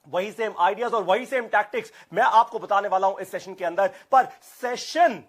वही same ideas और वही सेम टैक्टिक्स मैं आपको बताने वाला हूं इस सेशन के अंदर। पर सेशन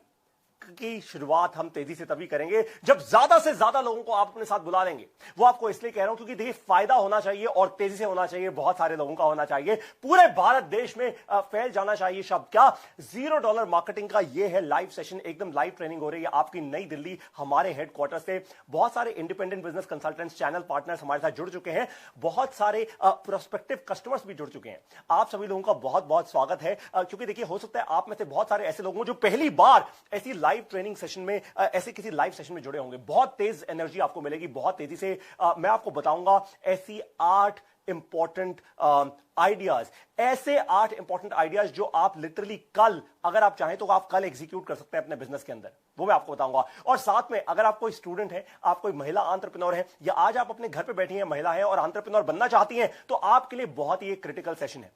की शुरुआत हम तेजी से तभी करेंगे जब ज्यादा से ज्यादा लोगों को आप अपने साथ बुला लेंगे। वो आपको इसलिए कह रहा हूं क्योंकि देखिए फायदा होना चाहिए और तेजी से होना चाहिए, बहुत सारे लोगों का होना चाहिए, पूरे भारत देश में फैल जाना चाहिए शब्द। क्या $0 मार्केटिंग का ये है लाइव सेशन, एकदम लाइव ट्रेनिंग हो रही है आपकी नई दिल्ली हमारे हेडक्वार्टर से। बहुत सारे independent business consultants, channel partners हमारे साथ जुड़ चुके हैं, बहुत सारे प्रोस्पेक्टिव कस्टमर्स भी जुड़ चुके हैं। आप सभी लोगों का बहुत बहुत स्वागत है, क्योंकि देखिए हो सकता है आप में से बहुत सारे ऐसे लोग हों जो पहली बार ऐसी लाइव ट्रेनिंग सेशन में, ऐसे किसी लाइव सेशन में जुड़े होंगे। बहुत तेज एनर्जी आपको मिलेगी, बहुत तेजी से मैं आपको बताऊंगा ऐसी 8 इंपॉर्टेंट आइडियाज, ऐसे 8 इंपॉर्टेंट आइडियाज जो आप लिटरली कल, अगर आप चाहें तो आप कल एग्जीक्यूट कर सकते हैं अपने बिजनेस के अंदर, वो मैं आपको बताऊंगा। और साथ में अगर आप कोई स्टूडेंट है, आप कोई महिला एंटरप्रेन्योर है, या आज आप अपने घर पे बैठी हैं, महिला है और एंटरप्रेन्योर बनना चाहती हैं, तो आपके लिए बहुत ही एक क्रिटिकल सेशन है।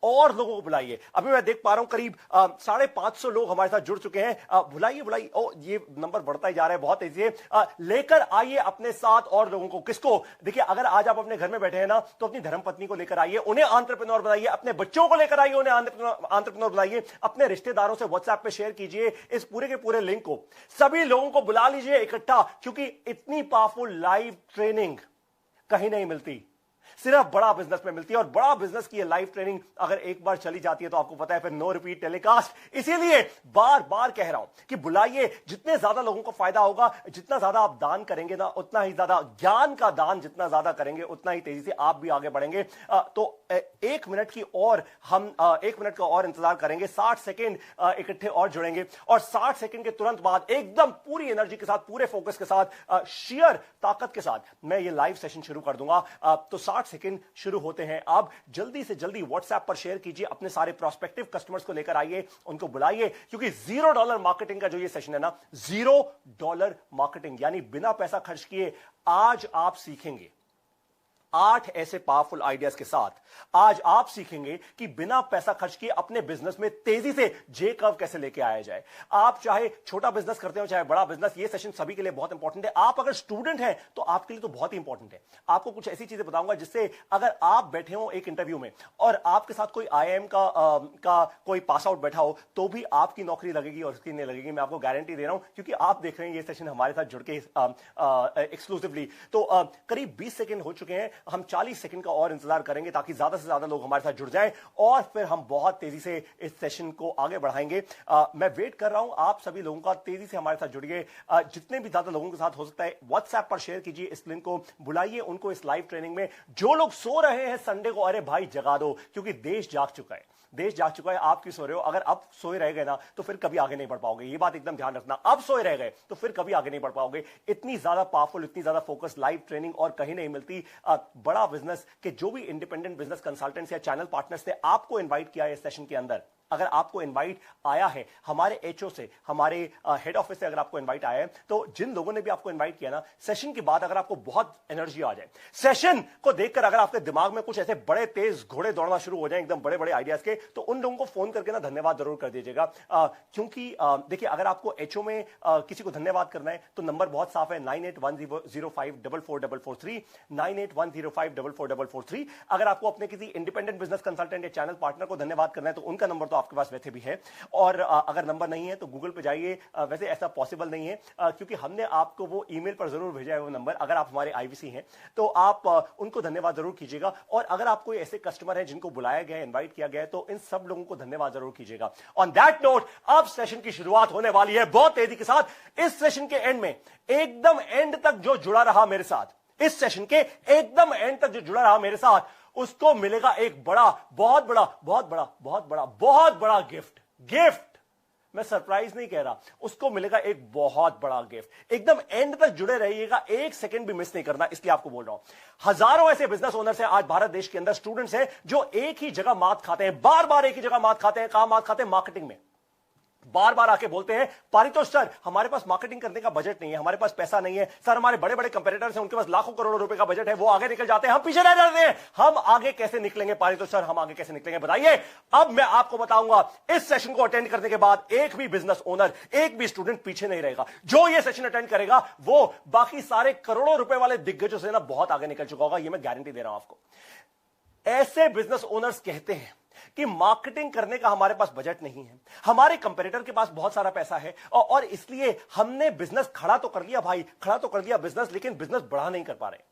और लोगों को बुलाइए। अभी मैं देख पा रहा हूं करीब 550 लोग हमारे साथ जुड़ चुके हैं। बुलाइए बुलाइए, ओ ये नंबर बढ़ता ही जा रहा है बहुत तेजी से। लेकर आइए अपने साथ और लोगों को। किसको? देखिए अगर आज आप अपने घर में बैठे हैं ना, तो अपनी धर्मपत्नी को लेकर आइए, उन्हें एंटरप्रेन्योर बनाइए, अपने बच्चों को लेकर आइए, उन्हें एंटरप्रेन्योर बनाइए, अपने रिश्तेदारों से व्हाट्सएप पे शेयर कीजिए इस पूरे के पूरे लिंक को, सभी लोगों को बुला लीजिए इकट्ठा, क्योंकि इतनी पावरफुल लाइव ट्रेनिंग कहीं नहीं मिलती, सिर्फ बड़ा बिजनेस में मिलती है। और बड़ा बिजनेस की लाइव ट्रेनिंग अगर एक बार चली जाती है तो आपको पता है फिर नो रिपीट टेलीकास्ट। इसीलिए बार बार कह रहा हूं कि बुलाइए, जितने ज्यादा लोगों को फायदा होगा, जितना ज्यादा आप दान करेंगे ना, उतना ही ज्यादा ज्ञान का दान जितना ज्यादा करेंगे, उतना ही तेजी से आप भी आगे बढ़ेंगे। तो 1 मिनट की और हम 1 मिनट का और इंतजार करेंगे, 60 सेकेंड इकट्ठे और जुड़ेंगे, और 60 सेकेंड के तुरंत बाद एकदम पूरी एनर्जी के साथ, पूरे फोकस के साथ, शेयर ताकत के साथ मैं ये लाइव सेशन शुरू कर दूंगा। तो 60 सेकंड शुरू होते हैं। आप जल्दी से जल्दी व्हाट्सएप पर शेयर कीजिए, अपने सारे प्रोस्पेक्टिव कस्टमर्स को लेकर आइए, उनको बुलाइए, क्योंकि $0 मार्केटिंग का जो ये सेशन है ना, $0 मार्केटिंग यानी बिना पैसा खर्च किए आज आप सीखेंगे 8 ऐसे पावरफुल आइडियाज के साथ। आज आप सीखेंगे कि बिना पैसा खर्च किए अपने बिजनेस में तेजी से जे कर्व कैसे लेके आया जाए। आप चाहे छोटा बिजनेस करते हो चाहे बड़ा बिजनेस, ये सेशन सभी के लिए बहुत इंपॉर्टेंट है। आप अगर स्टूडेंट हैं तो आपके लिए तो बहुत ही इंपॉर्टेंट है। आपको कुछ ऐसी चीजें बताऊंगा जिससे अगर आप बैठे हो एक इंटरव्यू में और आपके साथ कोई IIM का कोई पास आउट बैठा हो, तो भी आपकी नौकरी लगेगी और उसकी नहीं लगेगी, मैं आपको गारंटी दे रहा हूं, क्योंकि आप देख रहे हैं ये सेशन हमारे साथ जुड़ के एक्सक्लूसिवली। तो करीब 20 सेकेंड हो चुके हैं, हम 40 सेकंड का और इंतजार करेंगे ताकि ज्यादा से ज्यादा लोग हमारे साथ जुड़ जाएं, और फिर हम बहुत तेजी से इस सेशन को आगे बढ़ाएंगे। मैं वेट कर रहा हूं आप सभी लोगों का, तेजी से हमारे साथ जुड़िए। जितने भी ज्यादा लोगों के साथ हो सकता है व्हाट्सएप पर शेयर कीजिए इस लिंक को, बुलाइए उनको इस लाइव ट्रेनिंग में। जो लोग सो रहे हैं संडे को, अरे भाई जगा दो, क्योंकि देश जाग चुका है, देश जाग चुका है। आप क्यों सो रहे हो? अगर अब सोए रह गए ना तो फिर कभी आगे नहीं बढ़ पाओगे, ये बात एकदम ध्यान रखना। अब सोए रह गए तो फिर कभी आगे नहीं बढ़ पाओगे। इतनी ज्यादा पावरफुल, इतनी ज्यादा फोकस लाइव ट्रेनिंग और कहीं नहीं मिलती। बड़ा बिजनेस के जो भी इंडिपेंडेंट बिजनेस कंसल्टेंट्स या चैनल पार्टनर्स थे, आपको इन्वाइट किया है इस सेशन के अंदर। अगर आपको इनवाइट आया है हमारे एचओ से, हमारे हेड ऑफिस से, अगर आपको इनवाइट आया है, तो जिन लोगों ने भी आपको इनवाइट किया ना, सेशन के बाद अगर आपको बहुत एनर्जी आ जाए, सेशन को देखकर अगर आपके दिमाग में कुछ ऐसे बड़े तेज घोड़े दौड़ना शुरू हो जाए एकदम बड़े बड़े आइडियाज के, तो उन लोगों को फोन करके ना धन्यवाद जरूर कर दीजिएगा। क्योंकि देखिए अगर आपको एचओ में किसी को धन्यवाद करना है तो नंबर बहुत साफ है, 9810054443, 9810544443। अगर आपको अपने किसी इंडिपेंडेंट बिजनेस कंसल्टेंट या चैनल पार्टनर को धन्यवाद करना है तो उनका नंबर तो आपके पास वैसे भी है, और अगर नंबर नहीं है तो गूगल पे जाइए। वैसे ऐसा पॉसिबल नहीं है क्योंकि हमने आपको वो ईमेल पर जरूर भेजा है वो नंबर। अगर आप हमारे आईवीसी हैं तो आप उनको धन्यवाद जरूर कीजिएगा। और अगर आप कोई ऐसे कस्टमर हैं जिनको बुलाया गया है, इनवाइट किया गया है, तो इन सब लोगों को धन्यवाद जरूर कीजिएगा। ऑन दैट नोट अब सेशन की शुरुआत होने वाली है बहुत तेजी के साथ। इस सेशन के एंड में, एकदम एंड तक जो जुड़ा रहा मेरे साथ, इस सेशन के एकदम एंड तक जो जुड़ा रहा मेरे साथ, उसको मिलेगा एक बड़ा, बहुत बड़ा गिफ्ट। मैं सरप्राइज नहीं कह रहा, उसको मिलेगा एक बहुत बड़ा गिफ्ट। एकदम एंड तक जुड़े रहिएगा, एक सेकंड भी मिस नहीं करना, इसलिए आपको बोल रहा हूं। हजारों ऐसे बिजनेस ओनर्स हैं आज भारत देश के अंदर, स्टूडेंट्स हैं जो एक ही जगह मात खाते हैं, बार बार एक ही जगह मात खाते हैं। कहां मात खाते हैं? मार्केटिंग में। बार बार आके बोलते हैं पारितोष सर हमारे पास मार्केटिंग करने का बजट नहीं है, हमारे पास पैसा नहीं है। सर हमारे बड़े बड़े कंपेटिटर्स हैं, उनके पास लाखों करोड़ों रुपए का बजट है, वो आगे निकल जाते हैं, हम पीछे रह जाते हैं। हम आगे कैसे निकलेंगे पारितोष सर, हम आगे कैसे निकलेंगे बताइए। अब मैं आपको बताऊंगा, इस सेशन को अटेंड करने के बाद एक भी बिजनेस ओनर, एक भी स्टूडेंट पीछे नहीं रहेगा। जो ये सेशन अटेंड करेगा वो बाकी सारे करोड़ों रुपए वाले दिग्गजों से ना बहुत आगे निकल चुका होगा, ये मैं गारंटी दे रहा हूं आपको। ऐसे बिजनेस ओनर्स कहते हैं कि मार्केटिंग करने का हमारे पास बजट नहीं है, हमारे कंपटीटर के पास बहुत सारा पैसा है और इसलिए हमने बिजनेस खड़ा तो कर लिया भाई, खड़ा तो कर लिया बिजनेस, लेकिन बिजनेस बड़ा नहीं कर पा रहे।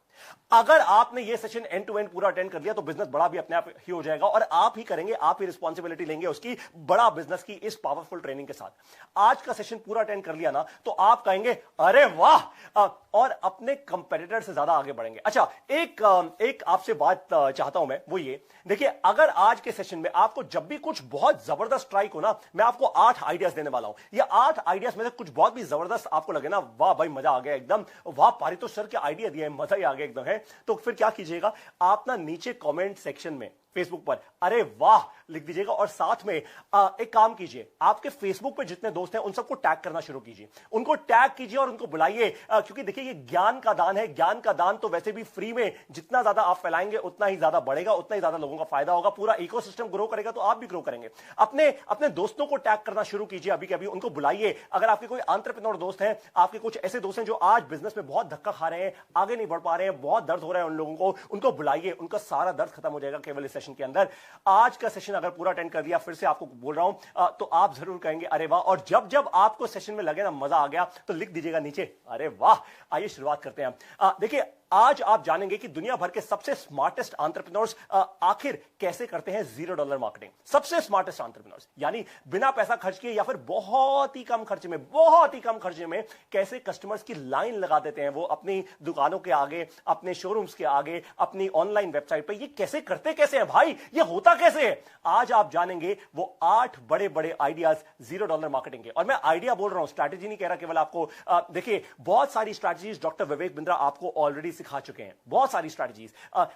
अगर आपने ये सेशन एंड टू एंड पूरा अटेंड कर लिया तो बिजनेस बड़ा भी अपने आप ही हो जाएगा और आप ही करेंगे, आप ही रिस्पॉन्सिबिलिटी लेंगे उसकी, बड़ा बिजनेस की इस पावरफुल ट्रेनिंग के साथ। आज का सेशन पूरा अटेंड कर लिया ना तो आप कहेंगे अरे वाह, और अपने कंपेटिटर से ज्यादा आगे बढ़ेंगे। अच्छा, एक आपसे बात चाहता हूं मैं, वो ये देखिए, अगर आज के सेशन में आपको जब भी कुछ बहुत जबरदस्त स्ट्राइक हो ना, मैं आपको 8 आइडियाज देने वाला हूं। ये 8 आइडियाज में से कुछ बहुत भी जबरदस्त आपको लगे ना, वाह भाई मजा आ गया एकदम, वाह पारितोष सर के आइडिया दिए, मजा ही आ गया एकदम है, तो फिर क्या कीजिएगा, आप ना नीचे कमेंट सेक्शन में फेसबुक पर अरे वाह लिख दीजिएगा और साथ में एक काम कीजिए, आपके फेसबुक पे जितने दोस्त हैं उन सबको टैग करना शुरू कीजिए, उनको टैग कीजिए और उनको बुलाइए, क्योंकि देखिए ये ज्ञान का दान है, ज्ञान का दान तो वैसे भी फ्री में जितना ज्यादा आप फैलाएंगे उतना ही ज्यादा बढ़ेगा, उतना ही ज्यादा लोगों का फायदा होगा, पूरा इकोसिस्टम ग्रो करेगा तो आप भी ग्रो करेंगे। अपने अपने दोस्तों को टैग करना शुरू कीजिए, अभी के अभी उनको बुलाइए। अगर आपके कोई एंटरप्रेन्योर दोस्त हैं, आपके कुछ ऐसे दोस्त हैं जो आज बिजनेस में बहुत धक्का खा रहे हैं, आगे नहीं बढ़ पा रहे हैं, बहुत दर्द हो रहा है उन लोगों को, उनको बुलाइए, उनका सारा दर्द खत्म हो जाएगा केवल इस सेशन के अंदर। आज का सेशन अगर पूरा अटेंड कर लिया, फिर से आपको बोल रहा हूं, तो आप जरूर कहेंगे अरे वाह, और जब जब आपको सेशन में लगे ना मजा आ गया तो लिख दीजिएगा नीचे अरे वाह। आइए शुरुआत करते हैं। देखिए, आज आप जानेंगे कि दुनिया भर के सबसे स्मार्टेस्ट एंटरप्रेन्योर्स आखिर कैसे करते हैं $0 मार्केटिंग। सबसे स्मार्टेस्ट एंटरप्रेन्योर्स यानी बिना पैसा खर्च किए या फिर बहुत ही कम खर्चे में कैसे कस्टमर्स की लाइन लगा देते हैं वो अपनी दुकानों के आगे, अपने शोरूम्स के आगे, अपनी ऑनलाइन वेबसाइट पे। ये कैसे करते कैसे हैं भाई, ये होता कैसे है, आज आप जानेंगे वो 8 बड़े बड़े आइडियाज $0 मार्केटिंग के। और मैं आइडिया बोल रहा हूं, स्ट्रैटेजी नहीं कह रहा केवल आपको। देखिए, बहुत सारी स्ट्रैटेजीज डॉक्टर विवेक बिंद्रा आपको ऑलरेडी सिखा चुके हैं, बहुत सारी स्ट्रैटेजीज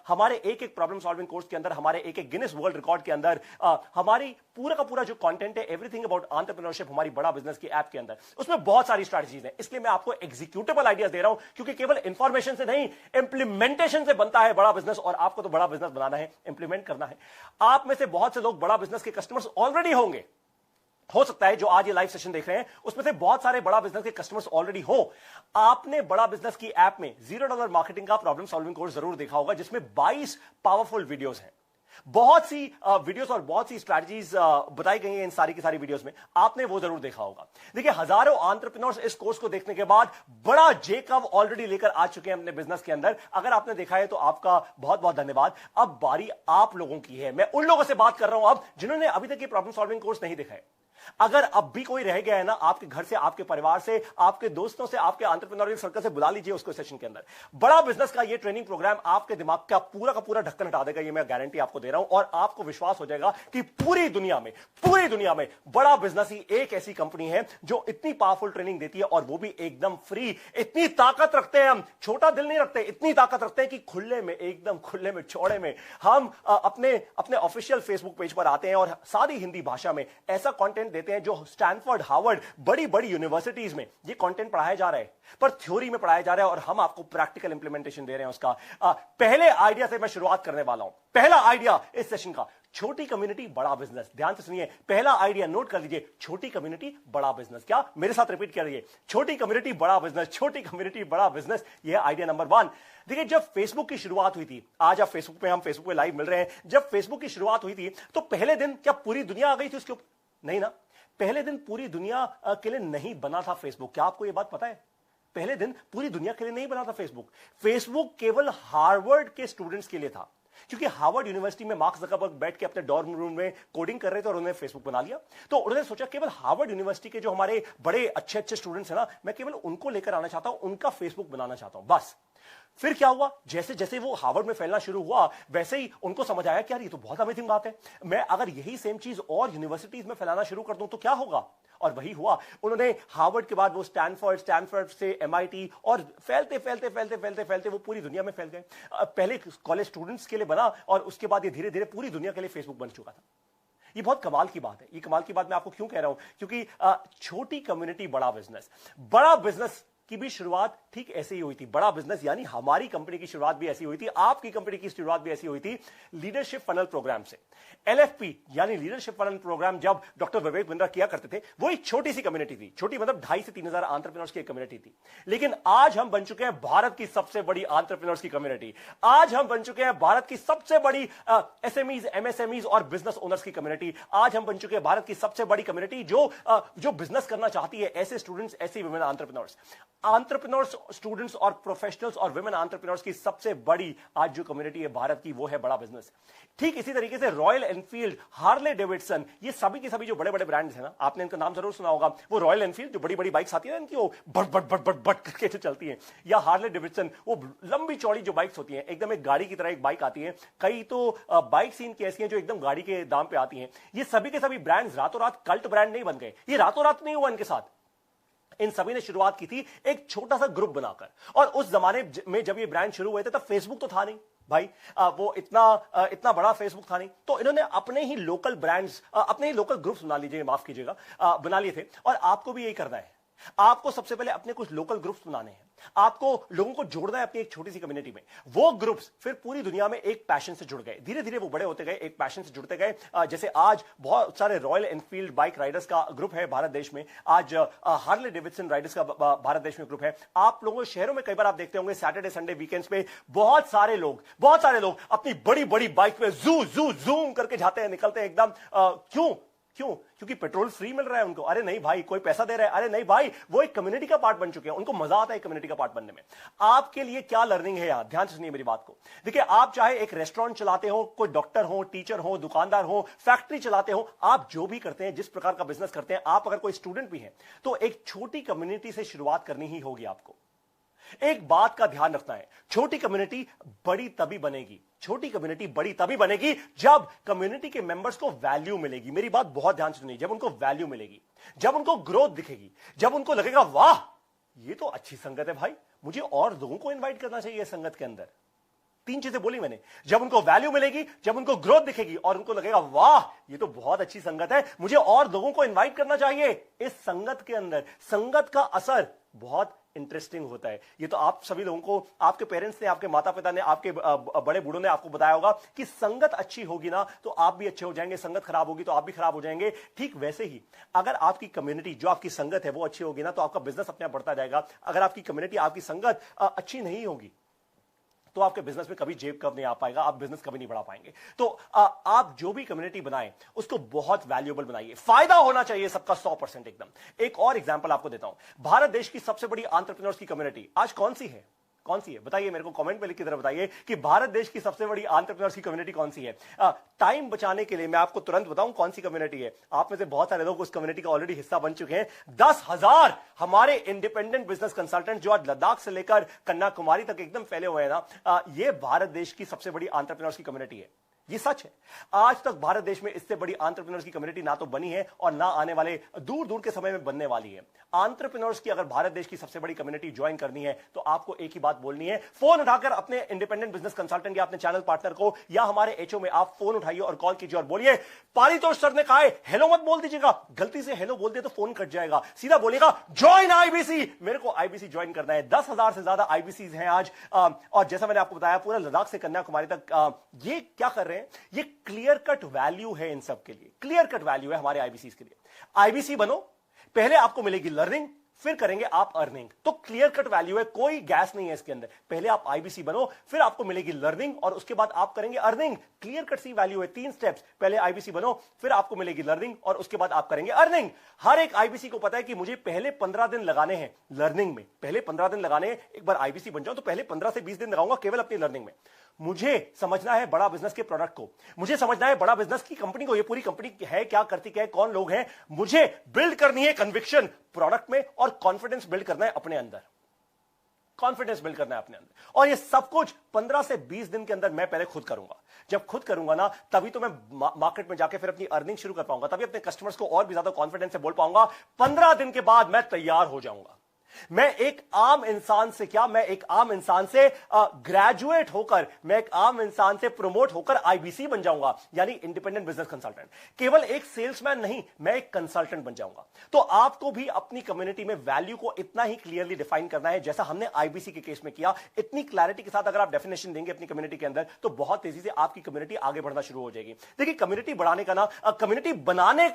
हमारे एक एक प्रॉब्लम सॉल्विंग कोर्स के अंदर, हमारे एक एक गिनेस वर्ल्ड रिकॉर्ड के अंदर, हमारी पूरा का पूरा जो कंटेंट है एवरीथिंग अबाउट एंटरप्रेन्योरशिप हमारी बड़ा बिजनेस की ऐप के अंदर, उसमें बहुत सारी स्ट्रैटेजीज हैं। इसलिए मैं आपको एग्जीक्यूटेबल आइडियाज दे रहा हूं, क्योंकि केवल इंफॉर्मेशन से नहीं, इंप्लीमेंटेशन से बनता है बड़ा बिजनेस, और आपको तो बड़ा बिजनेस बनाना है, इंप्लीमेंट करना है। आप में से बहुत से लोग बड़ा बिजनेस के कस्टमर्स ऑलरेडी होंगे, हो सकता है जो आज ये लाइव सेशन देख रहे हैं उसमें से बहुत सारे बड़ा बिजनेस के कस्टमर्स ऑलरेडी हो। आपने बड़ा बिजनेस की ऐप में $0 मार्केटिंग का प्रॉब्लम सॉल्विंग कोर्स जरूर देखा होगा, जिसमें 22 पावरफुल वीडियोस हैं, बहुत सी वीडियोस और बहुत सी स्ट्रैटेजीज बताई गई हैं इन सारी की सारी वीडियोस में, आपने वो जरूर देखा होगा। देखिए, हजारों एंटरप्रेन्योर्स इस कोर्स को देखने के बाद बड़ा जेकब ऑलरेडी लेकर आ चुके हैं अपने बिजनेस के अंदर। अगर आपने देखा है तो आपका बहुत बहुत धन्यवाद। अब बारी आप लोगों की है, मैं उन लोगों से बात कर रहा हूं अब जिन्होंने अभी तक ये प्रॉब्लम सॉल्विंग कोर्स नहीं देखा है। अगर अब भी कोई रह गया है ना, आपके घर से, आपके परिवार से, आपके दोस्तों से, आपके एंटरप्रेन्योरियल सर्कल से बुला लीजिए उसको सेशन के अंदर। बड़ा बिजनेस का ये ट्रेनिंग प्रोग्राम आपके दिमाग का पूरा ढक्कन हटा देगा, ये मैं गारंटी आपको दे रहा हूं। और आपको विश्वास हो जाएगा कि पूरी दुनिया में बड़ा बिजनेस ही एक ऐसी कंपनी है जो इतनी पावरफुल ट्रेनिंग देती है, और वो भी एकदम फ्री। इतनी ताकत रखते हैं हम, छोटा दिल नहीं रखते, इतनी ताकत रखते हैं कि खुले में, एकदम खुले में, चौड़े में हम अपने ऑफिशियल फेसबुक पेज पर आते हैं और सारी हिंदी भाषा में ऐसा कंटेंट देते हैं जो स्टैनफोर्ड, हार्वर्ड, बड़ी बड़ी यूनिवर्सिटीज में ये कंटेंट पढ़ाया जा रहा है, पर थ्योरी में पढ़ाया जा रहा है, और हम आपको प्रैक्टिकल इंप्लीमेंटेशन दे रहे हैं उसका। पहले आइडिया से मैं शुरुआत करने वाला हूं। पहला आइडिया इस सेशन का, छोटी कम्युनिटी बड़ा बिजनेस। ध्यान से सुनिए, पहला आइडिया नोट कर लीजिए, छोटी कम्युनिटी बड़ा बिजनेस। क्या मेरे साथ रिपीट कर रही छोटी कम्युनिटी बड़ा बिजनेस, छोटी कम्युनिटी बड़ा बिजनेस, यह आइडिया नंबर 1। देखिए, जब फेसबुक की शुरुआत हुई थी, आज आप फेसबुक पे, हम फेसबुक पे लाइव मिल रहे हैं, जब फेसबुक की शुरुआत हुई थी तो पहले दिन क्या पूरी दुनिया आ गई थी उसके ऊपर? नहीं ना, पहले दिन पूरी दुनिया के लिए नहीं बना था फेसबुक। क्या आपको यह बात पता है? पहले दिन पूरी दुनिया के लिए नहीं बना था फेसबुक। फेसबुक केवल हार्वर्ड के स्टूडेंट्स के लिए था, क्योंकि हार्वर्ड यूनिवर्सिटी में मार्क ज़करबर्ग बैठ के अपने डॉर्म रूम में कोडिंग कर रहे थे और उन्होंने फेसबुक बना लिया। तो उन्होंने सोचा केवल हार्वर्ड यूनिवर्सिटी के जो हमारे बड़े अच्छे स्टूडेंट्स हैं ना, मैं केवल उनको लेकर आना चाहता हूं, उनका फेसबुक बनाना चाहता हूं, बस। फिर क्या हुआ, जैसे जैसे वो हार्वर्ड में फैलना शुरू हुआ, वैसे ही उनको समझ आया कि यार ये तो बहुत अमेजिंग बात है, मैं अगर यही सेम चीज और यूनिवर्सिटीज में फैलाना शुरू कर दूं तो क्या होगा। और वही हुआ। उन्होंने हार्वर्ड के बाद वो स्टैनफोर्ड से MIT, और फैलते वो पूरी दुनिया में फैल गए। पहले कॉलेज स्टूडेंट्स के लिए बना और उसके बाद ये धीरे धीरे पूरी दुनिया के लिए फेसबुक बन चुका था। ये बहुत कमाल की बात है। ये कमाल की बात मैं आपको क्यों कह रहा हूं, क्योंकि छोटी कम्युनिटी बड़ा बिजनेस की भी शुरुआत ठीक ऐसे ही हुई थी। बड़ा बिजनेस यानी हमारी कंपनी की शुरुआत भी ऐसी हुई थी, आपकी कंपनी की शुरुआत भी ऐसी हुई थी, लीडरशिप फनल प्रोग्राम से। एलएफपी यानी लीडरशिप फनल प्रोग्राम जब डॉक्टर विवेक बिंद्रा किया करते थे, वो एक छोटी सी कम्युनिटी थी, छोटी मतलब 2,500 से 3,000 एंटरप्रेन्योर्स की एक कम्युनिटी थी। लेकिन आज हम बन चुके हैं भारत की सबसे बड़ी एंटरप्रेन्योर्स की कम्युनिटी। आज हम बन चुके हैं भारत की सबसे बड़ी एसएमईज, एमएसएमईज और बिजनेस ओनर्स की कम्युनिटी। आज हम बन चुके हैं भारत की सबसे बड़ी कम्युनिटी जो बिजनेस करना चाहती है, ऐसे स्टूडेंट्स, ऐसे वुमेन एंटरप्रेन्योर्स। एंटरप्रेन्योर्स, स्टूडेंट्स और प्रोफेशनल्स और वुमेन एंटरप्रेन्योर्स की सबसे बड़ी आज जो कम्युनिटी है भारत की, वो है बड़ा बिजनेस। ठीक इसी तरीके से रॉयल एनफील्ड, हार्ले डेविडसन, ये सभी के सभी जो बड़े बड़े ब्रांड्स हैं ना, आपने इनका नाम जरूर सुना होगा। वो रॉयल एनफील्ड जो बड़ी बड़ी बाइक्स आती है इनकी, वो but but but but but करके जो चलती है, या हार्ले डेविडसन वो लंबी चौड़ी जो बाइक्स होती हैं, एकदम एक गाड़ी की तरह एक बाइक आती है। कई तो बाइक सीन की ऐसी हैं जो एकदम गाड़ी के दाम पे आती हैं। ये सभी के सभी ब्रांड्स रातों रात कल्ट ब्रांड नहीं बन गए, ये रातों रात नहीं हुआ इनके साथ। इन सभी ने शुरुआत की थी एक छोटा सा ग्रुप बनाकर, और उस जमाने में जब ये ब्रांड शुरू हुए थे तब फेसबुक तो था नहीं भाई, वो इतना बड़ा फेसबुक था नहीं। तो इन्होंने अपने ही लोकल ब्रांड्स, अपने ही लोकल ग्रुप्स बना लीजिए, माफ कीजिएगा, बना लिए थे। और आपको भी यही करना है, आपको सबसे पहले अपने कुछ लोकल ग्रुप्स बनाने हैं, आपको लोगों को जोड़ना है अपनी एक छोटी सी कम्युनिटी में। वो ग्रुप्स फिर पूरी दुनिया में एक पैशन से जुड़ गए, धीरे धीरे वो बड़े होते गए, एक पैशन से जुड़ते गए। जैसे आज बहुत सारे रॉयल एनफील्ड बाइक राइडर्स का ग्रुप है भारत देश में, आज हार्ले डेविडसन राइडर्स का भारत देश में ग्रुप है। आप लोगों शहरों में कई बार आप देखते होंगे सैटरडे संडे वीकेंड्स पे बहुत सारे लोग अपनी बड़ी बड़ी बाइक पे जूम करके जाते हैं, निकलते हैं एकदम। क्योंकि पेट्रोल फ्री मिल रहा है उनको। अरे नहीं भाई, कोई पैसा दे रहा है? अरे नहीं भाई, वो एक कम्युनिटी का पार्ट बन चुके हैं, उनको मजा आता है कम्युनिटी का पार्ट बनने में। आपके लिए क्या लर्निंग है यहां, ध्यान से सुनिए मेरी बात को। देखिए, आप चाहे एक रेस्टोरेंट चलाते हो, कोई डॉक्टर हो, टीचर हो, दुकानदार हो, फैक्ट्री चलाते हो, आप जो भी करते हैं, जिस प्रकार का बिजनेस करते हैं, आप अगर कोई स्टूडेंट भी हैं, तो एक छोटी कम्युनिटी से शुरुआत करनी ही होगी आपको। एक बात का ध्यान रखना है, छोटी कम्युनिटी बड़ी तभी बनेगी, छोटी कम्युनिटी बड़ी तभी बनेगी जब कम्युनिटी के मेंबर्स को वैल्यू मिलेगी। मेरी बात बहुत ध्यान से सुनिए, जब उनको वैल्यू मिलेगी, जब उनको ग्रोथ दिखेगी, जब उनको लगेगा वाह ये तो अच्छी संगत है भाई, मुझे और लोगों को इन्वाइट करना चाहिए संगत के अंदर। 3 चीजें बोली मैंने, जब उनको वैल्यू मिलेगी, जब उनको ग्रोथ दिखेगी और उनको लगेगा वाह ये तो बहुत अच्छी संगत है, मुझे और लोगों को इन्वाइट करना चाहिए इस संगत के अंदर। संगत का असर बहुत इंटरेस्टिंग होता है। ये तो आप सभी लोगों को, आपके पेरेंट्स ने, आपके माता पिता ने, आपके बड़े बूढ़ों ने आपको बताया होगा कि संगत अच्छी होगी ना तो आप भी अच्छे हो जाएंगे, संगत खराब होगी तो आप भी खराब हो जाएंगे। ठीक वैसे ही अगर आपकी कम्युनिटी, जो आपकी संगत है वो अच्छी होगी ना तो आपका बिजनेस अपने आप बढ़ता जाएगा। अगर आपकी कम्युनिटी, आपकी संगत अच्छी नहीं होगी तो आपके बिजनेस में कभी जेब कब नहीं आ पाएगा, आप बिजनेस कभी नहीं बढ़ा पाएंगे। तो आप जो भी कम्युनिटी बनाएं उसको बहुत वैल्यूएबल बनाइए, फायदा होना चाहिए सबका 100% एकदम। एक और एग्जांपल आपको देता हूं, भारत देश की सबसे बड़ी एंटरप्रेन्योर्स की कम्युनिटी आज कौन सी है? कौन सी है बताइए मेरे को, कमेंट में लिख के जरा बताइए कि भारत देश की सबसे बड़ी एंटरप्रेन्योर्स की कम्युनिटी कौन सी है। टाइम बचाने के लिए मैं आपको तुरंत बताऊं कौन सी कम्युनिटी है। आप में से बहुत सारे लोग उस कम्युनिटी का ऑलरेडी हिस्सा बन चुके हैं। 10,000 हमारे इंडिपेंडेंट बिजनेस कंसल्टेंट जो आज लद्दाख से लेकर कन्याकुमारी तक एकदम फैले हुए हैं ना, ये भारत देश की सबसे बड़ी एंटरप्रेन्योर्स की कम्युनिटी है। ये सच है, आज तक भारत देश में इससे बड़ी एंटरप्रेन्योर्स की कम्युनिटी ना तो बनी है और ना आने वाले दूर दूर के समय में बनने वाली है। एंटरप्रेन्योर्स की अगर भारत देश की सबसे बड़ी कम्युनिटी ज्वाइन करनी है तो आपको एक ही बात बोलनी है, फोन उठाकर अपने इंडिपेंडेंट बिजनेस कंसल्टेंट या अपने चैनल पार्टनर को या हमारे एचओ में आप फोन उठाइए और कॉल कीजिए और बोलिए पारितोष सर ने कहा है, हेलो मत बोल दीजिएगा, गलती से हेलो बोल दिया तो फोन कट जाएगा, सीधा बोलिएगा ज्वाइन आईबीसी, मेरे को आईबीसी ज्वाइन करना है। 10,000 से ज्यादा आईबीसी हैं आज, और जैसा मैंने आपको बताया पूरा लद्दाख से कन्याकुमारी तक। ये क्या कर रहे हैं, ये क्लियर कट वैल्यू है इन सब के लिए, क्लियर कट वैल्यू है हमारे आईबीसी के लिए। आईबीसी बनो, पहले आपको मिलेगी लर्निंग, फिर करेंगे आप अर्निंग। तो क्लियर कट वैल्यू है, कोई गैस नहीं है इसके अंदर। पहले आप आईबीसी बनो, फिर आपको मिलेगी लर्निंग और उसके बाद आप करेंगे अर्निंग। क्लियर कट सी वैल्यू है, 3 स्टेप्स, पहले आईबीसी बनो, फिर आपको मिलेगी लर्निंग और उसके बाद आप करेंगे अर्निंग। हर एक आईबीसी को पता है कि मुझे पहले 15 दिन लगाने हैं लर्निंग में, पहले 15 दिन लगाने हैं। एक बार आईबीसी बन जाऊं तो पहले 15 से 20 दिन लगाऊंगा केवल अपनी लर्निंग में। मुझे समझना है बड़ा बिजनेस के प्रोडक्ट को, मुझे समझना है बड़ा बिजनेस की कंपनी को, ये पूरी कंपनी है क्या, करती क्या है, कौन लोग हैं। मुझे बिल्ड करनी है कन्विक्शन प्रोडक्ट में और कॉन्फिडेंस बिल्ड करना है अपने अंदर, कॉन्फिडेंस बिल्ड करना है अपने अंदर। और ये सब कुछ 15 से 20 दिन के अंदर मैं पहले खुद करूंगा। जब खुद करूंगा ना तभी तो मैं मार्केट में जाके फिर अपनी अर्निंग शुरू कर पाऊंगा, तभी अपने कस्टमर्स को और भी ज्यादा कॉन्फिडेंस से बोल पाऊंगा। 15 दिन के बाद मैं तैयार हो जाऊंगा। मैं एक आम इंसान से क्या, मैं एक आम इंसान से ग्रेजुएट होकर, मैं एक आम इंसान से प्रमोट होकर आईबीसी बन जाऊंगा, यानी इंडिपेंडेंट बिजनेस कंसल्टेंट। केवल एक सेल्समैन नहीं, मैं एक कंसल्टेंट बन जाऊंगा। तो आपको भी अपनी कम्युनिटी में वैल्यू को इतना ही क्लियरली डिफाइन करना है जैसा हमने आईबीसी के केस में किया। इतनी क्लैरिटी के साथ अगर आप डेफिनेशन देंगे अपनी कम्युनिटी के अंदर, तो बहुत तेजी से आपकी कम्युनिटी आगे बढ़ना शुरू हो जाएगी। देखिए, कम्युनिटी बढ़ाने का ना, कम्युनिटी बनाने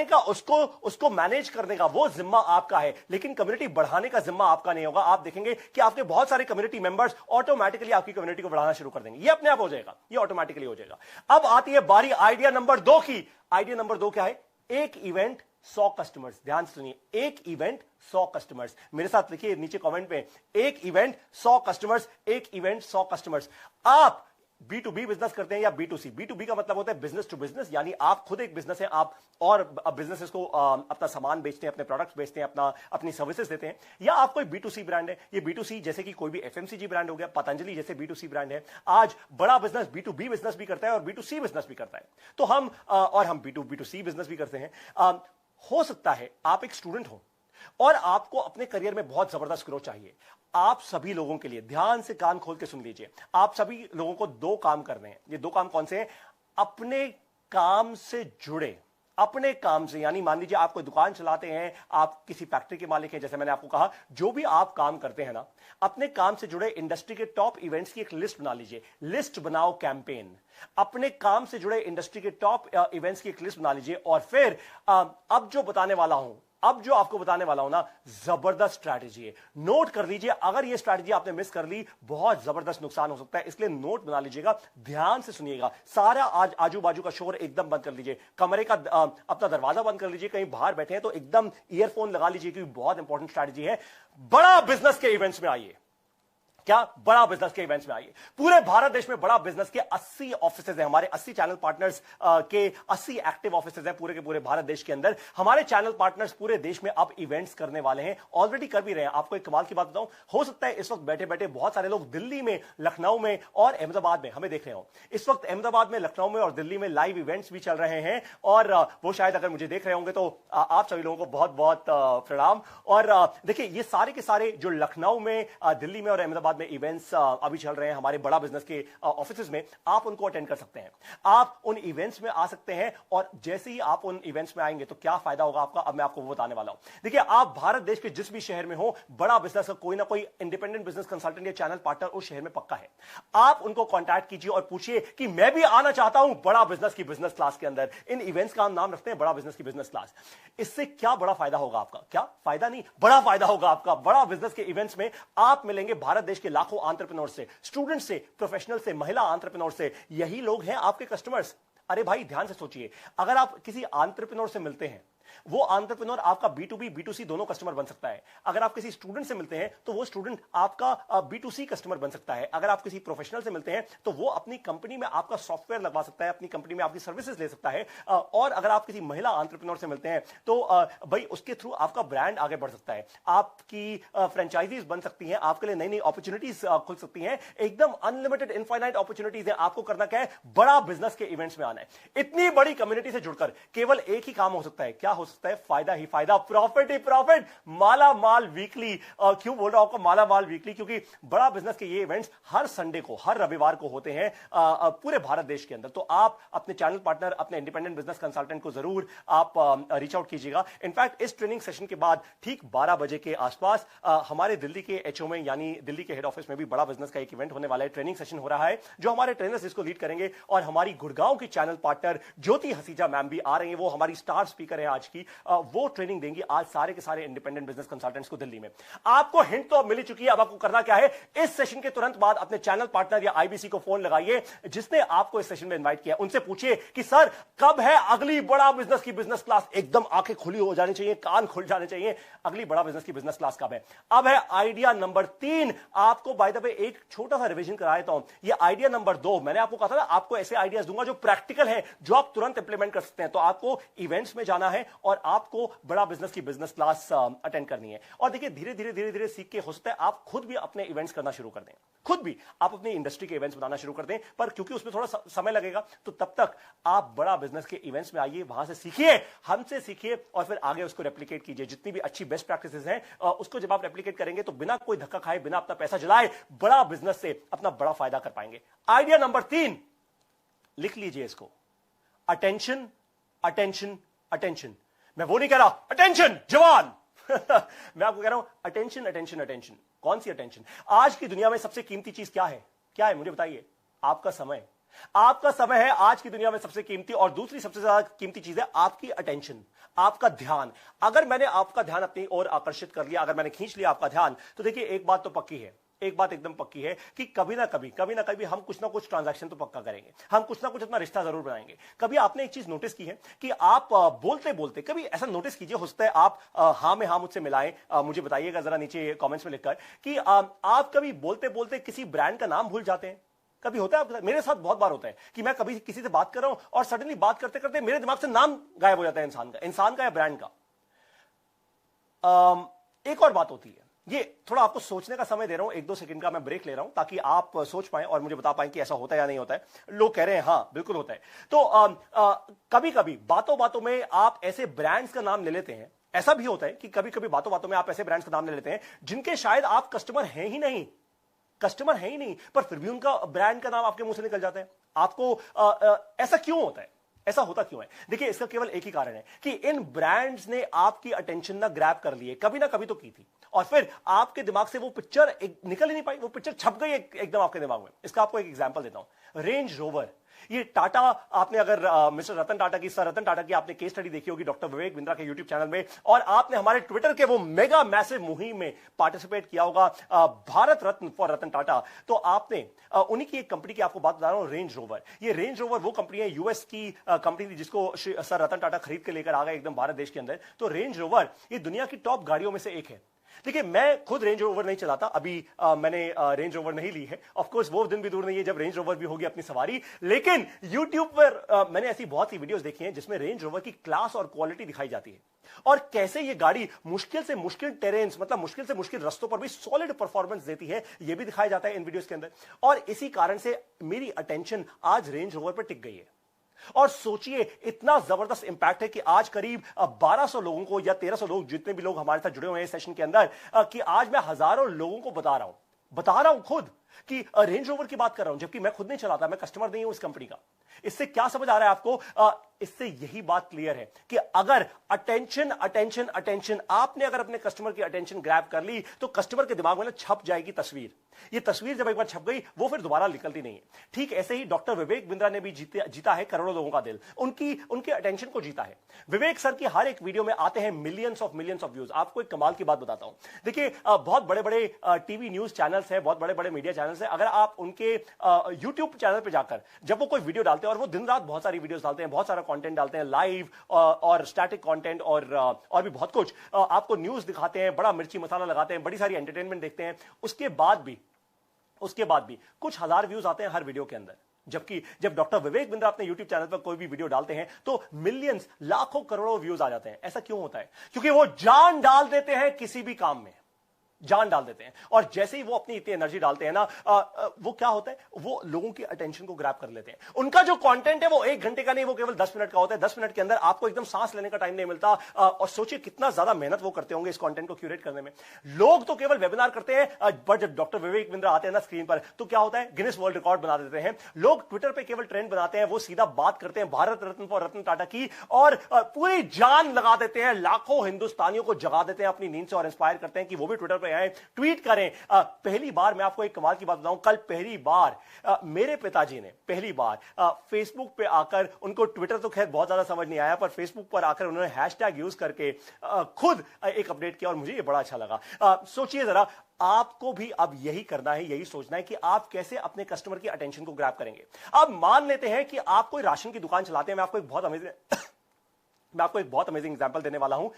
का, उसको मैनेज करने का वो जिम्मा आपका है, लेकिन कम्युनिटी बढ़ाने का जिम्मा आपका नहीं होगा। आप देखेंगे कि आपके बहुत सारे कम्युनिटी मेंबर्स ऑटोमेटिकली आपकी कम्युनिटी को बढ़ाना शुरू कर देंगे। ये अपने आप हो जाएगा, ये ऑटोमेटिकली हो जाएगा। अब आती है बारी आइडिया नंबर 2 की। आइडिया नंबर 2 क्या है? एक इवेंट 100 कस्टमर्स। ध्यान सुनिए, एक इवेंट 100 कस्टमर्स। मेरे साथ लिखिए नीचे कमेंट पे, एक इवेंट 100 कस्टमर्स, एक इवेंट 100 कस्टमर्स। आप B2B बिजनेस करते हैं या B2C? B2B का मतलब होता है बिजनेस टू बिजनेस, यानी आप खुद एक बिजनेस है, आप और बिजनेसेस को अपना सामान बेचते हैं, अपने प्रोडक्ट्स बेचते हैं, अपनी सर्विसेज देते हैं। या आप कोई B2C ब्रांड है। ये B2C जैसे कि कोई भी FMCG ब्रांड हो गया, पतंजलि जैसे B2C ब्रांड है। आज बड़ा बिजनेस B2B बिजनेस भी करता है और B2C बिजनेस भी करता है। तो हम B2C बिजनेस भी करते हैं। हो सकता है आप एक स्टूडेंट हो और आपको अपने करियर में बहुत जबरदस्त ग्रोथ चाहिए। आप सभी लोगों के लिए ध्यान से कान खोल के सुन लीजिए, आप सभी लोगों को 2 काम करने हैं। ये 2 काम कौन से हैं? अपने काम से जुड़े, अपने काम से, यानी मान लीजिए आप कोई दुकान चलाते हैं, आप किसी फैक्ट्री के मालिक हैं, जैसे मैंने आपको कहा, जो भी आप काम करते हैं ना, अपने काम से जुड़े इंडस्ट्री के टॉप इवेंट्स की एक लिस्ट बना लीजिए। लिस्ट बनाओ कैंपेन, अपने काम से जुड़े इंडस्ट्री के टॉप इवेंट्स की एक लिस्ट बना लीजिए। और फिर अब जो आपको बताने वाला हूं ना, जबरदस्त स्ट्रैटेजी है। नोट कर लीजिए, अगर ये स्ट्रैटेजी आपने मिस कर ली, बहुत जबरदस्त नुकसान हो सकता है। इसलिए नोट बना लीजिएगा, ध्यान से सुनिएगा। सारा आज आजू बाजू का शोर एकदम बंद कर लीजिए, कमरे का अपना दरवाजा बंद कर लीजिए। कहीं बाहर बैठे हैं तो एकदम ईयरफोन लगा लीजिए, क्योंकि बहुत इंपॉर्टेंट स्ट्रैटेजी है। बड़ा बिजनेस के इवेंट्स में आइए। क्या? बड़ा बिजनेस के इवेंट्स में आइए। पूरे भारत देश में बड़ा बिजनेस के 80 ऑफिसेज हैं। हमारे 80 चैनल पार्टनर्स के 80 एक्टिव ऑफिसेज हैं पूरे के पूरे भारत देश के अंदर। हमारे चैनल पार्टनर्स पूरे देश में अब इवेंट्स करने वाले हैं, ऑलरेडी कर भी रहे हैं। आपको एक कमाल की बात बताऊं, हो सकता है इस वक्त बैठे बैठे बहुत सारे लोग दिल्ली में, लखनऊ में और अहमदाबाद में हमें देख रहे हो। इस वक्त अहमदाबाद में, लखनऊ में और दिल्ली में लाइव इवेंट्स भी चल रहे हैं, और वो शायद अगर मुझे देख रहे होंगे तो आप सभी लोगों को बहुत बहुत प्रणाम। और देखिए, ये सारे के सारे जो लखनऊ में, दिल्ली में और अहमदाबाद में इवेंट्स अभी चल रहे हैं हमारे बड़ा बिजनेस के ऑफिसेज में, आप उनको अटेंड कर सकते हैं। आप उन इवेंट्स में आ सकते हैं, और जैसे ही आप उन इवेंट्स में आएंगे तो क्या फायदा होगा आपका, अब मैं आपको वो बताने वाला हूं। देखिए, आप भारत देश के जिस भी शहर में हो, बड़ा बिजनेस का कोई ना कोई इंडिपेंडेंट बिजनेस कंसल्टेंट या चैनल पार्टनर उस शहर में पक्का है। आप उनको कांटेक्ट कीजिए और पूछिए कि मैं भी आना चाहता हूं बड़ा बिजनेस की बिजनेस क्लास के अंदर। इन इवेंट्स का हम नाम रखते हैं बड़ा बिजनेस की बिजनेस क्लास। इससे क्या बड़ा फायदा होगा आपका? क्या फायदा नहीं, बड़ा फायदा होगा आपका। बड़ा बिजनेस के इवेंट्स में आप मिलेंगे भारत देश के लाखों एंटरप्रेन्योर से, स्टूडेंट से, प्रोफेशनल से, महिला एंटरप्रेन्योर से। यही लोग हैं आपके कस्टमर्स। अरे भाई, ध्यान से सोचिए, अगर आप किसी एंटरप्रेन्योर से मिलते हैं, वो एंटरप्रेन्योर आपका B2B B2C दोनों कस्टमर बन सकता है। अगर आप किसी स्टूडेंट से मिलते हैं तो वो स्टूडेंट आपका B2C कस्टमर बन सकता है। अगर आप किसी प्रोफेशनल से मिलते हैं तो वो अपनी कंपनी में आपका सॉफ्टवेयर लगवा सकता है, अपनी कंपनी में आपकी सर्विसेज ले सकता है। और अगर आप किसी महिला एंटरप्रेन्योर से मिलते हैं तो भाई, उसके थ्रू आपका ब्रांड आगे बढ़ सकता है, आपकी फ्रेंचाइजीज बन सकती हैं, आपके लिए नई नई अपॉर्चुनिटीज खुल सकती हैं। एकदम अनलिमिटेड, इनफाइनाइट अपॉर्चुनिटीज है। आपको करना क्या है? बड़ा बिजनेस के इवेंट्स में आना है। इतनी बड़ी कम्युनिटी से जुड़कर केवल एक ही काम हो सकता है। क्या हो सकता है? फायदा ही फायदा, प्रॉफिट ही प्रॉफिट। माला माल वीकली। क्यों बोल रहा हूं आपको माला माल वीकली? क्योंकि बड़ा बिजनेस के ये इवेंट्स हर संडे को, हर रविवार को होते हैं पूरे भारत देश के अंदर। तो आप अपने चैनल पार्टनर, अपने इंडिपेंडेंट बिजनेस कंसल्टेंट को जरूर आप रीच आउट कीजिएगा। इनफैक्ट इस ट्रेनिंग सेशन के बाद ठीक 12 बजे के आसपास हमारे दिल्ली के HO में, यानी दिल्ली के हेड ऑफिस में भी बड़ा बिजनेस का एक इवेंट होने वाला है, ट्रेनिंग सेशन हो रहा है, जो हमारे ट्रेनर्स इसको लीड करेंगे। और हमारी गुड़गांव की चैनल पार्टनर ज्योति हसीजा मैम भी आ रही है, वो हमारी स्टार स्पीकर है आज की। वो ट्रेनिंग देंगी आज सारे के सारे इंडिपेंडेंट बिजनेस कंसल्टेंट्स को दिल्ली में। आपको हिंट तो अब मिल चुकी है, अब आपको करना क्या है? इस सेशन के तुरंत बाद अपने चैनल पार्टनर या IBC को फोन लगाइए जिसने आपको इस सेशन में इनवाइट किया। उनसे पूछिए कि सर, कब है अगली बड़ा बिजनेस की बिजनेस क्लास? एकदम आंखें खुली हो जानी चाहिए, कान खुल जाने चाहिए। अगली बड़ा बिजनेस की बिजनेस क्लास कब है? अब है आइडिया नंबर 3। आपको बाय द वे एक छोटा सा रिवीजन करा देता हूं। ये आइडिया नंबर 2, मैंने आपको कहा था ना, आपको ऐसे आइडियाज दूंगा जो प्रैक्टिकल है, जो आप तुरंत इंप्लीमेंट कर सकते हैं। तो आपको इवेंट्स में जाना है और आपको बड़ा बिजनेस की बिजनेस क्लास अटेंड करनी है। और देखिए धीरे धीरे धीरे धीरे सीख के हो सकता है आप खुद भी अपने इवेंट्स करना शुरू कर दें, खुद भी आप अपनी इंडस्ट्री के इवेंट्स बनाना शुरू कर दें, पर क्योंकि उसमें थोड़ा समय लगेगा तो तब तक आप बड़ा बिजनेस के इवेंट्स में आइए, वहां से सीखिए, हमसे सीखिए और फिर आगे उसको रेप्लिकेट कीजिए। जितनी भी अच्छी बेस्ट प्रैक्टिसेस हैं उसको जब आप रेप्लिकेट करेंगे तो बिना कोई धक्का खाए, बिना अपना पैसा जलाए, बड़ा बिजनेस से अपना बड़ा फायदा कर पाएंगे। आइडिया नंबर 3, लिख लीजिए इसको, अटेंशन अटेंशन अटेंशन। मैं वो नहीं कह रहा अटेंशन जवान मैं आपको कह रहा हूं अटेंशन अटेंशन अटेंशन। कौन सी अटेंशन? आज की दुनिया में सबसे कीमती चीज क्या है? क्या है मुझे बताइए? आपका समय। आपका समय है आज की दुनिया में सबसे कीमती, और दूसरी सबसे ज्यादा कीमती चीज है आपकी अटेंशन, आपका ध्यान। अगर मैंने आपका ध्यान अपनी ओर आकर्षित कर लिया, अगर मैंने खींच लिया आपका ध्यान, तो देखिए एक बात तो पक्की है, एक बात एकदम पक्की है कि कभी ना कभी हम कुछ ना कुछ ट्रांजैक्शन तो पक्का करेंगे, हम कुछ ना कुछ अपना रिश्ता जरूर बनाएंगे। कभी आपने एक चीज नोटिस की है कि आप बोलते बोलते, कभी ऐसा नोटिस कीजिए, हो सकता है आप हां में हां मुझसे मिलाएं, मुझे बताइएगा जरा नीचे कमेंट्स में लिखकर कि आप कभी बोलते बोलते किसी ब्रांड का नाम भूल जाते हैं? कभी होता है? मेरे साथ बहुत बार होता है कि मैं कभी किसी से बात कर रहा हूं और सडनली बात करते करते मेरे दिमाग से नाम गायब हो जाता है, इंसान का या ब्रांड का। एक और बात होती है, ये थोड़ा आपको सोचने का समय दे रहा हूं, 1-2 सेकंड का मैं ब्रेक ले रहा हूं ताकि आप सोच पाएं और मुझे बता पाएं कि ऐसा होता है या नहीं होता है। लोग कह रहे हैं हां बिल्कुल होता है। तो कभी कभी बातों बातों में आप ऐसे ब्रांड्स का नाम ले लेते हैं, ऐसा भी होता है कि कभी कभी बातों बातों में आप ऐसे ब्रांड्स का नाम ले लेते हैं जिनके शायद आप कस्टमर हैं ही नहीं, कस्टमर है ही नहीं, पर फिर भी उनका ब्रांड का नाम आपके मुंह से निकल जाता है। आपको ऐसा क्यों होता है? ऐसा होता क्यों है? देखिए इसका केवल एक ही कारण है कि इन ब्रांड्स ने आपकी अटेंशन ना ग्रैब कर ली है, कभी ना कभी तो की थी, और फिर आपके दिमाग से वो पिक्चर निकल ही नहीं पाई, वो पिक्चर छप गई एकदम आपके दिमाग में। इसका आपको एक एग्जांपल देता हूं, रेंज रोवर। ये टाटा, आपने अगर मिस्टर रतन टाटा की, सर रतन टाटा की आपने केस स्टडी देखी होगी डॉक्टर विवेक बिंद्रा के यूट्यूब चैनल में, और आपने हमारे ट्विटर के वो मेगा मैसिव मुहिम में पार्टिसिपेट किया होगा, भारत रत्न फॉर रतन टाटा। तो आपने उन्हीं की एक कंपनी की आपको बात बता रहा हूं, रेंज रोवर। ये रेंज रोवर वो कंपनी है, यूएस की कंपनी थी, जिसको सर रतन टाटा खरीद के लेकर आ गए एकदम भारत देश के अंदर। तो रेंज रोवर ये दुनिया की टॉप गाड़ियों में से एक है। देखिए मैं खुद रेंज रोवर नहीं चलाता, अभी मैंने रेंज रोवर नहीं ली है। ऑफ कोर्स वो दिन भी दूर नहीं है जब रेंज रोवर भी होगी अपनी सवारी, लेकिन YouTube पर मैंने ऐसी बहुत सी वीडियोस देखी हैं जिसमें रेंज रोवर की क्लास और क्वालिटी दिखाई जाती है, और कैसे ये गाड़ी मुश्किल से मुश्किल टेरेन्स, मतलब मुश्किल से मुश्किल रास्तों पर भी सॉलिड परफॉर्मेंस देती है, ये भी दिखाया जाता है इन वीडियोस के अंदर। और इसी कारण से मेरी अटेंशन आज रेंज रोवर पर टिक गई है। और सोचिए इतना जबरदस्त इंपैक्ट है कि आज करीब 1200 लोगों को या 1300 लोग, जितने भी लोग हमारे साथ जुड़े हुए हैं इस सेशन के अंदर, कि आज मैं हजारों लोगों को बता रहा हूं खुद कि रेंज रोवर की बात कर रहा हूं, जबकि मैं खुद नहीं चलाता, मैं कस्टमर नहीं हूं इस कंपनी का। इससे क्या समझ आ रहा है आपको? इससे यही बात क्लियर है कि अगर अटेंशन अटेंशन अटेंशन, आपने अगर अपने कस्टमर की अटेंशन ग्रैब कर ली तो कस्टमर के दिमाग में ना छप जाएगी तस्वीर। ये तस्वीर जब एक बार छप गई वो फिर दोबारा निकलती नहीं है। ठीक ऐसे ही डॉक्टर विवेक बिंद्रा ने भी जीता है करोड़ों लोगों का दिल, उनके अटेंशन को जीता है। विवेक सर की हर एक वीडियो में आते हैं मिलियंस ऑफ व्यूज। आपको एक कमाल की बात बताता हूं, देखिए बहुत बड़े बड़े टीवी न्यूज चैनल्स हैं, बहुत बड़े बड़े मीडिया चैनल्स हैं, अगर आप उनके यूट्यूब चैनल पर जाकर जब वो कोई वीडियो डालते हैं, और वो दिन रात बहुत सारी वीडियोस डालते हैं, बहुत सारा कंटेंट डालते हैं, लाइव और स्टैटिक कंटेंट और भी बहुत कुछ, आपको न्यूज दिखाते हैं, बड़ा मिर्ची मसाला लगाते हैं, बड़ी सारी एंटरटेनमेंट देखते हैं, उसके बाद भी कुछ हजार व्यूज आते हैं हर वीडियो के अंदर। जबकि जब डॉक्टर विवेक बिंद्रा अपने YouTube चैनल पर कोई भी वीडियो डालते हैं तो मिलियंस, लाखों करोड़ों व्यूज आ जाते हैं। ऐसा क्यों होता है? क्योंकि वो जान डाल देते हैं किसी भी काम में, जान डाल देते हैं, और जैसे ही वो अपनी इतनी एनर्जी डालते हैं ना, वो क्या होता है, वो लोगों की अटेंशन को ग्रैब कर लेते हैं। उनका जो कंटेंट है वो 1 घंटे का नहीं, वो केवल 10 मिनट का होता है। 10 मिनट के अंदर आपको एकदम सांस लेने का टाइम नहीं मिलता, और सोचिए कितना ज्यादा मेहनत वो करते होंगे इस कंटेंट को क्यूरेट करने में। लोग तो केवल वेबिनार करते हैं, बट जब डॉक्टर विवेक बिंद्रा आते हैं ना स्क्रीन पर, तो क्या होता है, गिनीज वर्ल्ड रिकॉर्ड बना देते हैं। लोग ट्विटर पर केवल ट्रेंड बनाते हैं, वो सीधा बात करते हैं भारत रत्न फॉर रतन टाटा की, और पूरी जान लगा देते हैं, लाखों हिंदुस्तानियों को जगा देते हैं अपनी नींद से, और इंस्पायर करते हैं कि वो भी ट्विटर पर आए, ट्वीट करें। पहली बार मैं आपको एक कमाल की बात बताऊं, कल पहली बार मेरे पिताजी ने पहली बार फेसबुक पे आकर, उनको ट्विटर तो खैर बहुत ज्यादा समझ नहीं आया, पर फेसबुक पर आकर उन्होंने हैशटैग यूज करके खुद एक अपडेट किया, और मुझे ये बड़ा अच्छा लगा। सोचिए जरा, आपको भी अब यही करना है, यही सोचना है कि आप कैसे अपने कस्टमर की अटेंशन को ग्रैब करेंगे। अब मान लेते हैं कि आप कोई राशन की दुकान चलाते हैं, मैं आपको एक बहुत अमेजिंग एग्जांपल देने वाला हूं।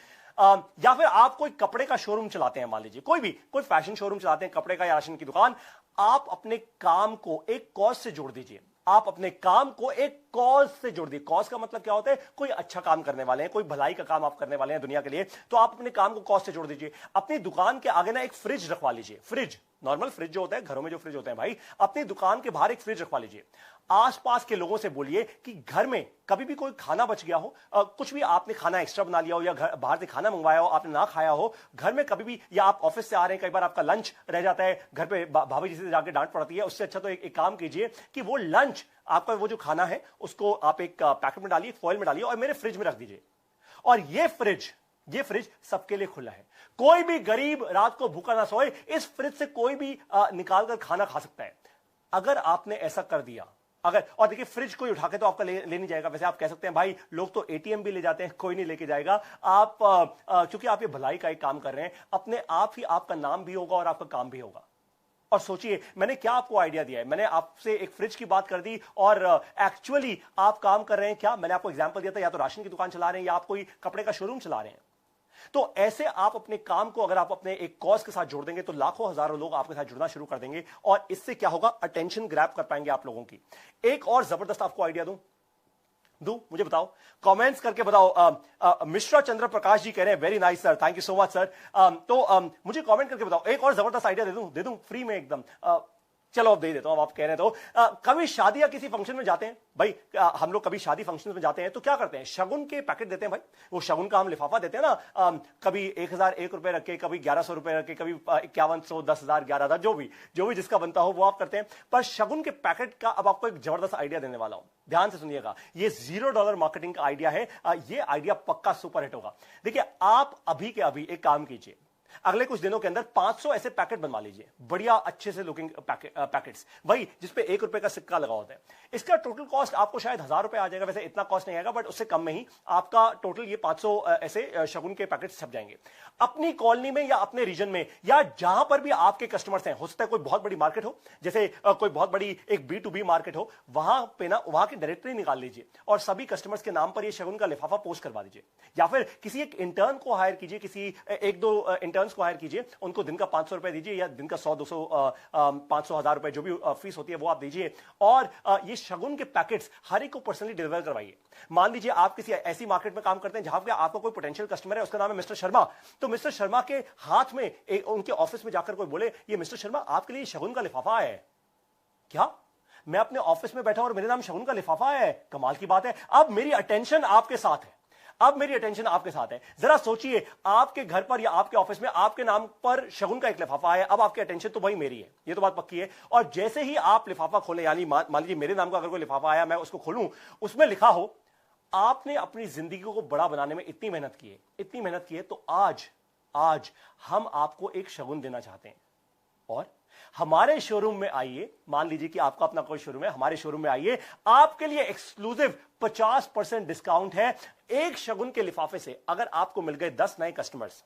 या फिर आप कोई कपड़े का शोरूम चलाते हैं, मान लीजिए कोई फैशन शोरूम चलाते हैं, कपड़े का या राशन की दुकान। आप अपने काम को एक कॉज से जोड़ दीजिए, आप अपने काम को एक कॉज से जोड़ दिए। कॉज का मतलब क्या होता है? कोई अच्छा काम करने वाले हैं, कोई भलाई का काम आप करने वाले हैं दुनिया के लिए, तो आप अपने काम को कॉज से जोड़ दीजिए। अपनी दुकान के आगे ना एक फ्रिज रखवा लीजिए। फ्रिज, नॉर्मल फ्रिज जो होता है घरों में, जो फ्रिज होते हैं भाई, अपनी दुकान के बाहर एक फ्रिज रखवा लीजिए। आसपास के लोगों से बोलिए कि घर में कभी भी कोई खाना बच गया हो, कुछ भी आपने खाना एक्स्ट्रा बना लिया हो, या घर बाहर से खाना मंगवाया हो, आपने ना खाया हो, घर में कभी भी, या आप ऑफिस से आ रहे हैं, कई बार आपका लंच रह जाता है घर पे, भाभी जी से जाके डांट पड़ती है, उससे अच्छा तो एक काम कीजिए कि वो लंच आपका, वो जो खाना है उसको आप एक पैकेट में डालिए, फॉइल में डालिए और मेरे फ्रिज में रख दीजिए। और ये फ्रिज सबके लिए खुला है। कोई भी गरीब रात को भूखा ना सोए, इस फ्रिज से कोई भी निकाल कर खाना खा सकता है। अगर आपने ऐसा कर दिया, अगर, और देखिए फ्रिज कोई उठा के तो आपका ले नहीं जाएगा। वैसे आप कह सकते हैं भाई लोग तो एटीएम भी ले जाते हैं, कोई नहीं लेके जाएगा। आप क्योंकि आप ये भलाई का एक काम कर रहे हैं, अपने आप ही आपका नाम भी होगा और आपका काम भी होगा। और सोचिए मैंने क्या आपको आइडिया दिया है। मैंने आपसे एक फ्रिज की बात कर दी और एक्चुअली आप काम कर रहे हैं क्या? मैंने आपको एग्जांपल दिया था, या तो राशन की दुकान चला रहे हैं या आप कोई कपड़े का शोरूम चला रहे हैं। तो ऐसे आप अपने काम को अगर आप अपने एक कॉज के साथ जोड़ देंगे तो लाखों हजारों लोग आपके साथ जुड़ना शुरू कर देंगे, और इससे क्या होगा? अटेंशन ग्रैब कर पाएंगे आप लोगों की। एक और जबरदस्त आपको आइडिया दूं, मुझे बताओ, कमेंट्स करके बताओ। मिश्रा चंद्र प्रकाश जी कह रहे हैं very nice sir, thank you so much sir. मुझे कमेंट करके बताओ, एक और जबरदस्त आइडिया दे दूं फ्री में एकदम। चलो अब दे देता हूं, आप कह रहे हैं तो। कभी शादी या किसी फंक्शन में जाते हैं भाई, हम लोग कभी शादी फंक्शन में जाते हैं तो क्या करते हैं? शगुन के पैकेट देते हैं भाई। वो शगुन का हम लिफाफा देते हैं ना, कभी 1001 रुपए रख के, कभी 1100 रुपए रख के, कभी 5100, 10,000, 11,000, जो भी जिसका बनता हो वो आप करते हैं। पर शगुन के पैकेट का अब आपको एक जबरदस्त आइडिया देने वाला हूं, ध्यान से सुनिएगा। ये $0 मार्केटिंग का आइडिया है। ये आइडिया पक्का सुपर हिट होगा। देखिए आप अभी के अभी एक काम कीजिए, अगले कुछ दिनों के अंदर 500 ऐसे पैकेट बनवा लीजिए, बढ़िया अच्छे से लुकिंग पैकेट्स, वही जिसपे ₹1 का सिक्का लगा होता है। इसका टोटल कॉस्ट आपको शायद ₹1000 आ जाएगा। वैसे इतना कॉस्ट नहीं आएगा, बट उससे कम में ही आपका टोटल ये 500 ऐसे शगुन के पैकेट्स छप जाएंगे। अपनी कॉलोनी में या अपने रीजन में या जहां पर भी आपके कस्टमर्स हैं, हो सकता है कोई बहुत बड़ी मार्केट हो, जैसे कोई बहुत बड़ी एक B2B मार्केट हो, वहां पे ना वहां की डायरेक्टरी निकाल लीजिए और सभी कस्टमर्स के नाम पर ये शगुन का लिफाफा पोस्ट करवा दीजिए। या फिर किसी एक इंटर्न को हायर कीजिए, किसी एक दो इंटर्न्स को हायर कीजिए, उनको दिन का ₹500 दीजिए, या दिन का 100, 200, 500, ₹1000 जो भी फीस होती है वो आप दीजिए। और ये शगुन के पैकेट्स हर एक को पर्सनली डिलीवर करवाइए। मान लीजिए आप किसी ऐसी मार्केट में काम करते हैं जहां पे आपका कोई पोटेंशियल कस्टमर है, उसका नाम है मिस्टर शर्मा, तो मिस्टर शर्मा के हाथ में उनके ऑफिस में जाकर कोई बोले, ये मिस्टर शर्मा आपके लिए शगुन का लिफाफा आया है। क्या? मैं अपने ऑफिस में बैठा और मेरे नाम शगुन का लिफाफा आया है? कमाल की बात है। अब मेरी अटेंशन आपके साथ है, जरा सोचिए, आपके घर पर या आपके ऑफिस में आपके नाम पर शगुन का एक लिफाफा है, अब आपकी अटेंशन तो भाई मेरी है, ये तो बात पक्की है। और जैसे ही आप लिफाफा खोलें, यानी मान लीजिए मेरे नाम का अगर कोई लिफाफा आया, मैं उसको खोलूं, उसमें लिखा हो आपने अपनी जिंदगी को बड़ा बनाने में इतनी मेहनत की है, तो आज हम आपको एक शगुन देना चाहते हैं और हमारे शोरूम में आइए। मान लीजिए कि आपका अपना कोई शोरूम है, हमारे शोरूम में आइए, आपके लिए एक्सक्लूसिव 50% डिस्काउंट है एक शगुन के लिफाफे से। अगर आपको मिल गए 10 नए कस्टमर्स,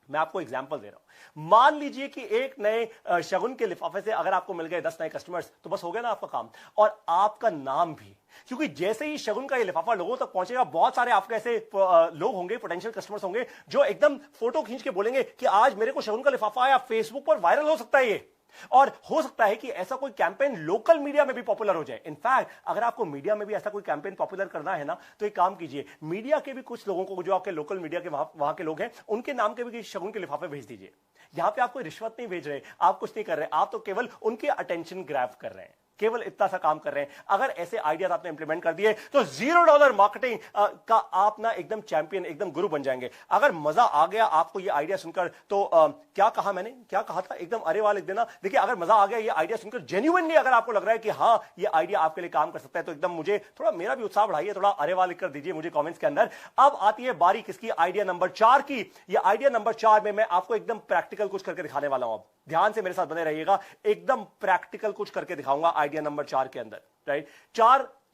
मैं आपको एग्जांपल दे रहा हूं, मान लीजिए कि एक नए शगुन के लिफाफे से अगर आपको मिल गए 10 नए कस्टमर्स, तो बस हो गया ना आपका काम, और आपका नाम भी। क्योंकि जैसे ही शगुन का ये लिफाफा लोगों तक पहुंचेगा, बहुत सारे आपके ऐसे लोग होंगे, पोटेंशियल कस्टमर्स होंगे, जो एकदम फोटो खींच के बोलेंगे कि आज मेरे को शगुन का लिफाफा आया, फेसबुक पर वायरल हो सकता है ये, और हो सकता है कि ऐसा कोई कैंपेन लोकल मीडिया में भी पॉपुलर हो जाए। इनफैक्ट अगर आपको मीडिया में भी ऐसा कोई कैंपेन पॉपुलर करना है ना, तो एक काम कीजिए, मीडिया के भी कुछ लोगों को, जो आपके लोकल मीडिया के वहां के लोग हैं, उनके नाम के भी शगुन के लिफाफे भेज दीजिए। यहां पे आप कोई रिश्वत नहीं भेज रहे, आप कुछ नहीं कर रहे, आप तो केवल उनके अटेंशन ग्रैब कर रहे हैं, केवल इतना सा काम कर रहे हैं। अगर ऐसे आइडियाज आपने इंप्लीमेंट कर दिए तो $0 मार्केटिंग का आप ना एकदम चैंपियन, एकदम गुरु बन जाएंगे। अगर मजा आ गया आपको ये आइडिया सुनकर, तो क्या कहा था, एकदम अरे वाले लिख देना। देखिए अगर मजा आ गया ये आइडिया सुनकर, जेन्युइनली अगर आपको लग रहा है कि हाँ ये आइडिया आपके लिए काम कर सकता है, तो एकदम मुझे थोड़ा, मेरा भी उत्साह बढ़ाइए, थोड़ा अरे वाले लिख कर दीजिए मुझे कॉमेंट्स के अंदर। अब आती है बारी किसकी? आइडिया नंबर 4 की। ये आइडिया नंबर 4 में मैं आपको एकदम प्रैक्टिकल कुछ करके दिखाने वाला हूं। अब ध्यान से मेरे साथ बने रहिएगा, एकदम प्रैक्टिकल कुछ करके दिखाऊंगा आइडिया नंबर 4 के अंदर, राइट।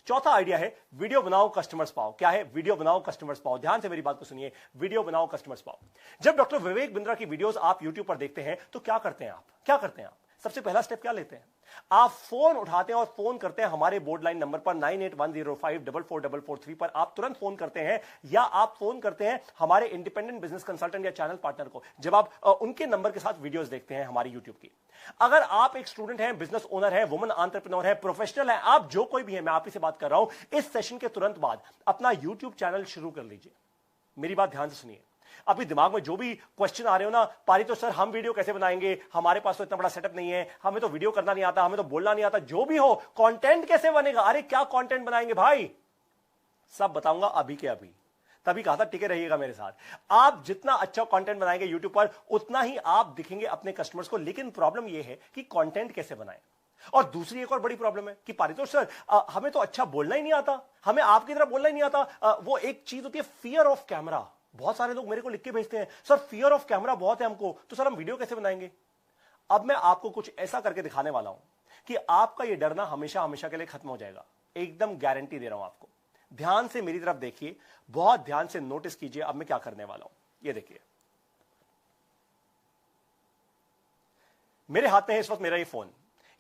चौथा आइडिया है वीडियो बनाओ कस्टमर्स पाओ। क्या है? वीडियो बनाओ कस्टमर्स पाओ। ध्यान से मेरी बात को सुनिए, वीडियो बनाओ कस्टमर्स पाओ। जब डॉक्टर विवेक बिंद्रा की वीडियोस आप यूट्यूब पर देखते हैं तो क्या करते हैं आप? सबसे पहला स्टेप क्या लेते हैं? आप फोन उठाते हैं और फोन करते हैं हमारे बोर्ड लाइन नंबर पर 9810544443 पर आप तुरंत फोन करते हैं, या आप फोन करते हैं हमारे इंडिपेंडेंट बिजनेस कंसल्टेंट या चैनल पार्टनर को जब आप उनके नंबर के साथ वीडियोस देखते हैं हमारी यूट्यूब की। अगर आप एक स्टूडेंट हैं, बिजनेस ओनर है, वुमन एंटरप्रेन्योर है, प्रोफेशनल है, आप जो कोई भी है, मैं आप ही से बात कर रहा हूं, इस सेशन के तुरंत बाद अपना यूट्यूब चैनल शुरू कर लीजिए। मेरी बात ध्यान से सुनिए। अभी दिमाग में जो भी क्वेश्चन आ रहे हो ना, पारी तो सर हम वीडियो कैसे बनाएंगे, हमारे पास तो इतना बड़ा सेटअप नहीं है, हमें तो वीडियो करना नहीं आता, हमें तो बोलना नहीं आता, जो भी हो कंटेंट कैसे बनेगा? अरे क्या कंटेंट बनाएंगे भाई, सब बताऊंगा अभी के अभी। तभी कहा था टिके रहिएगा मेरे साथ। आप जितना अच्छा कंटेंट बनाएंगे यूट्यूब पर, उतना ही आप दिखेंगे अपने कस्टमर्स को। लेकिन प्रॉब्लम यह है कि कंटेंट कैसे बनाएं। और दूसरी एक और बड़ी प्रॉब्लम है कि पारितोष सर हमें तो अच्छा बोलना ही नहीं आता, हमें आपकी तरह बोलना ही नहीं आता। वो एक चीज होती है फियर ऑफ कैमरा। बहुत सारे लोग मेरे को लिख के भेजते हैं, सर फियर ऑफ कैमरा बहुत है हमको, तो सर हम वीडियो कैसे बनाएंगे? अब मैं आपको कुछ ऐसा करके दिखाने वाला हूं कि आपका यह डरना हमेशा हमेशा के लिए खत्म हो जाएगा। एकदम गारंटी दे रहा हूं आपको। ध्यान से मेरी तरफ देखिए, बहुत ध्यान से नोटिस कीजिए अब मैं क्या करने वाला हूं। ये देखिए, मेरे हाथ में है इस वक्त मेरा ये फोन।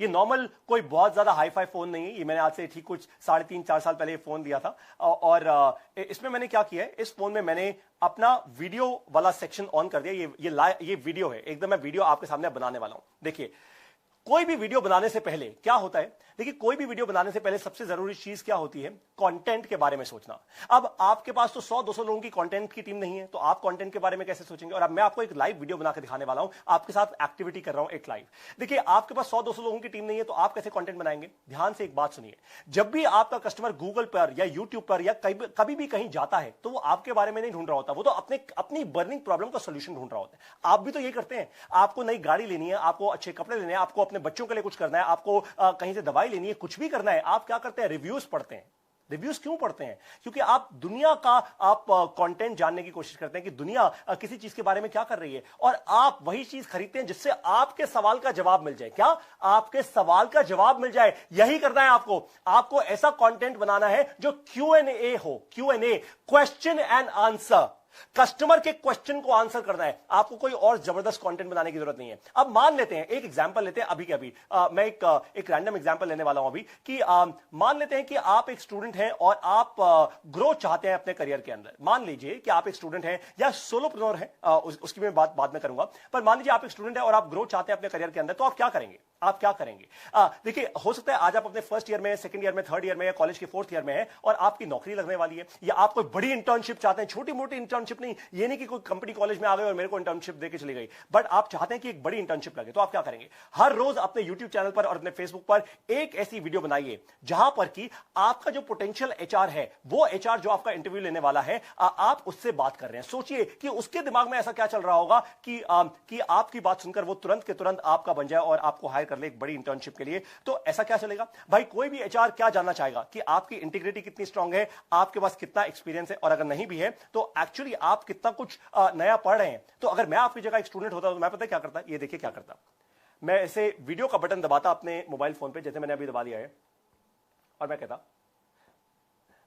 ये नॉर्मल कोई बहुत ज्यादा हाई फाई फोन नहीं है, ये मैंने आज से ठीक कुछ 3.5-4 साल पहले ये फोन दिया था। और इसमें मैंने क्या किया है, इस फोन में मैंने अपना वीडियो वाला सेक्शन ऑन कर दिया। ये वीडियो है, एकदम मैं वीडियो आपके सामने बनाने वाला हूं। देखिए, कोई भी वीडियो बनाने से पहले क्या होता है, देखिए कोई भी वीडियो बनाने से पहले सबसे जरूरी चीज क्या होती है? कंटेंट के बारे में सोचना। अब आपके पास तो 100-200 लोगों की कंटेंट की टीम नहीं है, तो आप कंटेंट के बारे में कैसे सोचेंगे? और अब मैं आपको एक लाइव वीडियो बनाकर दिखाने वाला हूं, आपके साथ एक्टिविटी कर रहा हूं एक लाइव। देखिए, आपके पास 100-200 लोगों की टीम नहीं है, तो आप कैसे कंटेंट बनाएंगे? ध्यान से एक बात सुनिए, जब भी आपका कस्टमर गूगल पर या यूट्यूब पर या कभी भी कहीं जाता है, तो वो आपके बारे में नहीं ढूंढ रहा होता, वो तो अपनी बर्निंग प्रॉब्लम का सोल्यूशन ढूंढ रहा होता है। आप भी तो ये करते हैं। आपको नई गाड़ी लेनी है, आपको अच्छे कपड़े लेने हैं, आपको अपने बच्चों के लिए कुछ करना है, आपको कहीं से दवाई लेनी है, कुछ भी करना है, आप क्या करते हैं? रिव्यूज पढ़ते हैं। रिव्यूज क्यों पढ़ते हैं? क्योंकि आप दुनिया का आप कंटेंट जानने की कोशिश करते हैं कि दुनिया किसी चीज के बारे में क्या कर रही है, और आप वही चीज खरीदते हैं जिससे आपके सवाल का जवाब मिल जाए। क्या? आपके सवाल का जवाब मिल जाए। यही करना है आपको ऐसा कंटेंट बनाना है जो Q&A हो। Q&A, question and answer. Customer के क्वेश्चन को आंसर करना है। आपको कोई और जबरदस्त कंटेंट बनाने की जरूरत नहीं है। अब मान लेते हैं, एक एग्जांपल लेते हैं अभी के अभी। मैं एक रैंडम एग्जांपल लेने वाला हूं अभी कि मान लेते हैं कि आप एक स्टूडेंट हैं और आप ग्रो चाहते हैं अपने करियर के अंदर। मान लीजिए कि आप एक स्टूडेंट हैं या सोलोप्रेन्योर हैं, उसकी मैं बात बाद में करूंगा, पर मान लीजिए आप एक स्टूडेंट हैं और आप ग्रो चाहते हैं अपने करियर के अंदर, तो आप क्या करेंगे? देखिए, हो सकता है आज आप अपने फर्स्ट ईयर में, सेकंड ईयर में, थर्ड ईयर में या कॉलेज के फोर्थ ईयर में है और आपकी नौकरी लगने वाली है, या आप कोई बड़ी इंटर्नशिप चाहते हैं। छोटी मोटी इंटर्नशिप नहीं, ये नहीं कि कोई कंपनी कॉलेज में आ गए और मेरे को इंटर्नशिप देके चली गई, बट आप चाहते हैं कि एक बड़ी इंटर्नशिप लगे, तो आप क्या करेंगे? हर रोज अपने यूट्यूब चैनल पर और अपने फेसबुक पर एक ऐसी वीडियो बनाइए जहां पर कि आपका जो पोटेंशियल एचआर है, वो एचआर जो आपका इंटरव्यू लेने वाला है, आप उससे बात कर रहे हैं। सोचिए कि उसके दिमाग में ऐसा क्या चल रहा होगा कि आपकी बात सुनकर वो तुरंत के तुरंत आपका बन जाए और आपको हायर कर ले एक बड़ी इंटर्नशिप के लिए। तो ऐसा क्या चलेगा भाई? कोई भी एचआर क्या जानना चाहेगा कि आपकी इंटीग्रिटी कितनी स्ट्रांग है, आपके पास कितना एक्सपीरियंस है, और अगर नहीं भी है तो एक्चुअली आप कितना कुछ नया पढ़ रहे हैं। तो अगर मैं आपकी जगह एक स्टूडेंट होता तो मैं पता है क्या करता? ये देखिए क्या करता। मैं ऐसे वीडियो का बटन दबाता अपने मोबाइल फोन पे, जैसे मैंने अभी दबा दिया है, और मैं कहता,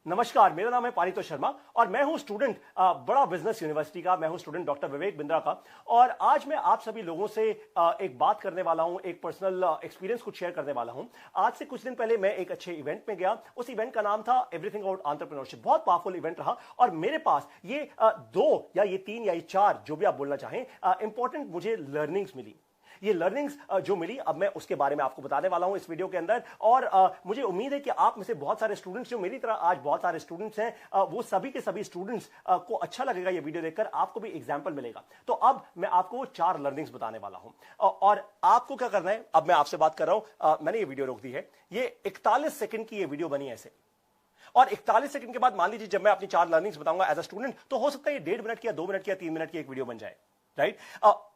नमस्कार, मेरा नाम है पारितोष शर्मा और मैं हूं स्टूडेंट बड़ा बिजनेस यूनिवर्सिटी का। मैं हूं स्टूडेंट डॉक्टर विवेक बिंद्रा का, और आज मैं आप सभी लोगों से एक बात करने वाला हूं, एक पर्सनल एक्सपीरियंस कुछ शेयर करने वाला हूं। आज से कुछ दिन पहले मैं एक अच्छे इवेंट में गया। उस इवेंट का नाम था एवरीथिंग अबाउट एंटरप्रेन्योरशिप। बहुत पावरफुल इवेंट रहा, और मेरे पास ये 2 या ये 3 या ये 4 जो भी आप बोलना चाहें, इंपॉर्टेंट मुझे लर्निंग्स मिली। ये लर्निंग्स जो मिली, अब मैं उसके बारे में आपको बताने वाला हूं इस वीडियो के अंदर। और मुझे उम्मीद है कि आप में से बहुत सारे स्टूडेंट्स, जो मेरी तरह आज बहुत सारे स्टूडेंट्स हैं, वो सभी के सभी स्टूडेंट्स को अच्छा लगेगा ये वीडियो देखकर, आपको भी एग्जाम्पल मिलेगा। तो अब मैं आपको 4 लर्निंग्स बताने वाला हूं, और आपको क्या करना है? अब मैं आपसे बात कर रहा हूं, मैंने ये वीडियो रोक दी है। ये 41 सेकंड की ये वीडियो बनी ऐसे, और 41 सेकंड के बाद मान लीजिए जब मैं अपनी 4 लर्निंग्स बताऊंगा एज अ स्टूडेंट, तो हो सकता है ये 1.5 मिनट की या 2 मिनट की या 3 मिनट की एक वीडियो बन जाए। राइट?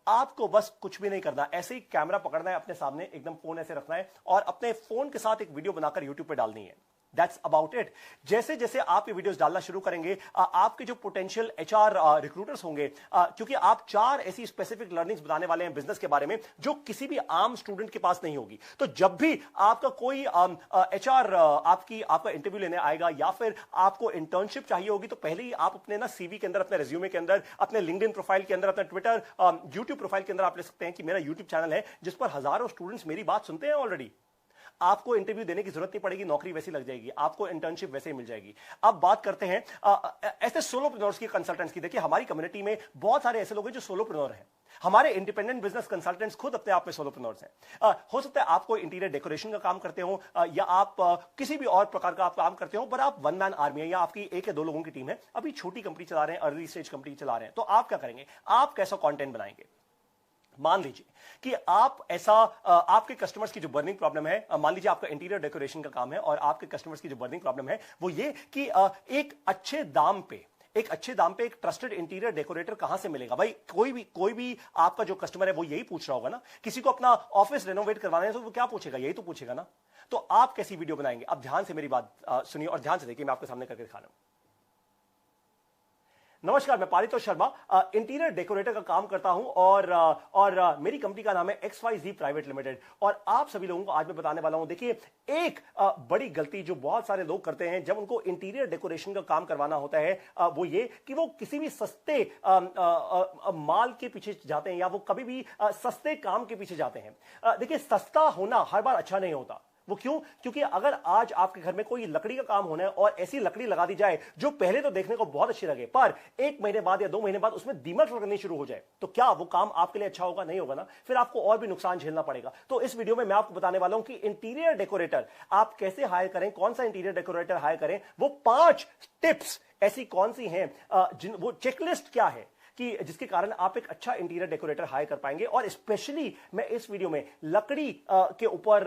आपको बस कुछ भी नहीं करना, ऐसे ही कैमरा पकड़ना है अपने सामने, एकदम फोन ऐसे रखना है और अपने फोन के साथ एक वीडियो बनाकर यूट्यूब पे डालनी है। That's about it. जैसे जैसे आप ये वीडियोस डालना शुरू करेंगे, आपके जो पोटेंशियल एचआर रिक्रूटर्स होंगे, क्योंकि आप 4 ऐसी स्पेसिफिक लर्निंग्स बताने वाले हैं बिजनेस के बारे में जो किसी भी आम स्टूडेंट के पास नहीं होगी। तो जब भी आपका कोई एचआर आपका इंटरव्यू लेने आएगा या फिर आपको इंटर्नशिप चाहिए होगी, तो पहले ही आप अपने ना सीवी के अंदर, अपने रिज्यूमे के अंदर, अपने लिंक्डइन प्रोफाइल के अंदर, अपने ट्विटर यूट्यूब प्रोफाइल के अंदर आप ले सकते हैं कि मेरा यूट्यूब चैनल है जिस पर हजारों स्टूडेंट्स मेरी बात सुनते हैं ऑलरेडी। आपको इंटरव्यू देने की जरूरत नहीं पड़ेगी, नौकरी वैसी लग जाएगी, आपको इंटर्नशिप वैसे ही मिल जाएगी। अब बात करते हैं ऐसे सोलोप्रेन्योर्स की, कंसल्टेंट्स की। देखिए हमारी कम्युनिटी में बहुत सारे ऐसे लोग हैं जो सोलोप्रेन्योर हैं। हमारे इंडिपेंडेंट बिजनेस कंसल्टेंट्स खुद अपने आप में सोलोप्रेन्योर्स हैं। हो सकता है आप कोई इंटीरियर डेकोरेशन का काम करते हो या आप किसी भी और प्रकार का आप काम करते हो, पर आप वन मैन आर्मी है या आपकी 1 या 2 लोगों की टीम है, अभी छोटी कंपनी चला रहे हैं, अर्ली स्टेज कंपनी चला रहे हैं, तो आप क्या करेंगे? आप कैसा कंटेंट बनाएंगे? मान लीजिए कि आप ऐसा आपके कस्टमर्स की जो बर्निंग प्रॉब्लम है, मान लीजिए आपका इंटीरियर डेकोरेशन का काम है और आपके कस्टमर्स की जो बर्निंग प्रॉब्लम है वो ये कि एक अच्छे दाम पे एक ट्रस्टेड इंटीरियर डेकोरेटर कहां से मिलेगा? भाई कोई भी आपका जो कस्टमर है वो यही पूछ रहा होगा ना। किसी को अपना ऑफिस रेनोवेट करवाना है तो वो क्या पूछेगा? यही तो पूछेगा ना। तो आप कैसी वीडियो बनाएंगे? अब ध्यान से मेरी बात सुनिए और ध्यान से देखिए, मैं आपके सामने करके दिखा रहा हूं। नमस्कार, मैं पारितोष शर्मा इंटीरियर डेकोरेटर का काम करता हूं और मेरी कंपनी का नाम है XYZ प्राइवेट लिमिटेड। और आप सभी लोगों को आज मैं बताने वाला हूं, देखिए एक बड़ी गलती जो बहुत सारे लोग करते हैं जब उनको इंटीरियर डेकोरेशन का काम करवाना होता है, वो ये कि वो किसी भी सस्ते माल के पीछे जाते हैं या वो कभी भी सस्ते काम के पीछे जाते हैं। देखिए सस्ता होना हर बार अच्छा नहीं होता। वो क्यों? क्योंकि अगर आज आपके घर में कोई लकड़ी का काम होना है और ऐसी लकड़ी लगा दी जाए जो पहले तो देखने को बहुत अच्छी लगे, पर 1 महीने बाद या 2 महीने बाद उसमें दीमक लगनी शुरू हो जाए, तो क्या वो काम आपके लिए अच्छा होगा? नहीं होगा ना। फिर आपको और भी नुकसान झेलना पड़ेगा। तो इस वीडियो में मैं आपको बताने वाला हूं कि इंटीरियर डेकोरेटर आप कैसे हायर करें, कौन सा इंटीरियर डेकोरेटर हायर करें। वो 5 टिप्स ऐसी कौन सी हैं, वो चेकलिस्ट क्या है कि जिसके कारण आप एक अच्छा इंटीरियर डेकोरेटर हायर कर पाएंगे। और स्पेशली मैं इस वीडियो में लकड़ी के ऊपर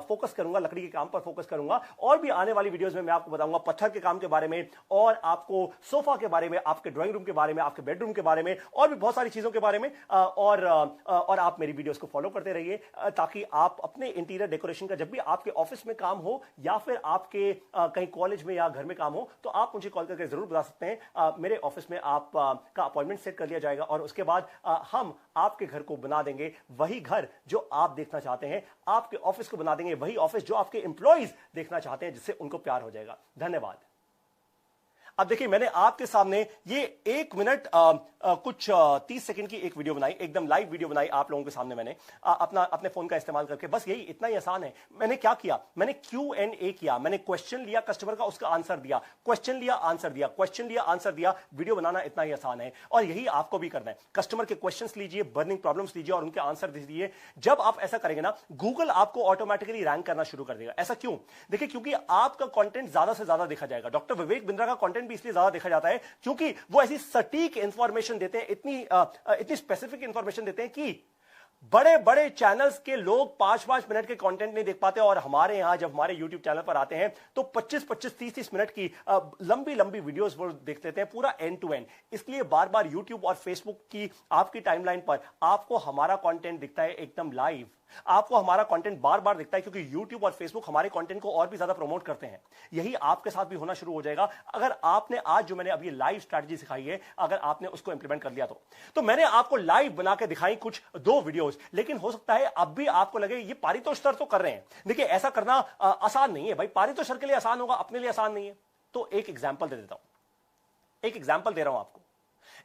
फोकस करूंगा, लकड़ी के काम पर फोकस करूंगा। और भी आने वाली वीडियोस में मैं आपको बताऊंगा पत्थर के काम के बारे में, और आपको सोफा के बारे में, आपके ड्राइंग रूम के बारे में, आपके बेडरूम के बारे में, और भी बहुत सारी चीजों के बारे में। और आप मेरी वीडियोस को फॉलो करते रहिए ताकि आप अपने इंटीरियर डेकोरेशन का जब भी आपके ऑफिस में काम हो या फिर आपके कहीं कॉलेज में या घर में काम हो, तो आप मुझे कॉल करके जरूर बता सकते हैं। मेरे ऑफिस में आप का अपॉइंटमेंट सेट कर लिया जाएगा और उसके बाद हम आपके घर को बना देंगे वही घर जो आप देखना चाहते हैं, आपके ऑफिस को बना देंगे वही ऑफिस जो आपके एम्प्लॉइज देखना चाहते हैं, जिससे उनको प्यार हो जाएगा। धन्यवाद। अब देखिए मैंने आपके सामने ये 1 मिनट कुछ 30 सेकंड की एक वीडियो बनाई, एकदम लाइव वीडियो बनाई आप लोगों के सामने। मैंने अपने फोन का इस्तेमाल करके, बस यही इतना ही आसान है। मैंने क्या किया? मैंने Q&A किया, मैंने क्वेश्चन लिया कस्टमर का, उसका आंसर दिया, क्वेश्चन लिया आंसर दिया, क्वेश्चन लिया आंसर दिया। वीडियो बनाना इतना ही आसान है और यही आपको भी करना है। कस्टमर के क्वेश्चंस लीजिए, बर्निंग प्रॉब्लम्स लीजिए और उनके आंसर दीजिए। जब आप ऐसा करेंगे ना, गूगल आपको ऑटोमेटिकली रैंक करना शुरू कर देगा। ऐसा क्यों? देखिए क्योंकि आपका कंटेंट ज्यादा से ज्यादा देखा जाएगा। डॉक्टर विवेक बिंद्रा का कंटेंट भी इसलिए ज्यादा देखा जाता है क्योंकि वो ऐसी सटीक इंफॉर्मेशन देते हैं, इतनी स्पेसिफिक इंफॉर्मेशन देते हैं कि बड़े बड़े चैनल्स के लोग 5-5 मिनट के कंटेंट नहीं देख पाते। और हमारे यहां जब हमारे YouTube चैनल पर आते हैं तो 25-25, 30-30 मिनट की लंबी लंबी वीडियोस वो देख लेते हैं, पूरा एंड टू एंड। इसलिए बार बार YouTube और Facebook की आपकी टाइमलाइन पर आपको हमारा कंटेंट दिखता है एकदम लाइव। आपको हमारा कंटेंट बार बार दिखता है क्योंकि YouTube और Facebook हमारे कंटेंट को और भी ज्यादा प्रमोट करते हैं। यही आपके साथ भी होना शुरू हो जाएगा अगर आपने आज जो मैंने अभी लाइव स्ट्रैटेजी सिखाई है, अगर आपने उसको इंप्लीमेंट कर लिया तो मैंने आपको लाइव बना के दिखाई कुछ 2 वीडियोस, लेकिन हो सकता है अब भी आपको लगे ये पारितोष सर तो कर रहे हैं। देखिए ऐसा करना आसान नहीं है भाई, पारितोष सर के लिए आसान होगा, अपने लिए आसान नहीं है। तो एक एग्जाम्पल दे देता हूं, एक एग्जाम्पल दे रहा हूं आपको,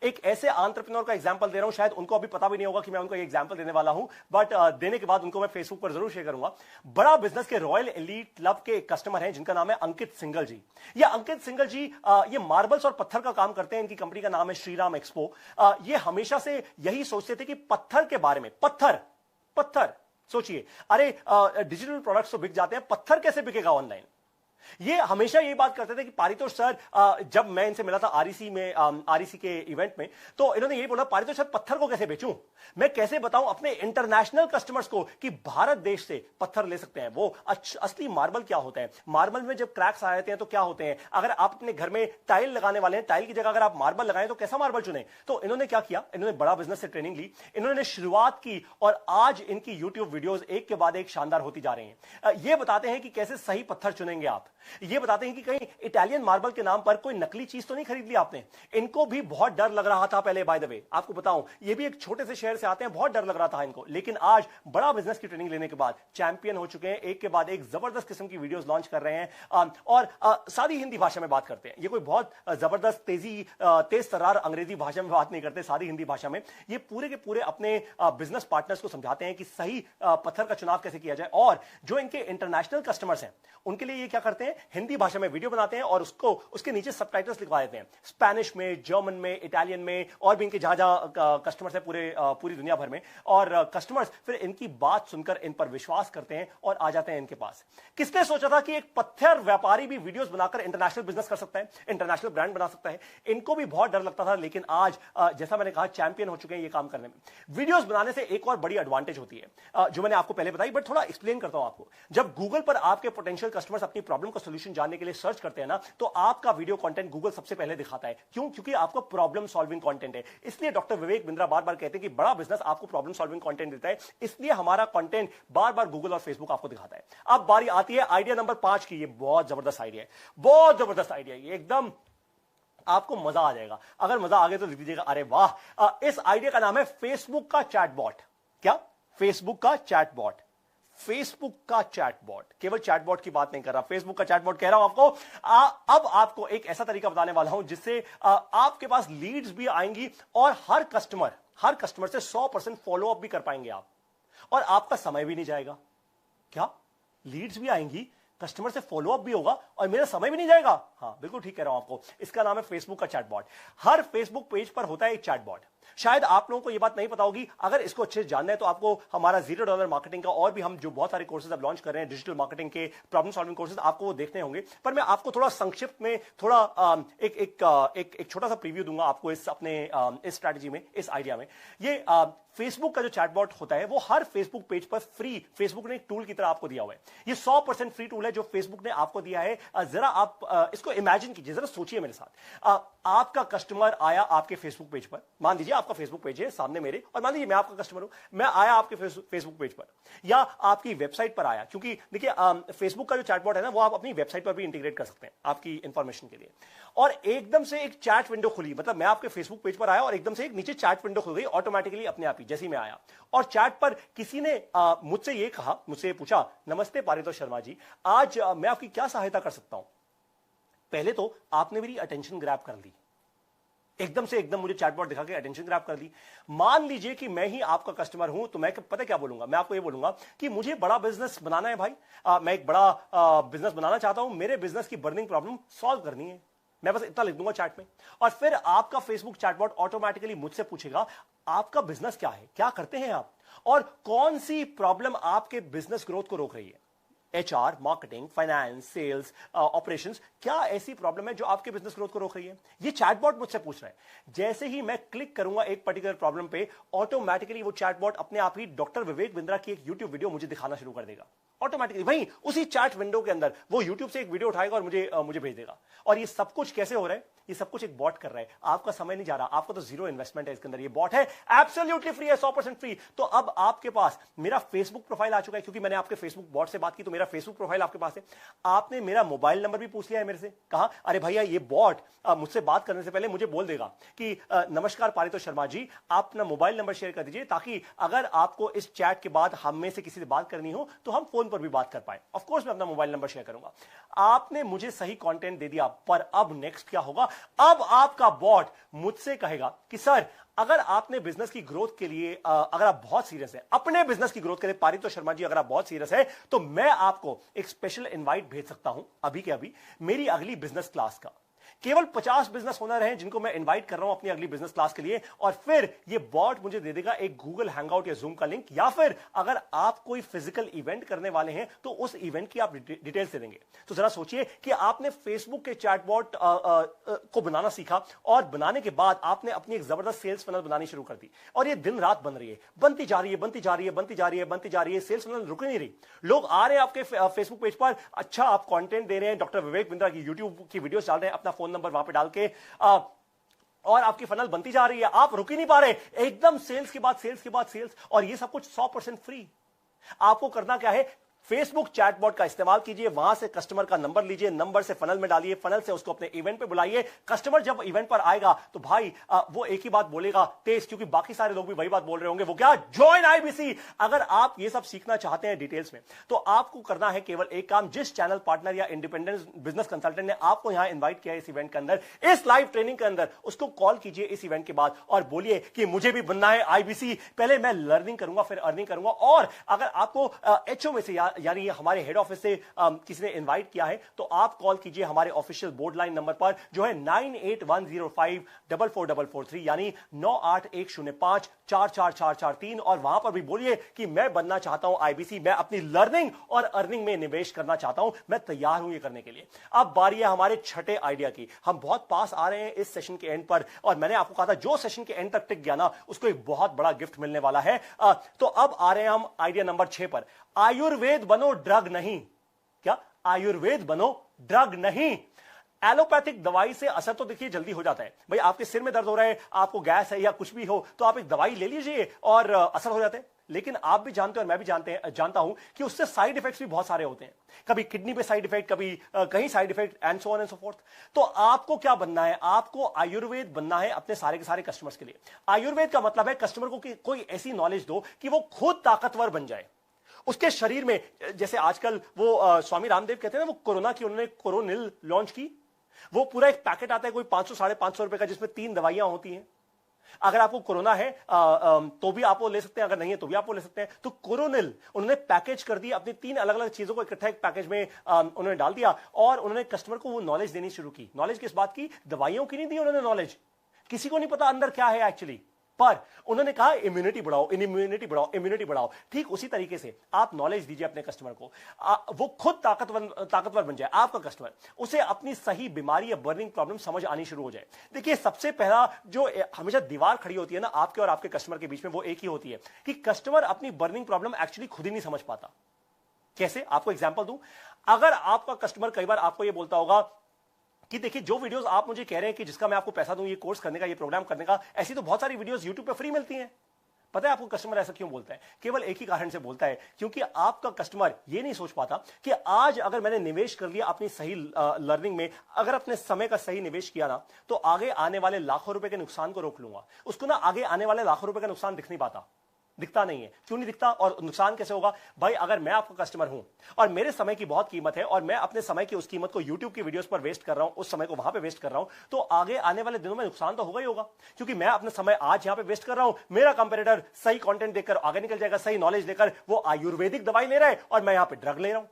एक ऐसे एंटरप्रेन्योर का एग्जांपल दे रहा हूं, शायद उनको अभी पता भी नहीं होगा कि मैं उनको एग्जांपल देने वाला हूं, बट देने के बाद उनको मैं फेसबुक पर जरूर शेयर करूंगा। बड़ा बिजनेस के रॉयल एलीट क्लब के एक कस्टमर हैं जिनका नाम है अंकित सिंगल जी। ये अंकित सिंगल जी ये मार्बल्स और पत्थर का काम करते हैं। इनकी कंपनी का नाम है श्रीराम एक्सपो। ये हमेशा से यही सोचते थे कि पत्थर के बारे में, पत्थर सोचिए, अरे डिजिटल प्रोडक्ट्स तो बिक जाते हैं, पत्थर कैसे बिकेगा ऑनलाइन? ये हमेशा ये बात करते थे कि पारितोष सर, जब मैं इनसे मिला था आरईसी के इवेंट में, तो इन्होंने यही बोला, पारितोष सर पत्थर को कैसे बेचूं, मैं कैसे बताऊं अपने इंटरनेशनल कस्टमर्स को कि भारत देश से पत्थर ले सकते हैं। वो असली मार्बल क्या होता है, मार्बल में जब क्रैक्स आ जाते हैं तो क्या होते हैं, अगर आप अपने घर में टाइल लगाने वाले हैं, टाइल की जगह अगर आप मार्बल लगाएं तो कैसा मार्बल चुने। तो इन्होंने क्या किया, इन्होंने बड़ा बिजनेस से ट्रेनिंग ली, इन्होंने शुरुआत की और आज इनकी यूट्यूब वीडियोज एक के बाद एक शानदार होती जा रही हैं। ये बताते हैं कि कैसे सही पत्थर चुनेंगे आप। ये बताते हैं कि कहीं इटालियन मार्बल के नाम पर कोई नकली चीज तो नहीं खरीद ली आपने। इनको भी बहुत डर लग रहा था पहले, बाय द वे आपको बताऊं, ये भी एक छोटे से शहर से आते हैं, बहुत डर लग रहा था इनको, लेकिन आज बड़ा बिजनेस की ट्रेनिंग लेने के बाद चैंपियन हो चुके हैं, एक के बाद एक जबरदस्त किस्म की वीडियोस लॉन्च कर रहे हैं और सारी हिंदी भाषा में बात करते हैं। ये कोई बहुत जबरदस्त तेज तर्रार अंग्रेजी भाषा में बात नहीं करते, सारी हिंदी भाषा में ये पूरे के पूरे अपने बिजनेस पार्टनर्स को समझाते हैं कि सही पत्थर का चुनाव कैसे किया जाए। और जो इनके इंटरनेशनल कस्टमर्स हैं उनके लिए ये क्या करते हैं, हिंदी भाषा में वीडियो बनाते हैं और उसके नीचे सबटाइटल्स लिखवा देते हैं, स्पेनिश में, जर्मन में, इटालियन में, और भी इनके जहां जहां कस्टमर्स है पूरी दुनिया भर में। और कस्टमर्स फिर इनकी बात सुनकर इन पर विश्वास करते हैं और आ जाते हैं इनके पास। किसने सोचा था कि एक पत्थर व्यापारी भी वीडियोस बनाकर इंटरनेशनल बिजनेस कर सकता है, इंटरनेशनल ब्रांड बना सकता है। इनको भी बहुत डर लगता था, लेकिन आज जैसा मैंने कहा चैंपियन हो चुके हैं ये काम करने में। वीडियोस बनाने से एक और बड़ी एडवांटेज होती है जो मैंने आपको पहले बताई, बट थोड़ा एक्सप्लेन करता हूं आपको। जब गूगल पर आपके पोटेंशियल कस्टमर्स अपनी प्रॉब्लम का सॉल्यूशन जानने के लिए सर्च करते हैं ना, तो आपका वीडियो कंटेंट गूगल सबसे पहले दिखाता है। क्यों? क्योंकि आपका प्रॉब्लम सॉल्विंग कंटेंट है। इसलिए डॉक्टर विवेक बिंद्रा बार बार कहते हैं कि बड़ा बिजनेस आपको प्रॉब्लम सॉल्विंग कंटेंट देता है, इसलिए हमारा कंटेंट बार बार गूगल और फेसबुक आपको दिखाता है। अब बारी आती है आइडिया नंबर 5 की। ये बहुत जबरदस्त आइडिया है, बहुत जबरदस्त आइडिया है, ये एकदम आपको मजा आ जाएगा। अगर मजा आ गया तो लिख दीजिएगा अरे वाह। इस आइडिया का नाम है फेसबुक का चैटबॉट। क्या? फेसबुक का चैटबॉट। फेसबुक का चैटबॉट, केवल चैटबॉट की बात नहीं कर रहा, फेसबुक का चैटबॉट कह रहा हूं आपको। अब आपको एक ऐसा तरीका बताने वाला हूं जिससे आपके पास लीड्स भी आएंगी और हर कस्टमर से 100% फॉलोअप भी कर पाएंगे आप, और आपका समय भी नहीं जाएगा। क्या? लीड्स भी आएंगी, कस्टमर से फॉलोअप भी होगा और मेरा समय भी नहीं जाएगा। हां बिल्कुल ठीक कह रहा हूं आपको। इसका नाम है फेसबुक का चैटबॉट। हर फेसबुक पेज पर होता है एक चैटबॉट। शायद आप लोगों को यह बात नहीं पता होगी, अगर इसको अच्छे से जानना है तो आपको हमारा $0 मार्केटिंग का और भी हम जो बहुत सारे कोर्सेज अब लॉन्च कर रहे हैं, डिजिटल मार्केटिंग के प्रॉब्लम सॉल्विंग कोर्सेज, आपको वो देखने होंगे। पर मैं आपको थोड़ा संक्षिप्त में थोड़ा एक छोटा सा प्रीव्यू दूंगा आपको इस इस स्ट्रैटेजी में, इस आइडिया में। ये फेसबुक का जो चैटबॉट होता है वो हर फेसबुक पेज पर फ्री, फेसबुक ने एक टूल की तरह आपको दिया हुआ है। ये 100% फ्री टूल है जो फेसबुक ने आपको दिया है। जरा आप इसको इमेजिन कीजिए, जरा सोचिए मेरे साथ। आपका कस्टमर आया आपके फेसबुक पेज पर, मान लीजिए आपका फेसबुक पेज है सामने मेरे, और मान लीजिए मैं आपका कस्टमर हूं, मैं आया आपके फेसबुक पेज पर या आपकी वेबसाइट पर आया। क्योंकि देखिए फेसबुक का जो चैटबॉट है ना, वो आप अपनी वेबसाइट पर भी इंटीग्रेट कर सकते हैं आपकी इंफॉर्मेशन के लिए। और एकदम से एक चैट विंडो खुली, मतलब मैं आपके फेसबुक पेज पर आया और एकदम से एक नीचे चैट विंडो खुल गई ऑटोमेटिकली अपने आप ही, जैसे ही मैं आया। और चैट पर किसी ने मुझसे ये कहा, मुझसे ये पूछा, नमस्ते पारितोष शर्मा जी, आज मैं आपकी क्या सहायता कर सकता हूं। पहले तो आपने मेरी अटेंशन ग्रैब कर ली, एकदम मुझे चैटबॉट दिखा के अटेंशन ग्रैब कर ली। मान लीजिए कि मैं ही आपका कस्टमर हूं, तो मैं पता क्या बोलूंगा, मैं आपको ये बोलूंगा कि मुझे बड़ा बिजनेस बनाना है भाई, मैं एक बड़ा बिजनेस बनाना चाहता हूं, मेरे बिजनेस की बर्निंग प्रॉब्लम सॉल्व करनी है। मैं बस इतना लिख दूंगा चैट में, और फिर आपका फेसबुक चैटबॉट ऑटोमेटिकली मुझसे पूछेगा आपका बिजनेस क्या है, क्या करते हैं आप, और कौन सी प्रॉब्लम आपके बिजनेस ग्रोथ को रोक रही है। HR, marketing, finance, sales, operations, क्या ऐसी प्रॉब्लम है जो आपके बिजनेस ग्रोथ को रोक रही है। ये चैटबॉट मुझसे पूछ रहा है। जैसे ही मैं क्लिक करूंगा एक पर्टिकुलर प्रॉब्लम पे, ऑटोमेटिकली वो चैटबॉट अपने आप ही डॉक्टर विवेक बिंद्रा की एक यूट्यूब वीडियो मुझे दिखाना शुरू कर देगा ऑटोमेटिकली। वहीं उसी चैट विंडो के अंदर वो यूट्यूब से एक वीडियो उठाएगा और मुझे भेज देगा। और ये सब कुछ कैसे हो रहा है? ये सब कुछ एक बॉट कर रहा है, आपका समय नहीं जा रहा, आपका तो जीरो इन्वेस्टमेंट है इसके अंदर। ये बॉट है, एब्सोल्युटली फ्री है, 100% फ्री। तो अब आपके पास मेरा फेसबुक प्रोफाइल आ चुका है, क्योंकि मैंने आपके फेसबुक बॉट से बात की, तो मेरा फेसबुक प्रोफाइल आपके पास है। आपने मेरा मोबाइल नंबर भी पूछ लिया है मेरे से, कहा अरे भैया ये बॉट मुझसे बात करने से पहले मुझे बोल देगा कि नमस्कार पारितोष शर्मा जी, आप अपना मोबाइल नंबर शेयर कर दीजिए, ताकि अगर आपको इस चैट के बाद हम में से किसी से बात करनी हो तो हम फोन पर भी बात कर पाए। ऑफ कोर्स मैं अपना मोबाइल नंबर शेयर करूंगा। आपने मुझे सही कंटेंट दे दिया, पर अब नेक्स्ट क्या होगा? अब आपका बॉट मुझसे कहेगा कि सर, अगर आपने बिजनेस की ग्रोथ के लिए अगर आप बहुत सीरियस है, अपने बिजनेस की ग्रोथ के लिए पारितोष शर्मा जी अगर आप बहुत सीरियस है, तो मैं आपको एक स्पेशल इनवाइट भेज सकता हूं अभी के अभी मेरी अगली बिजनेस क्लास का। केवल 50 बिजनेस ओनर हैं जिनको मैं इनवाइट कर रहा हूं अपनी अगली बिजनेस क्लास के लिए, और फिर ये बॉट मुझे दे देगा एक गूगल हैंगआउट या जूम का लिंक, या फिर अगर आप कोई फिजिकल इवेंट करने वाले हैं तो उस इवेंट की आप डिटेल्स दे देंगे। तो जरा सोचिए कि आपने फेसबुक के चैटबॉट को बनाना सीखा, और बनाने के बाद आपने अपनी एक जबरदस्त सेल्स फनल बनानी शुरू कर दी, और ये दिन रात बन रही है, बनती जा रही है, बनती जा रही है, बनती जा रही है, बनती जा रही है, सेल्स फनल रुक नहीं रही। लोग आ रहे हैं आपके फेसबुक पेज पर, अच्छा आप कंटेंट दे रहे हैं, डॉक्टर विवेक बिंद्रा की यूट्यूब की वीडियोस डाल रहे हैं, अपना फोन नंबर वहां पे डाल के, और आपकी फनल बनती जा रही है, आप रुक ही नहीं पा रहे, एकदम सेल्स के बाद सेल्स के बाद सेल्स, और ये सब कुछ 100% फ्री। आपको करना क्या है? फेसबुक चैटबॉट का इस्तेमाल कीजिए, वहां से कस्टमर का नंबर लीजिए, नंबर से फनल में डालिए, फनल से उसको अपने इवेंट पे बुलाइए। कस्टमर जब इवेंट पर आएगा तो भाई वो एक ही बात बोलेगा तेज, क्योंकि बाकी सारे लोग भी वही बात बोल रहे होंगे, वो क्या, जॉइन आईबीसी। अगर आप ये सब सीखना चाहते हैं डिटेल्स में, तो आपको करना है केवल एक काम। जिस चैनल पार्टनर या इंडिपेंडेंट बिजनेस कंसल्टेंट ने आपको यहां इन्वाइट किया इस इवेंट के अंदर, इस लाइव ट्रेनिंग के अंदर, उसको कॉल कीजिए इस इवेंट के बाद और बोलिए कि मुझे भी बनना है आईबीसी। पहले मैं लर्निंग करूंगा, फिर अर्निंग करूंगा। और अगर आपको एचओ में से यानी हमारे हेड ऑफिस से किसी ने इन्वाइट किया है, तो आप कॉल कीजिए हमारे ऑफिशियल बोर्ड लाइन नंबर पर, जो है 9810544443, यानी 9810544443, और वहां पर भी बोलिए कि मैं बनना चाहता हूं आईबीसी, मैं अपनी लर्निंग और अर्निंग में निवेश करना चाहता हूं, मैं तैयार हूं ये करने के लिए। अब बारी है हमारे छठे आइडिया की। हम बहुत पास आ रहे हैं इस सेशन के एंड पर, और मैंने आपको कहा था जो सेशन के एंड तक टिक गया ना, उसको एक बहुत बड़ा गिफ्ट मिलने वाला है। तो अब आ रहे हैं हम आइडिया नंबर 6 पर। आयुर्वेद बनो, ड्रग नहीं। क्या? आयुर्वेद बनो, ड्रग नहीं। एलोपैथिक दवाई से असर तो देखिए जल्दी हो जाता है। भाई आपके सिर में दर्द हो रहा है, आपको गैस है या कुछ भी हो, तो आप एक दवाई ले लीजिए और असर हो जाता है। लेकिन आप भी जानते हो और मैं भी जानता हूं कि उससे साइड इफेक्ट्स भी बहुत सारे होते हैं। कभी किडनी पे साइड इफेक्ट, कभी कहीं side effect, and so on and so fourth. तो आपको क्या बनना है? आपको आयुर्वेद बनना है अपने सारे के सारे कस्टमर्स के लिए। आयुर्वेद का मतलब है कस्टमर को कोई ऐसी नॉलेज दो कि वो खुद ताकतवर बन जाए। उसके शरीर में, जैसे आजकल वो स्वामी रामदेव कहते हैं ना, वो कोरोना की उन्होंने कोरोनिल लॉन्च की। वो पूरा एक पैकेट आता है कोई 500 550 रुपए का, जिसमें 3 दवाइयां होती हैं। अगर आपको कोरोना है तो भी आप वो ले सकते हैं, अगर नहीं है तो भी आप वो ले सकते हैं। तो कोरोनिल उन्होंने पैकेज कर दिया, अपनी 3 अलग अलग चीजों को इकट्ठा एक पैकेज में उन्होंने डाल दिया, और उन्होंने कस्टमर को वो नॉलेज देनी शुरू की। नॉलेज किस बात की? दवाइयों की नहीं दी उन्होंने नॉलेज, किसी को नहीं पता अंदर क्या है एक्चुअली, पर उन्होंने कहा इम्यूनिटी बढ़ाओ, इम्यूनिटी बढ़ाओ, इम्यूनिटी बढ़ाओ। ठीक उसी तरीके से आप नॉलेज दीजिए अपने कस्टमर को, वो खुद ताकतवर बन जाए। आपका कस्टमर, उसे अपनी सही बीमारी या बर्निंग प्रॉब्लम समझ आनी शुरू हो जाए। देखिए, सबसे पहला जो हमेशा दीवार खड़ी होती है ना आपके और आपके कस्टमर के बीच में, वो एक ही होती है कि कस्टमर अपनी बर्निंग प्रॉब्लम एक्चुअली खुद ही नहीं समझ पाता। कैसे? आपको एग्जांपल दूं। अगर आपका कस्टमर कई बार आपको ये बोलता होगा कि देखिए, जो वीडियोस आप मुझे कह रहे हैं कि जिसका मैं आपको पैसा दूं ये कोर्स करने का, ये प्रोग्राम करने का, ऐसी तो बहुत सारी वीडियोस YouTube पे फ्री मिलती हैं। पता है आपको कस्टमर ऐसा क्यों बोलता है? केवल एक ही कारण से बोलता है, क्योंकि आपका कस्टमर ये नहीं सोच पाता कि आज अगर मैंने निवेश कर लिया अपनी सही लर्निंग में, अगर अपने समय का सही निवेश किया ना, तो आगे आने वाले लाखों रुपए के नुकसान को रोक लूंगा। उसको ना आगे आने वाले लाखों रुपए का नुकसान दिख नहीं पाता, दिखता नहीं है। क्यों नहीं दिखता और नुकसान कैसे होगा? भाई, अगर मैं आपका कस्टमर हूं और मेरे समय की बहुत कीमत है, और मैं अपने समय की उस कीमत को YouTube की वीडियोस पर वेस्ट कर रहा हूं, उस समय को वहां पे वेस्ट कर रहा हूं, तो आगे आने वाले दिनों में नुकसान तो होगा ही होगा। क्योंकि मैं अपना समय आज यहां पे वेस्ट कर रहा हूं, मेरा कंपेटिटर सही कंटेंट देकर आगे निकल जाएगा, सही नॉलेज देकर वो आयुर्वेदिक दवाई ले रहा है और मैं यहां पे ड्रग ले रहा हूं।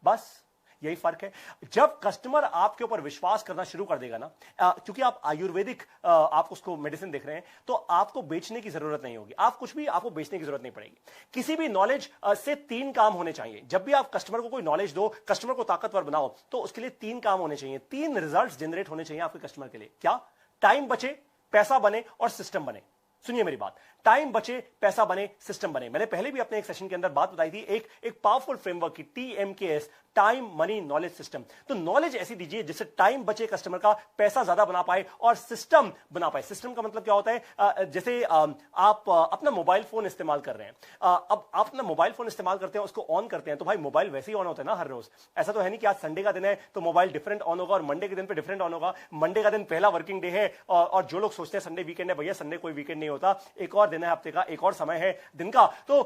बस यही फर्क है। जब कस्टमर आपके ऊपर विश्वास करना शुरू कर देगा ना, क्योंकि आप आयुर्वेदिक आप उसको मेडिसिन देख रहे हैं, तो आपको बेचने की जरूरत नहीं होगी। आप कुछ भी, आपको बेचने की जरूरत नहीं पड़ेगी। किसी भी नॉलेज से 3 काम होने चाहिए। जब भी आप कस्टमर को कोई नॉलेज दो, कस्टमर को ताकतवर बनाओ, तो उसके लिए 3 काम होने चाहिए, 3 रिजल्ट्स जनरेट होने चाहिए आपके कस्टमर के लिए। क्या? टाइम बचे, पैसा बने और सिस्टम बने। सुनिए मेरी बात, टाइम बचे, पैसा बने, सिस्टम बने। मैंने पहले भी अपने एक सेशन के अंदर बात बताई थी, एक पावरफुल फ्रेमवर्क की, TMKS, time money knowledge system. तो नॉलेज ऐसी दीजिए जिससे टाइम बचे कस्टमर का, पैसा ज्यादा बना पाए और सिस्टम बना पाए। सिस्टम का मतलब क्या होता है? जैसे आप अपना मोबाइल फोन इस्तेमाल कर रहे हैं, अब आप अपना मोबाइल फोन इस्तेमाल करते हैं, उसको ऑन करते हैं, तो भाई मोबाइल वैसे ही ऑन होता है ना हर रोज। ऐसा तो है नहीं कि आज संडे का दिन है तो मोबाइल डिफरेंट ऑन होगा और मंडे के दिन पे डिफरेंट ऑन होगा। मंडे का दिन पहला वर्किंग डे है, और जो लोग सोचते हैं संडे वीकेंड है, भैया संडे कोई वीकेंड नहीं होता, एक और दिन है हफ्ते का, एक और समय है दिन का। तो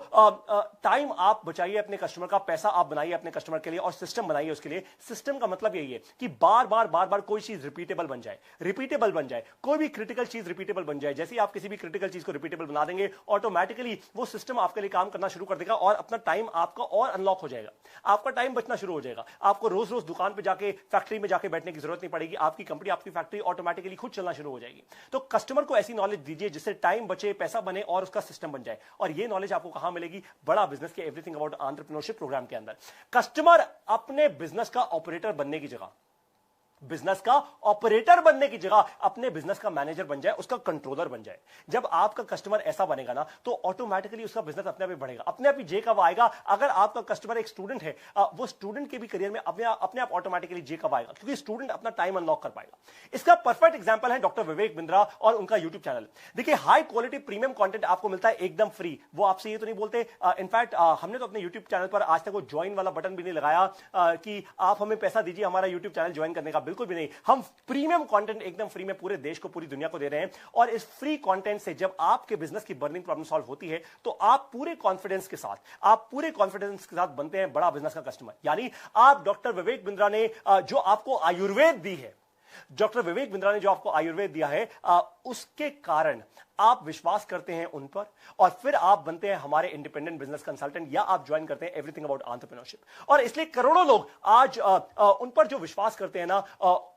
टाइम आप बचाइए अपने कस्टमर का, पैसा आप बनाइए अपने कस्टमर के लिए, और सिस्टम बनाइए उसके लिए। सिस्टम का मतलब यही है कि बार बार कोई चीज रिपीटेबल बन जाए, कोई भी क्रिटिकल चीज रिपीटेबल बन जाए। जैसे आप किसी भी क्रिटिकल चीज को रिपीटेबल बना देंगे, ऑटोमेटिकली वो सिस्टम आपके लिए काम करना शुरू कर देगा, और अपना टाइम आपका और अनलॉक हो जाएगा, आपका टाइम बचना शुरू हो जाएगा। आपको रोज रोज दुकान पे जाके, फैक्ट्री में जाके बैठने की जरूरत नहीं पड़ेगी। आपकी कंपनी, आपकी फैक्ट्री ऑटोमेटिकली खुद चलना शुरू हो जाएगी। तो कस्टमर को ऐसी नॉलेज दीजिए जिससे टाइम बचे, पैसा बने और उसका सिस्टम बन जाए। और ये नॉलेज आपको कहां मिलेगी? बड़ा बिजनेस के एवरीथिंग अबाउट एंटरप्रेन्योरशिप प्रोग्राम के अंदर। कस्टमर अपने बिजनेस का ऑपरेटर बनने की जगह बिजनेस का ऑपरेटर बनने की जगह अपने बिजनेस का मैनेजर बन जाए, उसका कंट्रोलर बन जाए। जब आपका कस्टमर ऐसा बनेगा ना तो ऑटोमेटिकली उसका बिजनेस अपने आप ही बढ़ेगा, अपने आप ही जे कब आएगा। अगर आपका कस्टमर एक स्टूडेंट है, वो स्टूडेंट के भी करियर में अपने आप ऑटोमेटिकली जे कब आएगा, क्योंकि स्टूडेंट अपना टाइम अनलॉक कर पाएगा। इसका परफेक्ट एग्जांपल है डॉक्टर विवेक बिंद्रा और उनका यूट्यूब चैनल। देखिए, हाई क्वालिटी प्रीमियम कंटेंट आपको मिलता है एकदम फ्री। वो आपसे ये तो नहीं बोलते, इनफैक्ट हमने तो अपने यूट्यूब चैनल पर आज तक वो ज्वाइन वाला बटन भी नहीं लगाया कि आप हमें पैसा दीजिए हमारा यूट्यूब चैनल ज्वाइन करने का, बिल्कुल भी नहीं। हम प्रीमियम कंटेंट एकदम फ्री में पूरे देश को, पूरी दुनिया को दे रहे हैं। और इस फ्री कंटेंट से जब आपके बिजनेस की बर्निंग प्रॉब्लम सॉल्व होती है तो आप पूरे कॉन्फिडेंस के साथ बनते हैं बड़ा बिजनेस का कस्टमर। यानी आप डॉक्टर विवेक बिंद्रा ने जो आपको आयुर्वेद दी है, डॉक्टर विवेक बिंद्रा ने जो आपको आयुर्वेद दिया है, उसके कारण आप विश्वास करते हैं उन पर और फिर आप बनते हैं हमारे इंडिपेंडेंट बिजनेस कंसल्टेंट, या आप ज्वाइन करते हैं एवरीथिंग अबाउट एंटरप्रेन्योरशिप। और इसलिए करोड़ों लोग आज उन पर जो विश्वास करते हैं ना,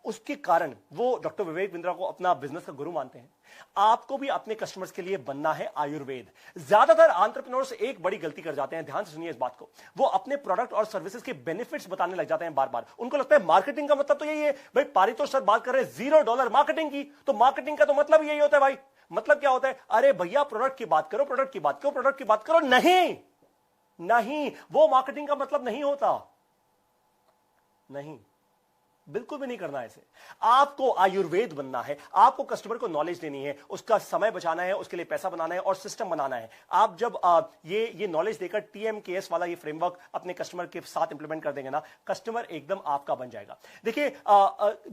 उसके कारण वो डॉक्टर विवेक बिंद्रा को अपना बिजनेस का गुरु मानते हैं। आपको भी अपने कस्टमर्स के लिए बनना है आयुर्वेद। ज्यादातर एंटरप्रेन्योर्स एक बड़ी गलती कर जाते हैं, ध्यान से सुनिए इस बात को। वो अपने प्रोडक्ट और सर्विसेज के बेनिफिट्स बताने लग जाते हैं बार बार। उनको लगता है मार्केटिंग का मतलब तो यही है भाई, पारितोष सर बात कर रहे हैं $0 मार्केटिंग की, तो मार्केटिंग का तो मतलब यही होता है भाई। मतलब क्या होता है? अरे भैया, प्रोडक्ट की बात करो, प्रोडक्ट की बात करो, प्रोडक्ट की बात करो। नहीं नहीं, वो मार्केटिंग का मतलब नहीं होता। नहीं, बिल्कुल भी नहीं करना है ऐसे। आपको आयुर्वेद बनना है, आपको कस्टमर को नॉलेज देनी है, उसका समय बचाना है, उसके लिए पैसा बनाना है और सिस्टम बनाना है। आप जब ये नॉलेज देकर TMKS वाला ये फ्रेमवर्क अपने कस्टमर के साथ इंप्लीमेंट कर देंगे ना, कस्टमर एकदम आपका बन जाएगा। देखिए,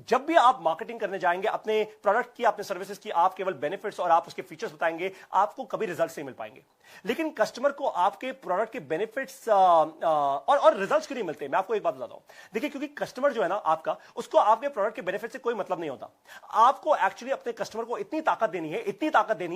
जब भी आप मार्केटिंग करने जाएंगे अपने प्रोडक्ट की, अपने सर्विसेज की, आप केवल बेनिफिट्स और आप उसके फीचर्स बताएंगे, आपको कभी रिजल्ट नहीं मिल पाएंगे। लेकिन कस्टमर को आपके प्रोडक्ट के बेनिफिट्स और रिजल्ट्स क्यों नहीं मिलते? मैं आपको एक बात बताता हूं। देखिए, क्योंकि कस्टमर जो है ना आपका, उसको आपके प्रोडक्ट के बेनिफिट से कोई मतलब नहीं होता। आपको एक्चुअली अपने कस्टमर को इतनी ताकत देनी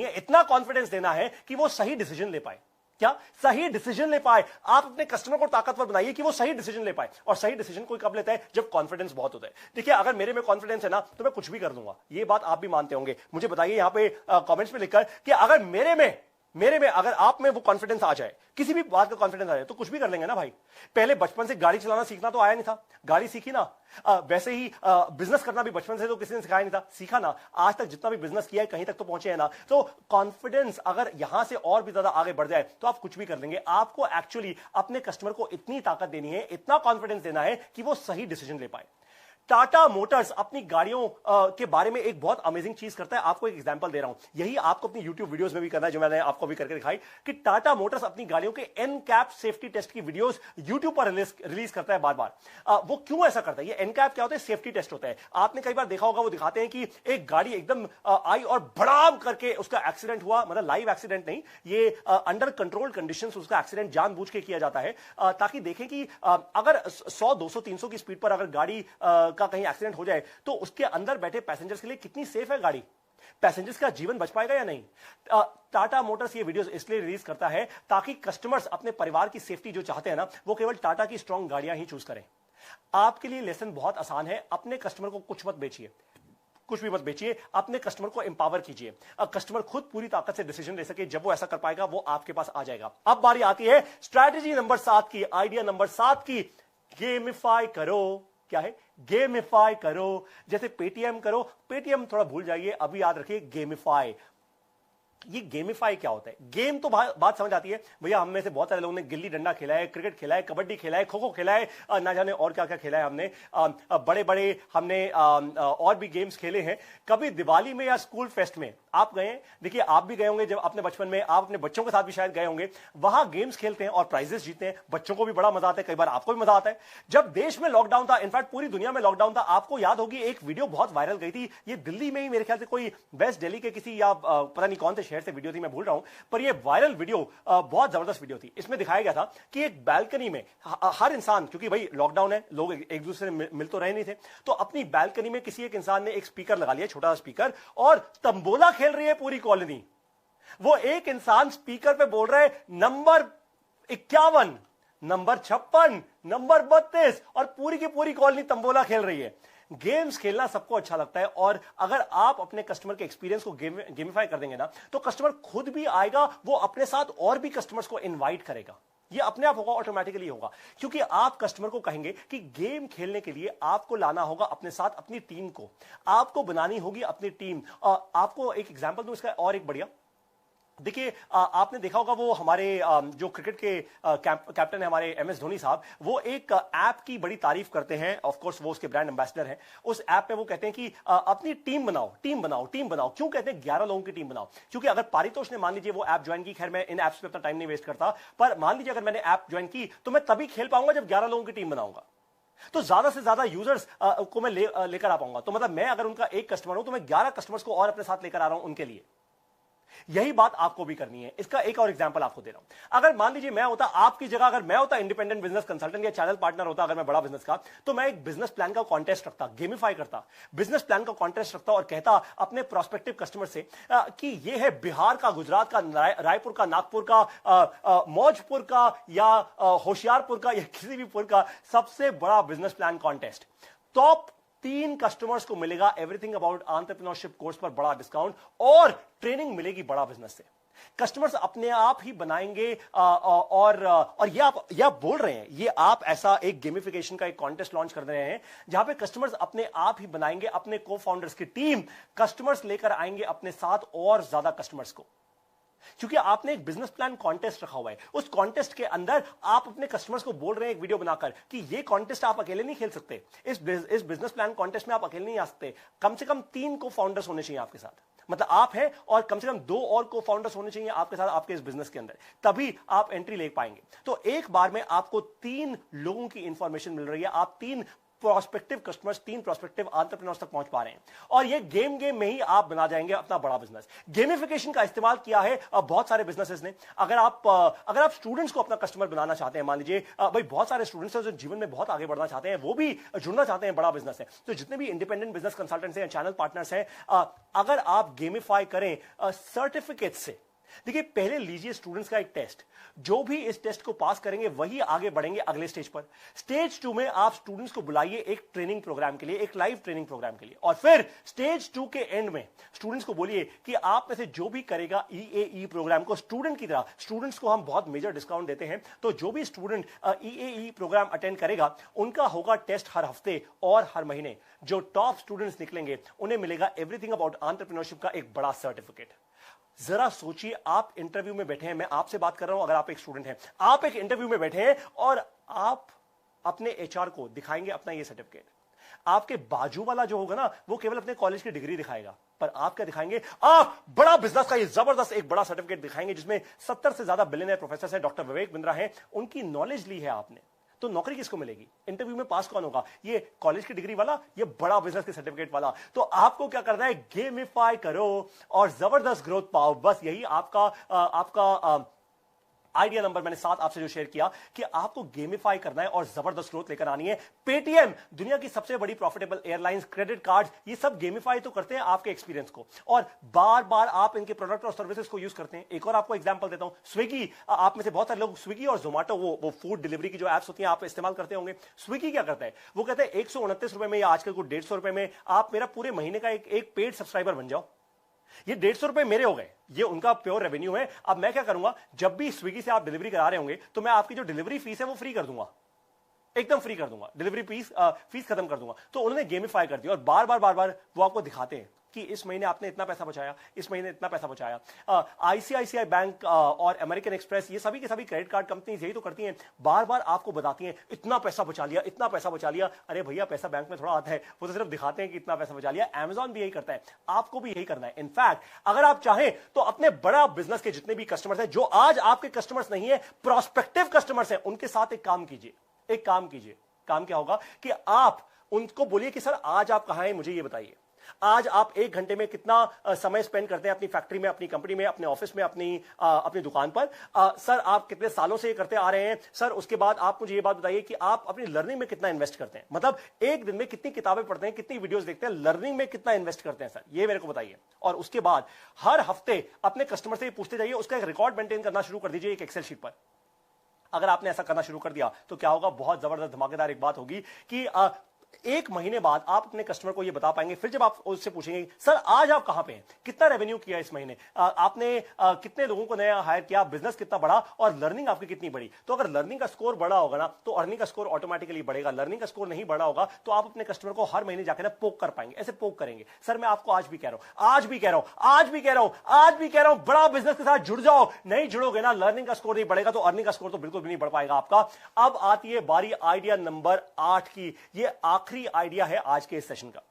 है, इतना कॉन्फिडेंस देना है कि वो सही डिसीजन ले पाए। क्या? सही डिसीजन ले पाए। आप अपने कस्टमर को ताकतवर बनाइए कि वो सही डिसीजन ले पाए। और सही डिसीजन कोई कब लेता है? जब कॉन्फिडेंस बहुत होता है। देखिए, अगर मेरे में कॉन्फिडेंस है ना तो मैं कुछ भी कर दूंगा। ये बात आप भी मानते होंगे। मुझे बताइए यहां पे कमेंट्स में लिखकर कि अगर मेरे में अगर आप में वो कॉन्फिडेंस आ जाए, किसी भी बात का कॉन्फिडेंस आ जाए, तो कुछ भी कर लेंगे ना भाई। पहले बचपन से गाड़ी चलाना सीखना तो आया नहीं था, गाड़ी सीखी ना। वैसे ही बिजनेस करना भी बचपन से तो किसी ने सिखाया नहीं था, सीखा ना। आज तक जितना भी बिजनेस किया है कहीं तक तो पहुंचे हैं ना। तो कॉन्फिडेंस अगर यहां से और भी ज्यादा आगे बढ़ जाए तो आप कुछ भी कर लेंगे। आपको एक्चुअली अपने कस्टमर को इतनी ताकत देनी है, इतना कॉन्फिडेंस देना है कि वो सही डिसीजन ले पाए। टाटा मोटर्स अपनी गाड़ियों के बारे में एक बहुत अमेजिंग चीज करता है। आपको एक एग्जांपल दे रहा हूं, यही आपको अपनी YouTube वीडियोस में भी करना है, जो मैंने आपको भी करके दिखाई कि टाटा मोटर्स अपनी गाड़ियों के NCAP सेफ्टी टेस्ट की वीडियोस YouTube पर रिलीज करता है बार बार। वो क्यों ऐसा करता है? ये NCAP क्या होता है? सेफ्टी टेस्ट होता है। आपने कई बार देखा होगा, वो दिखाते हैं कि एक गाड़ी एकदम आई और भड़ाम करके उसका एक्सीडेंट हुआ, मतलब लाइव एक्सीडेंट नहीं, ये अंडर कंट्रोल कंडीशन उसका एक्सीडेंट जानबूझ के किया जाता है, ताकि देखें कि अगर 100, 200, 300 की स्पीड पर अगर गाड़ी का कहीं एक्सीडेंट हो जाए तो उसके अंदर बैठे पैसेंजर्स के लिए कितनी सेफ है गाड़ी, पैसेंजर्स का जीवन बच पाएगा या नहीं। टाटा मोटर्स ये वीडियोस इसलिए रिलीज करता है ताकि कस्टमर्स अपने परिवार की सेफ्टी जो चाहते हैं ना, वो केवल टाटा की स्ट्रॉन्ग गाड़ियां ही चूज करें। आपके लिए लेसन बहुत आसान है, अपने कस्टमर को कुछ मत बेचिए, कुछ भी मत बेचिए, अपने कस्टमर को एम्पावर कीजिए। कस्टमर खुद पूरी ताकत से डिसीजन ले सके, जब वो ऐसा कर पाएगा वो आपके पास आ जाएगा। अब बारी आती है स्ट्रैटेजी नंबर 7 की, आइडिया नंबर 7 की। गेमिफाई करो। क्या है? गेमिफाई करो। जैसे पेटीएम करो, पेटीएम थोड़ा भूल जाइए, अभी याद रखिए गेमिफाई। ये गेमिफाई क्या होता है? गेम तो बात समझ आती है भैया, हम में से बहुत सारे लोगों ने गिल्ली डंडा खेला है, क्रिकेट खेला है, कबड्डी खेला है, खो खो खेला है, ना जाने और क्या क्या खेला है हमने। बड़े बड़े हमने और भी गेम्स खेले हैं। कभी दिवाली में या स्कूल फेस्ट में आप गए? देखिए, आप भी गए होंगे जब अपने बचपन में, आप अपने बच्चों के साथ भी शायद गए होंगे। वहां गेम्स खेलते हैं और प्राइजेस जीतते हैं, बच्चों को भी बड़ा मजा आता है, कई बार आपको भी मजा आता है। जब देश में लॉकडाउन था, इनफैक्ट पूरी दुनिया में लॉकडाउन था, आपको याद होगी एक वीडियो बहुत वायरल गई थी। ये दिल्ली में ही मेरे ख्याल से कोई वेस्ट दिल्ली के किसी या पता नहीं कौन से शहर से वीडियो थी, मैं भूल रहा हूं, पर ये वायरल वीडियो बहुत जबरदस्त वीडियो थी। इसमें दिखाया गया था कि एक बैल्कनी में हर इंसान, क्योंकि भाई लॉकडाउन है, लोग एक दूसरे से मिल तो रहे नहीं थे, तो अपनी बैल्कनी में किसी एक इंसान ने एक स्पीकर लगा लिया, छोटा सा स्पीकर, और तंबोला खेल रही है पूरी कॉलोनी। वो एक इंसान स्पीकर पे बोल रहा है नंबर 51, नंबर 56, नंबर 32, और पूरी की पूरी कॉलोनी तंबोला खेल रही है। गेम्स खेलना सबको अच्छा लगता है, और अगर आप अपने कस्टमर के एक्सपीरियंस को गेमिफाई कर देंगे ना, तो कस्टमर खुद भी आएगा, वो अपने साथ और भी कस्टमर्स को इनवाइट करेगा। ये अपने आप होगा, ऑटोमेटिकली होगा, क्योंकि आप कस्टमर को कहेंगे कि गेम खेलने के लिए आपको लाना होगा अपने साथ अपनी टीम को, आपको बनानी होगी अपनी टीम। आपको एक एग्जांपल दूं इसका और एक बढ़िया। देखिए, आपने देखा होगा वो हमारे जो क्रिकेट के कैप्टन है हमारे एमएस धोनी साहब, वो एक ऐप की बड़ी तारीफ करते हैं। ऑफ कोर्स वो उसके ब्रांड एम्बेसडर हैं। उस ऐप में वो कहते हैं कि अपनी टीम बनाओ, टीम बनाओ, टीम बनाओ। क्यों कहते हैं 11 लोगों की टीम बनाओ? क्योंकि अगर पारितोष ने मान लीजिए वो ऐप ज्वाइन की, खैर मैं इन ऐप्स पे अपना टाइम नहीं वेस्ट करता, पर मान लीजिए अगर मैंने ऐप ज्वाइन की तो मैं तभी खेल पाऊंगा जब 11 लोगों की टीम बनाऊंगा, तो ज्यादा से ज्यादा यूजर्स को मैं लेकर आ पाऊंगा। तो मतलब मैं अगर उनका एक कस्टमर हूं तो मैं 11 कस्टमर्स को और अपने साथ लेकर आ रहा हूं उनके लिए। यही बात आपको भी करनी है। इसका एक और एग्जांपल आपको दे रहा हूं। अगर मान लीजिए मैं होता आपकी जगह, अगर मैं होता इंडिपेंडेंट बिजनेस कंसल्टेंट या चैनल पार्टनर होता, अगर मैं बड़ा बिजनेस का, तो मैं एक बिजनेस प्लान का कॉन्टेस्ट रखता, गेमिफाई करता, बिजनेस प्लान का कॉन्टेस्ट रखता और कहता अपने प्रोस्पेक्टिव कस्टमर से कि ये है बिहार का, गुजरात का, रायपुर का, नागपुर का, मौजपुर का या होशियारपुर का या किसी भी पुर का सबसे बड़ा business plan contest. Top 3 customers को मिलेगा एवरीथिंग अबाउट एंटरप्रेन्योरशिप कोर्स पर बड़ा डिस्काउंट और ट्रेनिंग मिलेगी बड़ा बिजनेस से। कस्टमर्स अपने आप ही बनाएंगे। और ये आप बोल रहे हैं, ये आप ऐसा एक गेमिफिकेशन का एक कॉन्टेस्ट लॉन्च कर रहे हैं जहां पे कस्टमर्स अपने आप ही बनाएंगे अपने को फाउंडर्स की टीम, कस्टमर्स लेकर आएंगे अपने साथ और ज्यादा कस्टमर्स को, क्योंकि आपने एक बिजनेस प्लान कॉन्टेस्ट रखा हुआ है। उस कॉन्टेस्ट के अंदर आप अपने कस्टमर्स को बोल रहे हैं एक वीडियो बनाकर कि ये कॉन्टेस्ट आप अकेले नहीं खेल सकते, इस बिजनेस प्लान कॉन्टेस्ट में आप अकेले नहीं आ सकते, कम से कम 3 को फाउंडर्स होने चाहिए आपके साथ, मतलब आप हैं और कम से कम 2 और को फाउंडर्स होने चाहिए आपके साथ आपके इस बिजनेस के अंदर, तभी आप एंट्री ले पाएंगे। तो एक बार में आपको 3 लोगों की इंफॉर्मेशन मिल रही है, आप 3 प्रोस्पेक्टिव कस्टमर्स, 3 प्रोस्पेक्टिव एंटरप्रेन्योर्स तक पहुंच पा रहे हैं, और ये गेम में ही आप बना जाएंगे अपना बड़ा बिजनेस। गेमिफिकेशन का इस्तेमाल किया है बहुत सारे बिजनेसेस ने। अगर आप स्टूडेंट्स को अपना कस्टमर बनाना चाहते हैं, मान लीजिए भाई बहुत सारे स्टूडेंट्स हैं जो जीवन में बहुत आगे बढ़ना चाहते हैं, वो भी जुड़ना चाहते हैं बड़ा बिजनेस है, तो जितने भी इंडिपेंडेंट बिजनेस कंसल्टेंट्स हैं, चैनल पार्टनर्स हैं, अगर आप गेमिफाई करें सर्टिफिकेट से, देखिए पहले लीजिए स्टूडेंट्स का एक टेस्ट, जो भी इस टेस्ट को पास करेंगे वही आगे बढ़ेंगे अगले स्टेज पर। स्टेज 2 में आप स्टूडेंट्स को बुलाइए एक ट्रेनिंग प्रोग्राम के लिए, एक लाइव ट्रेनिंग प्रोग्राम के लिए, और फिर स्टेज 2 के एंड में स्टूडेंट्स को बोलिए कि आप में से जो भी करेगा ईएई प्रोग्राम को स्टूडेंट की तरह, स्टूडेंट्स को हम बहुत मेजर डिस्काउंट देते हैं, तो जो भी स्टूडेंट ईएई प्रोग्राम अटेंड करेगा उनका होगा टेस्ट हर हफ्ते और हर महीने। जो टॉप स्टूडेंट्स निकलेंगे उन्हें मिलेगा एवरीथिंग अबाउट एंटरप्रेन्योरशिप का एक बड़ा सर्टिफिकेट। जरा सोचिए, आप इंटरव्यू में बैठे हैं, मैं आपसे बात कर रहा हूं, अगर आप एक स्टूडेंट हैं, आप एक इंटरव्यू में बैठे हैं और आप अपने एचआर को दिखाएंगे अपना ये सर्टिफिकेट। आपके बाजू वाला जो होगा ना, वो केवल अपने कॉलेज की डिग्री दिखाएगा, पर आप क्या दिखाएंगे? आप बड़ा बिजनेस का ये जबरदस्त एक बड़ा सर्टिफिकेट दिखाएंगे जिसमें 70 से ज्यादा बिलियनियर प्रोफेसर हैं, डॉक्टर विवेक बिंद्रा हैं, उनकी नॉलेज ली है आपने। तो नौकरी किसको मिलेगी? इंटरव्यू में पास कौन होगा? ये कॉलेज की डिग्री वाला, ये बड़ा बिजनेस के सर्टिफिकेट वाला। तो आपको क्या करना है? गेमिफाई करो और जबरदस्त ग्रोथ पाओ। बस यही आपका आइडिया नंबर मैंने 7 आपसे जो शेयर किया कि आपको गेमिफाई करना है और जबरदस्त ग्रोथ लेकर आनी है। पेटीएम, दुनिया की सबसे बड़ी प्रॉफिटेबल एयरलाइंस, क्रेडिट कार्ड, ये सब गेमिफाई तो करते हैं आपके एक्सपीरियंस को, और बार बार आप इनके प्रोडक्ट और सर्विसेज को यूज करते हैं। एक और आपको एग्जांपल देता हूं, स्विगी, आप में से बहुत सारे लोग स्विगी और जोमेटो, वो फूड डिलीवरी की जो एप्स होती हैं आप इस्तेमाल करते होंगे। स्विगी क्या करता है? वो कहता है 129 रुपए में या आजकल को 150 रुपए में आप मेरा पूरे महीने का एक पेड सब्सक्राइबर बन जाओ। ये 150 रुपए मेरे हो गए, ये उनका प्योर रेवेन्यू है। अब मैं क्या करूंगा, जब भी स्विगी से आप डिलीवरी करा रहे होंगे तो मैं आपकी जो डिलीवरी फीस है वो फ्री कर दूंगा, एकदम फ्री कर दूंगा, डिलीवरी फीस खत्म कर दूंगा। तो उन्होंने गेमिफाई कर दिया और बार बार वो आपको दिखाते हैं कि इस महीने आपने इतना पैसा बचाया, इस महीने इतना पैसा बचाया। आईसीआईसीआई बैंक और अमेरिकन एक्सप्रेस, ये सभी के सभी क्रेडिट कार्ड कंपनीज यही तो करती हैं, बार बार आपको बताती हैं इतना पैसा बचा लिया, इतना पैसा बचा लिया। अरे भैया, पैसा बैंक में थोड़ा आता है, वो तो सिर्फ दिखाते हैं कि इतना पैसा बचा लिया। अमेजॉन भी यही करता है, आपको भी यही करना है। इनफैक्ट अगर आप चाहें तो अपने बड़ा बिजनेस के जितने भी कस्टमर्स हैं, जो आज आपके कस्टमर्स नहीं है, प्रोस्पेक्टिव कस्टमर्स हैं, उनके साथ एक काम कीजिए। काम क्या होगा कि आप उनको बोलिए कि सर आज आप कहां हैं, मुझे ये बताइए। आज आप 1 घंटे में कितना समय स्पेंड करते हैं अपनी फैक्ट्री में, अपनी कंपनी में, अपने ऑफिस में, अपनी दुकान पर? सर आप कितने सालों से ये करते आ रहे हैं? सर उसके बाद आप मुझे ये बात बताइए कि आप अपनी लर्निंग में कितना इन्वेस्ट करते हैं, मतलब एक दिन में कितनी किताबें पढ़ते हैं, कितनी वीडियोस देखते हैं, लर्निंग में कितना इन्वेस्ट करते हैं सर, ये मेरे को बताइए। और उसके बाद हर हफ्ते अपने कस्टमर से पूछते जाइए, उसका एक रिकॉर्ड मेंटेन करना शुरू कर दीजिए एक एक्सेल शीट पर। अगर आपने ऐसा करना शुरू कर दिया तो क्या होगा? बहुत जबरदस्त धमाकेदार एक बात होगी कि एक महीने बाद आप अपने कस्टमर को ये बता पाएंगे। फिर जब आप उससे पूछेंगे सर आज आप कहां पे हैं, कितना रेवेन्यू किया इस महीने, आपने कितने लोगों को नया हायर किया, बिजनेस कितना बढ़ा और लर्निंग आपकी कितनी बढ़ी, तो अगर लर्निंग का स्कोर बढ़ा होगा ना तो अर्निंग का स्कोर ऑटोमेटिकली बढ़ेगा। लर्निंग का स्कोर नहीं बढ़ा होगा तो आप अपने कस्टमर को हर महीने जाकर पोक कर पाएंगे, ऐसे पोक करेंगे। सर मैं आपको आज भी कह रहा हूं, आज भी कह रहा हूं, आज भी कह रहा हूं, आज भी कह रहा हूं, बड़ा बिजनेस के साथ जुड़ जाओ। नहीं जुड़ोगे ना, लर्निंग का स्कोर नहीं बढ़ेगा तो अर्निंग का स्कोर तो बिल्कुल भी नहीं बढ़ पाएगा आपका। अब आती है बारी आइडिया नंबर 8 की। ये आखिरी आइडिया है आज के इस सेशन का,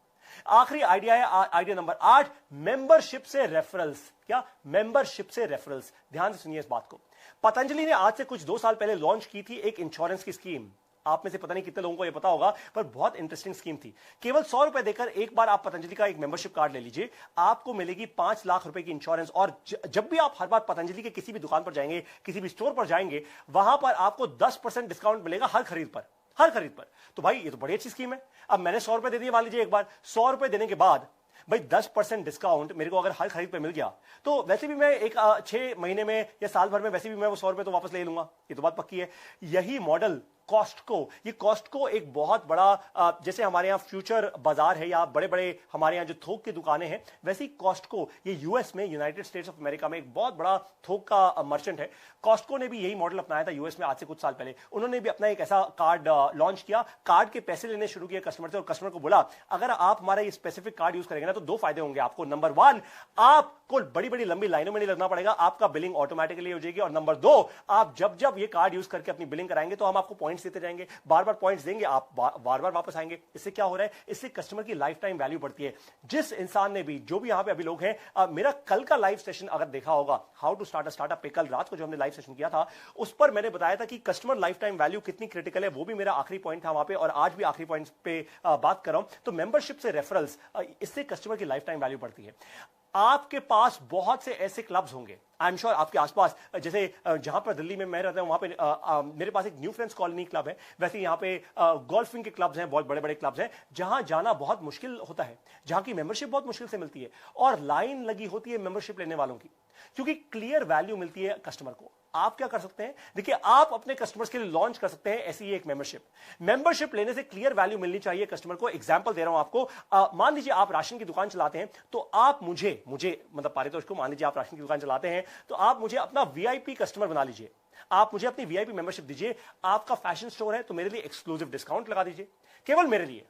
आखिरी आइडिया है आइडिया नंबर 8, मेंबरशिप से रेफरल्स। क्या? मेंबरशिप से रेफरल्स। ध्यान से सुनिए इस बात को। पतंजलि ने आज से कुछ 2 साल पहले लॉन्च की थी एक इंश्योरेंस की स्कीम। आप में से पता नहीं कितने लोगों को यह पता होगा, पर बहुत इंटरेस्टिंग स्कीम थी। केवल 100 रुपए देकर एक बार आप पतंजलि का एक मेंबरशिप कार्ड ले लीजिए, आपको मिलेगी 5 लाख रुपए की इंश्योरेंस। और जब भी आप हर बार पतंजलि के किसी भी दुकान पर जाएंगे, किसी भी स्टोर पर जाएंगे, वहां पर आपको 10% डिस्काउंट मिलेगा हर खरीद पर, हर खरीद पर। तो भाई ये तो बड़ी अच्छी स्कीम है। अब मैंने 100 रुपए दे दिए, मान लीजिए एक बार 100 रुपए देने के बाद भाई 10% डिस्काउंट मेरे को अगर हर खरीद पे मिल गया तो वैसे भी मैं एक 6 महीने में या साल भर में वैसे भी मैं वो 100 रुपए तो वापस ले लूंगा, ये तो बात पक्की है। यही मॉडल कॉस्टको, ये कॉस्टको एक बहुत बड़ा जैसे हमारे यहाँ फ्यूचर बाजार है या बड़े बड़े हमारे यहाँ जो थोक की दुकानें हैं, वैसे ही कॉस्टको ये यूएस में, यूनाइटेड स्टेट्स ऑफ अमेरिका में एक बहुत बड़ा थोक का मर्चेंट है। कॉस्टको ने भी यही मॉडल अपनाया था यूएस में आज से कुछ साल पहले। उन्होंने भी अपना एक ऐसा कार्ड लॉन्च किया, कार्ड के पैसे लेने शुरू किए कस्टमर से और कस्टमर को बोला अगर आप हमारा ये स्पेसिफिक कार्ड यूज करेंगे ना तो 2 फायदे होंगे आपको। नंबर 1, आपको बड़ी बड़ी लंबी लाइनों में नहीं लगना पड़ेगा, आपका बिलिंग ऑटोमेटिकली हो जाएगी। और नंबर 2, आप जब जब ये कार्ड यूज करके अपनी बिलिंग कराएंगे तो हम आपको पॉइंट्स देते जाएंगे, बार बार पॉइंट्स देंगे, आप बार बार वापस आएंगे। इससे क्या हो रहा है? इससे कस्टमर की लाइफ टाइम वैल्यू बढ़ती है। जिस इंसान ने भी, जो भी यहां पे अभी लोग हैं, मेरा कल का लाइव सेशन अगर देखा होगा, how to start a startup पे, कल रात को जो हमने लाइव सेशन किया था उस पर मैंने बताया था कि कस्टमर लाइफ टाइम वैल्यू कितनी क्रिटिकल है। वो भी मेरा आखिरी पॉइंट था वहां पे और आज भी आखिरी पॉइंट पे बात कर रहा हूं। तो मेंबरशिप से रेफरल्स, इससे कस्टमर की लाइफ टाइम वैल्यू बढ़ती है। आपके पास बहुत से ऐसे क्लब्स होंगे, आई एम श्योर आपके आसपास, जैसे जहां पर दिल्ली में मैं रहता हूं वहां पे मेरे पास एक न्यू फ्रेंड्स कॉलोनी क्लब है। वैसे यहां पे गोल्फिंग के क्लब्स हैं, बहुत बड़े बड़े क्लब्स हैं जहां जाना बहुत मुश्किल होता है, जहां की मेंबरशिप बहुत मुश्किल से मिलती है और लाइन लगी होती है मेंबरशिप लेने वालों की, क्योंकि क्लियर वैल्यू मिलती है कस्टमर को। आप क्या कर सकते हैं? देखिए, आप अपने कस्टमर्स के लिए लॉन्च कर सकते हैं ऐसी एक मेंबरशिप लेने से क्लियर वैल्यू मिलनी चाहिए कस्टमर को। एग्जांपल दे रहा हूं आपको, मान लीजिए आप राशन की दुकान चलाते हैं तो आप मुझे मतलब पारितोष को, मान लीजिए आप राशन की दुकान चलाते हैं तो आप मुझे अपना वीआईपी कस्टमर बना लीजिए, आप मुझे अपनी वीआईपी मेंबरशिप दीजिए। आपका फैशन स्टोर है तो मेरे लिए एक्सक्लूसिव डिस्काउंट लगा दीजिए, केवल मेरे लिए,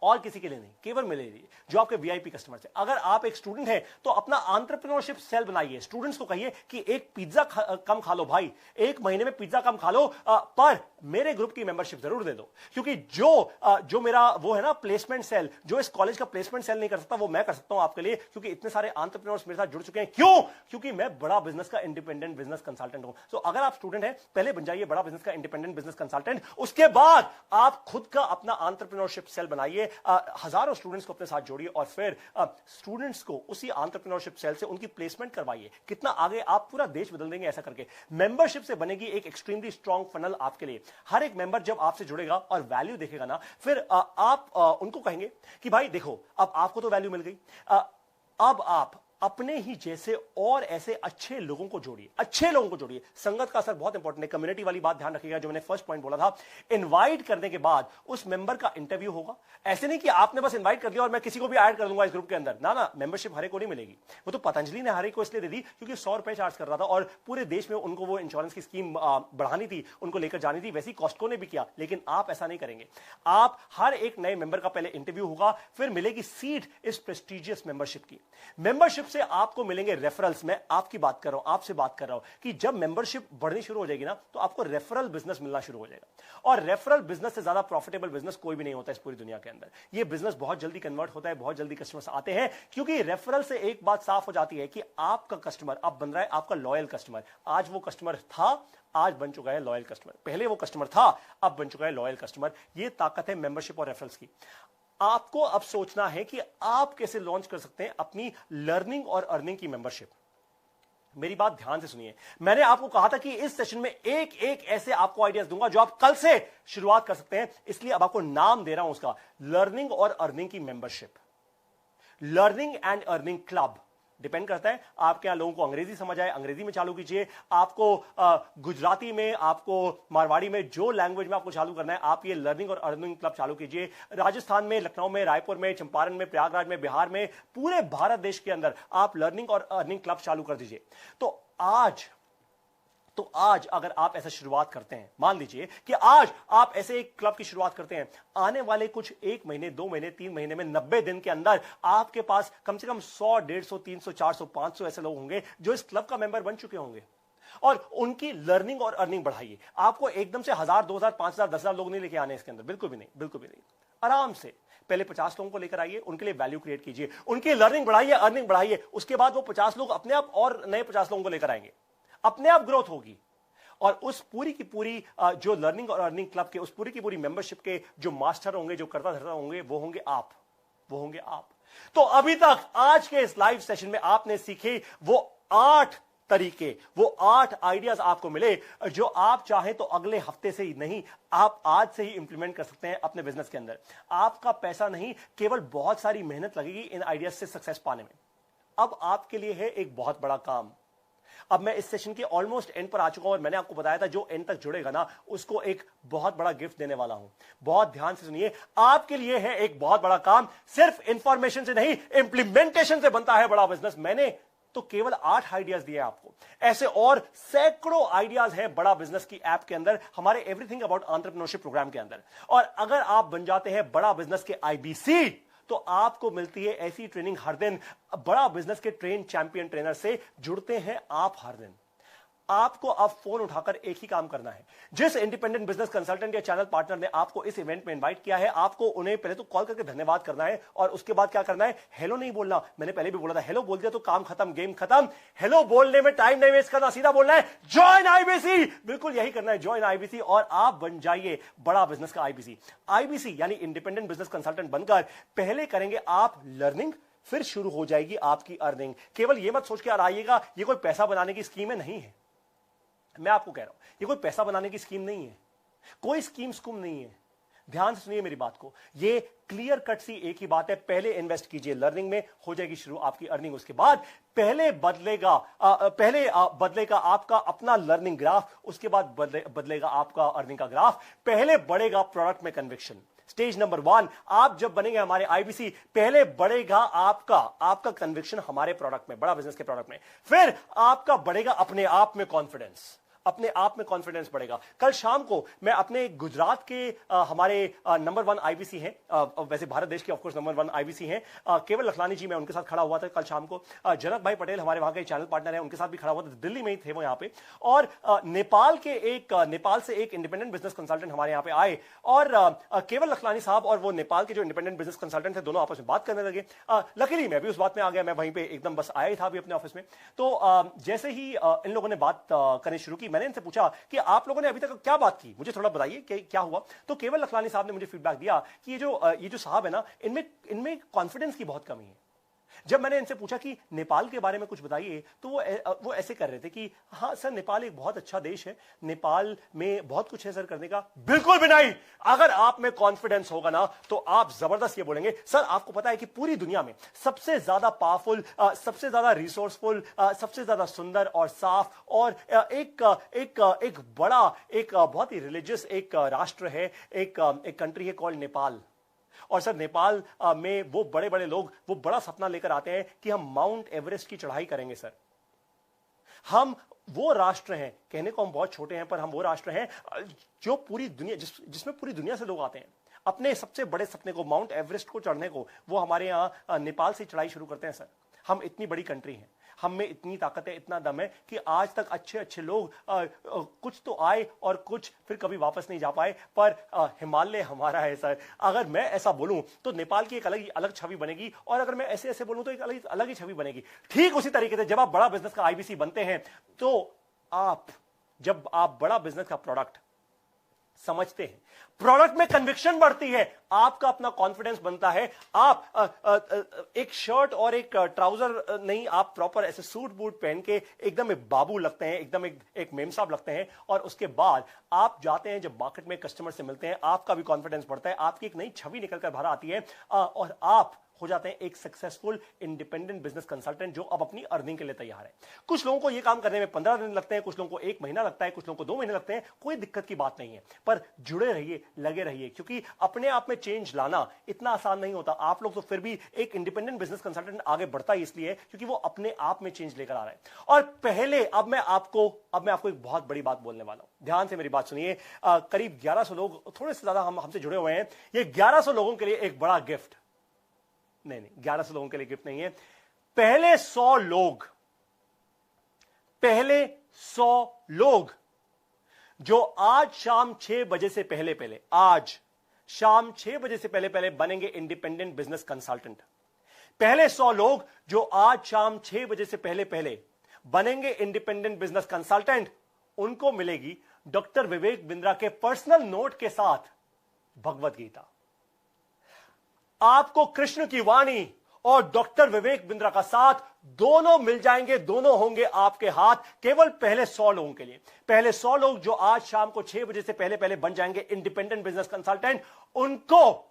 और किसी के लिए नहीं, केवल मेरे लिए, जो आपके वीआईपी कस्टमर्स हैं। अगर आप एक स्टूडेंट हैं तो अपना एंटरप्रेन्योरशिप सेल बनाइए। स्टूडेंट्स को कहिए कि एक पिज्जा कम खा लो भाई, एक महीने में पिज्जा कम खा लो, पर मेरे ग्रुप की मेंबरशिप जरूर दे दो। क्योंकि जो मेरा वो है ना प्लेसमेंट सेल, जो इस कॉलेज का प्लेसमेंट सेल नहीं कर सकता वो मैं कर सकता हूं आपके लिए, क्योंकि इतने सारे एंटरप्रेन्योर्स मेरे साथ जुड़ चुके हैं। क्यों? क्योंकि मैं बड़ा बिजनेस का इंडिपेंडेंट बिजनेस कंसल्टेंट हूं। तो अगर आप स्टूडेंट हैं, पहले बन जाइए बड़ा बिजनेस का इंडिपेंडेंट बिजनेस कंसल्टेंट, उसके बाद आप खुद का अपना एंटरप्रेन्योरशिप सेल बनाइए, हजारों स्टूडेंट्स को अपने साथ जोड़िए और फिर स्टूडेंट्स को उसी एंटरप्रेन्योरशिप सेल से उनकी प्लेसमेंट करवाइए। कितना आगे आप पूरा देश बदल देंगे ऐसा करके। मेंबरशिप से बनेगी एक एक्सट्रीमली स्ट्रांग फनल आपके लिए। हर एक मेंबर जब आपसे जुड़ेगा और वैल्यू देखेगा ना, फिर आप उनको कहेंगे कि भाई देखो, अब आपको तो वैल्यू मिल गई, अब आप अपने ही जैसे और ऐसे अच्छे लोगों को जोड़िए, अच्छे लोगों को जोड़िए। संगत का असर बहुत इंपॉर्टेंट है, कम्युनिटी वाली बात ध्यान रखिएगा जो मैंने फर्स्ट पॉइंट बोला था। इनवाइट करने के बाद उस मेंबर का इंटरव्यू होगा। ऐसे नहीं कि आपने बस इनवाइट कर दिया और मैं किसी को भी ऐड कर दूंगा इस ग्रुप के अंदर, ना, मेंबरशिप हरे को नहीं मिलेगी। वो तो पतंजलि ने हरे को इसलिए दे दी क्योंकि 100 रुपए चार्ज कर रहा था और पूरे देश में उनको वो इंश्योरेंस की स्कीम बढ़ानी थी, उनको लेकर जानी थी। वैसे ही कॉस्टको ने भी किया, लेकिन आप ऐसा नहीं करेंगे। आप हर एक नए मेंबर का पहले इंटरव्यू होगा, फिर मिलेगी सीट इस प्रेस्टिजियस मेंबरशिप की। मेंबरशिप से आपको मिलेंगे रेफरल्स। मैं आपकी बात कर रहा हूं, आपसे बात कर रहा हूं कि जब मेंबरशिप बढ़नी शुरू हो जाएगी ना तो आपको रेफरल बिजनेस मिलना शुरू हो जाएगा। और रेफरल बिजनेस से ज्यादा प्रॉफिटेबल बिजनेस कोई भी नहीं होता इस पूरी दुनिया के अंदर। ये बिजनेस बहुत जल्दी कन्वर्ट होता है, बहुत जल्दी कस्टमर्स आते हैं, क्योंकि रेफरल से एक बात साफ हो जाती है कि आपका कस्टमर अब बन रहा है आपका लॉयल कस्टमर। आज वो कस्टमर था, आज बन चुका है लॉयल कस्टमर। पहले वो कस्टमर था, अब बन चुका है लॉयल कस्टमर। ये ताकत है मेंबरशिप और रेफरल्स की। आपको अब सोचना है कि आप कैसे लॉन्च कर सकते हैं अपनी लर्निंग और अर्निंग की मेंबरशिप। मेरी बात ध्यान से सुनिए। मैंने आपको कहा था कि इस सेशन में एक एक ऐसे आपको आइडियाज दूंगा जो आप कल से शुरुआत कर सकते हैं, इसलिए अब आपको नाम दे रहा हूं उसका, लर्निंग और अर्निंग की membership, learning and earning club. Depend करता है आपके यहां लोगों को अंग्रेजी समझ आए, अंग्रेजी में चालू कीजिए। आपको गुजराती में, आपको मारवाड़ी में, जो लैंग्वेज में आपको चालू करना है, आप ये लर्निंग और अर्निंग क्लब चालू कीजिए। राजस्थान में, लखनऊ में, रायपुर में, चंपारण में, प्रयागराज में, बिहार में, पूरे भारत देश के अंदर आप लर्निंग और अर्निंग क्लब चालू कर दीजिए। तो आज अगर आप ऐसा शुरुआत करते हैं, मान लीजिए कि आज आप ऐसे एक क्लब की शुरुआत करते हैं, आने वाले कुछ 1 महीने, 2 महीने, 3 महीने में, 90 दिन के अंदर आपके पास कम से कम 100, 150, 300, 400, 500 ऐसे लोग होंगे जो इस क्लब का मेंबर बन चुके होंगे। और उनकी लर्निंग और अर्निंग बढ़ाइए। आपको एकदम से 1000, 2000, 5000, 10,000 लोग नहीं लेके आने इसके अंदर, बिल्कुल भी नहीं, बिल्कुल भी नहीं। आराम से पहले 50 लोगों को लेकर आइए, उनके लिए वैल्यू क्रिएट कीजिए, उनकी लर्निंग बढ़ाइए, अर्निंग बढ़ाइए। उसके बाद वो 50 लोग अपने आप और नए 50 लोगों को लेकर आएंगे, अपने आप ग्रोथ होगी। और उस पूरी की पूरी जो लर्निंग और अर्निंग क्लब के, उस पूरी की पूरी मेंबरशिप के जो मास्टर होंगे, जो कर्ता धर्ता होंगे, वो होंगे आप। तो अभी तक आज के इस लाइव सेशन में आपने सीखे वो 8 तरीके, वो 8 आइडियाज आपको मिले जो आप चाहें तो अगले हफ्ते से ही नहीं, आप आज से ही इंप्लीमेंट कर सकते हैं अपने बिजनेस के अंदर। आपका पैसा नहीं, केवल बहुत सारी मेहनत लगेगी इन आइडियाज से सक्सेस पाने में। अब आपके लिए है एक बहुत बड़ा काम। अब मैं इस सेशन के ऑलमोस्ट एंड पर आ चुका हूं और मैंने आपको बताया था जो एंड तक जुड़ेगा ना, उसको एक बहुत बड़ा गिफ्ट देने वाला हूं। बहुत ध्यान से सुनिए, आपके लिए है एक बहुत बड़ा काम। सिर्फ इंफॉर्मेशन से नहीं, इंप्लीमेंटेशन से बनता है बड़ा बिजनेस। मैंने तो केवल 8 आइडियाज दिए आपको, ऐसे और सैकड़ों आइडियाज हैं बड़ा बिजनेस की ऐप के अंदर, हमारे एवरीथिंग अबाउट एंटरप्रेन्योरशिप प्रोग्राम के अंदर। और अगर आप बन जाते हैं बड़ा बिजनेस के IBC, तो आपको मिलती है ऐसी ट्रेनिंग हर दिन। बड़ा बिजनेस के ट्रेन चैंपियन ट्रेनर से जुड़ते हैं आप हर दिन। आपको अब फोन उठाकर एक ही काम करना है। जिस इंडिपेंडेंट बिजनेस कंसल्टेंट या चैनल पार्टनर ने आपको इस इवेंट में इनवाइट किया है, आपको उन्हें पहले तो कॉल करके धन्यवाद करना है और उसके बाद क्या करना है, हेलो नहीं बोलना। मैंने पहले भी बोला था, हेलो बोल दिया तो काम खत्म, गेम खत्म। हेलो बोलने में टाइम नहीं वेस्ट करना, सीधा बोलना है ज्वाइन IBC। बिल्कुल यही करना है, ज्वाइन IBC, और आप बन जाइए बड़ा बिजनेस का IBC यानी इंडिपेंडेंट बिजनेस कंसल्टेंट बनकर पहले करेंगे आप लर्निंग, फिर शुरू हो जाएगी आपकी अर्निंग। केवल यह मत सोच के आइएगा ये कोई पैसा बनाने की स्कीम है, नहीं है। मैं आपको कह रहा हूं ये कोई पैसा बनाने की स्कीम नहीं है, कोई स्कीम नहीं है। ध्यान से सुनिए मेरी बात को, ये क्लियर कट सी एक ही बात है। पहले इन्वेस्ट कीजिए लर्निंग में, हो जाएगी शुरू आपकी अर्निंग। उसके बाद पहले बदलेगा आपका अपना लर्निंग ग्राफ, उसके बाद बदलेगा आपका अर्निंग का ग्राफ। पहले बढ़ेगा प्रोडक्ट में कन्विक्शन। स्टेज नंबर 1, आप जब बनेंगे हमारे IBC, पहले बढ़ेगा आपका कन्विक्शन हमारे प्रोडक्ट में, बड़ा बिजनेस के प्रोडक्ट में। फिर आपका बढ़ेगा अपने आप में कॉन्फिडेंस, अपने आप में कॉन्फिडेंस बढ़ेगा। कल शाम को मैं अपने गुजरात के हमारे नंबर 1 IBC हैं, वैसे भारत देश के ऑफकोर्स नंबर 1 IBC हैं, केवल लखलानी जी, मैं उनके साथ खड़ा हुआ था कल शाम को। जनक भाई पटेल हमारे वहां के चैनल पार्टनर हैं, उनके साथ भी खड़ा हुआ था, दिल्ली में ही थे वो यहाँ पे। और नेपाल से एक इंडिपेंडेंट बिजनेस कंसल्टेंट हमारे यहाँ पे आए और केवल लखलानी साहब और वो नेपाल के जो इंडिपेंडेंट बिजनेस कंसल्टेंट थे, दोनों आपस में बात करने लगे। लकीली मैं भी उस बात में आ गया, मैं वहीं पे एकदम बस आया ही था अभी अपने ऑफिस में। तो जैसे ही इन लोगों ने बात करनी शुरू की, मैंने इनसे पूछा कि आप लोगों ने अभी तक क्या बात की, मुझे थोड़ा बताइए कि क्या हुआ। तो केवल लखलानी साहब ने मुझे फीडबैक दिया कि ये जो साहब है ना, इनमें कॉन्फिडेंस की बहुत कमी है। जब मैंने इनसे पूछा कि नेपाल के बारे में कुछ बताइए, तो वो ऐसे कर रहे थे कि हाँ सर, नेपाल एक बहुत अच्छा देश है, नेपाल में बहुत कुछ है सर करने का। बिल्कुल भी नहीं। अगर आप में कॉन्फिडेंस होगा ना, तो आप जबरदस्त ये बोलेंगे, सर आपको पता है कि पूरी दुनिया में सबसे ज्यादा पावरफुल, सबसे ज्यादा रिसोर्सफुल, सबसे ज्यादा सुंदर और साफ और एक बड़ा, एक बहुत ही रिलीजियस एक राष्ट्र है, एक कंट्री है कॉल्ड नेपाल। और सर नेपाल में वो बड़े बड़े लोग वो बड़ा सपना लेकर आते हैं कि हम माउंट एवरेस्ट की चढ़ाई करेंगे सर। हम वो राष्ट्र हैं, कहने को हम बहुत छोटे हैं, पर हम वो राष्ट्र हैं जो पूरी दुनिया, जिसमें पूरी दुनिया से लोग आते हैं अपने सबसे बड़े सपने को, माउंट एवरेस्ट को चढ़ने को, वो हमारे यहाँ नेपाल से चढ़ाई शुरू करते हैं सर। हम इतनी बड़ी कंट्री हैं, हम में इतनी ताकत है, इतना दम है कि आज तक अच्छे अच्छे लोग कुछ तो आए और कुछ फिर कभी वापस नहीं जा पाए, पर हिमालय हमारा है सर। अगर मैं ऐसा बोलूं तो नेपाल की एक अलग छवि बनेगी, और अगर मैं ऐसे ऐसे बोलूं तो एक अलग ही छवि बनेगी। ठीक उसी तरीके से जब आप बड़ा बिजनेस का IBC बनते हैं, तो जब आप बड़ा बिजनेस का प्रोडक्ट समझते हैं, प्रोडक्ट में कन्विक्शन बढ़ती है, आपका अपना कॉन्फिडेंस बनता है। आप एक शर्ट और एक ट्राउजर नहीं, आप प्रॉपर ऐसे सूट बूट पहन के एकदम एक बाबू लगते हैं, एकदम एक मेम साहब लगते हैं। और उसके बाद आप जाते हैं, जब मार्केट में कस्टमर से मिलते हैं, आपका भी कॉन्फिडेंस बढ़ता है, आपकी एक नई छवि निकल कर बाहर आती है, और आप हो जाते हैं एक सक्सेसफुल इंडिपेंडेंट बिजनेस कंसल्टेंट जो अब अपनी अर्निंग के लिए तैयार है। कुछ लोगों को यह काम करने में 15 दिन लगते हैं, कुछ लोगों को 1 महीना लगता है, कुछ लोगों को 2 महीने लगते हैं। कोई दिक्कत की बात नहीं है, पर जुड़े रहिए, लगे रहिए, क्योंकि अपने आप में चेंज लाना इतना आसान नहीं होता। आप लोग तो फिर भी एक इंडिपेंडेंट बिजनेस कंसल्टेंट आगे बढ़ता ही इसलिए क्योंकि वो अपने आप में चेंज लेकर आ रहा है। और पहले अब मैं आपको एक बहुत बड़ी बात बोलने वाला हूं, ध्यान से मेरी बात सुनिए। करीब 1100 लोग, थोड़े से ज्यादा हमसे जुड़े हुए हैं। ये 1100 लोगों के लिए एक बड़ा गिफ्ट, नहीं 1100 लोगों के लिए गिफ्ट नहीं है। पहले 100 लोग जो आज शाम 6 बजे से पहले आज शाम 6 बजे से पहले बनेंगे इंडिपेंडेंट बिजनेस कंसल्टेंट। पहले 100 लोग जो आज शाम 6 बजे से पहले बनेंगे इंडिपेंडेंट बिजनेस कंसल्टेंट, उनको मिलेगी डॉक्टर विवेक बिंद्रा के पर्सनल नोट के साथ भगवत गीता। आपको कृष्ण की वाणी और डॉक्टर विवेक बिंद्रा का साथ दोनों मिल जाएंगे, दोनों होंगे आपके हाथ, केवल पहले 100 लोगों के लिए। पहले 100 लोग जो आज शाम को 6 बजे से पहले बन जाएंगे इंडिपेंडेंट बिजनेस कंसल्टेंट, उनको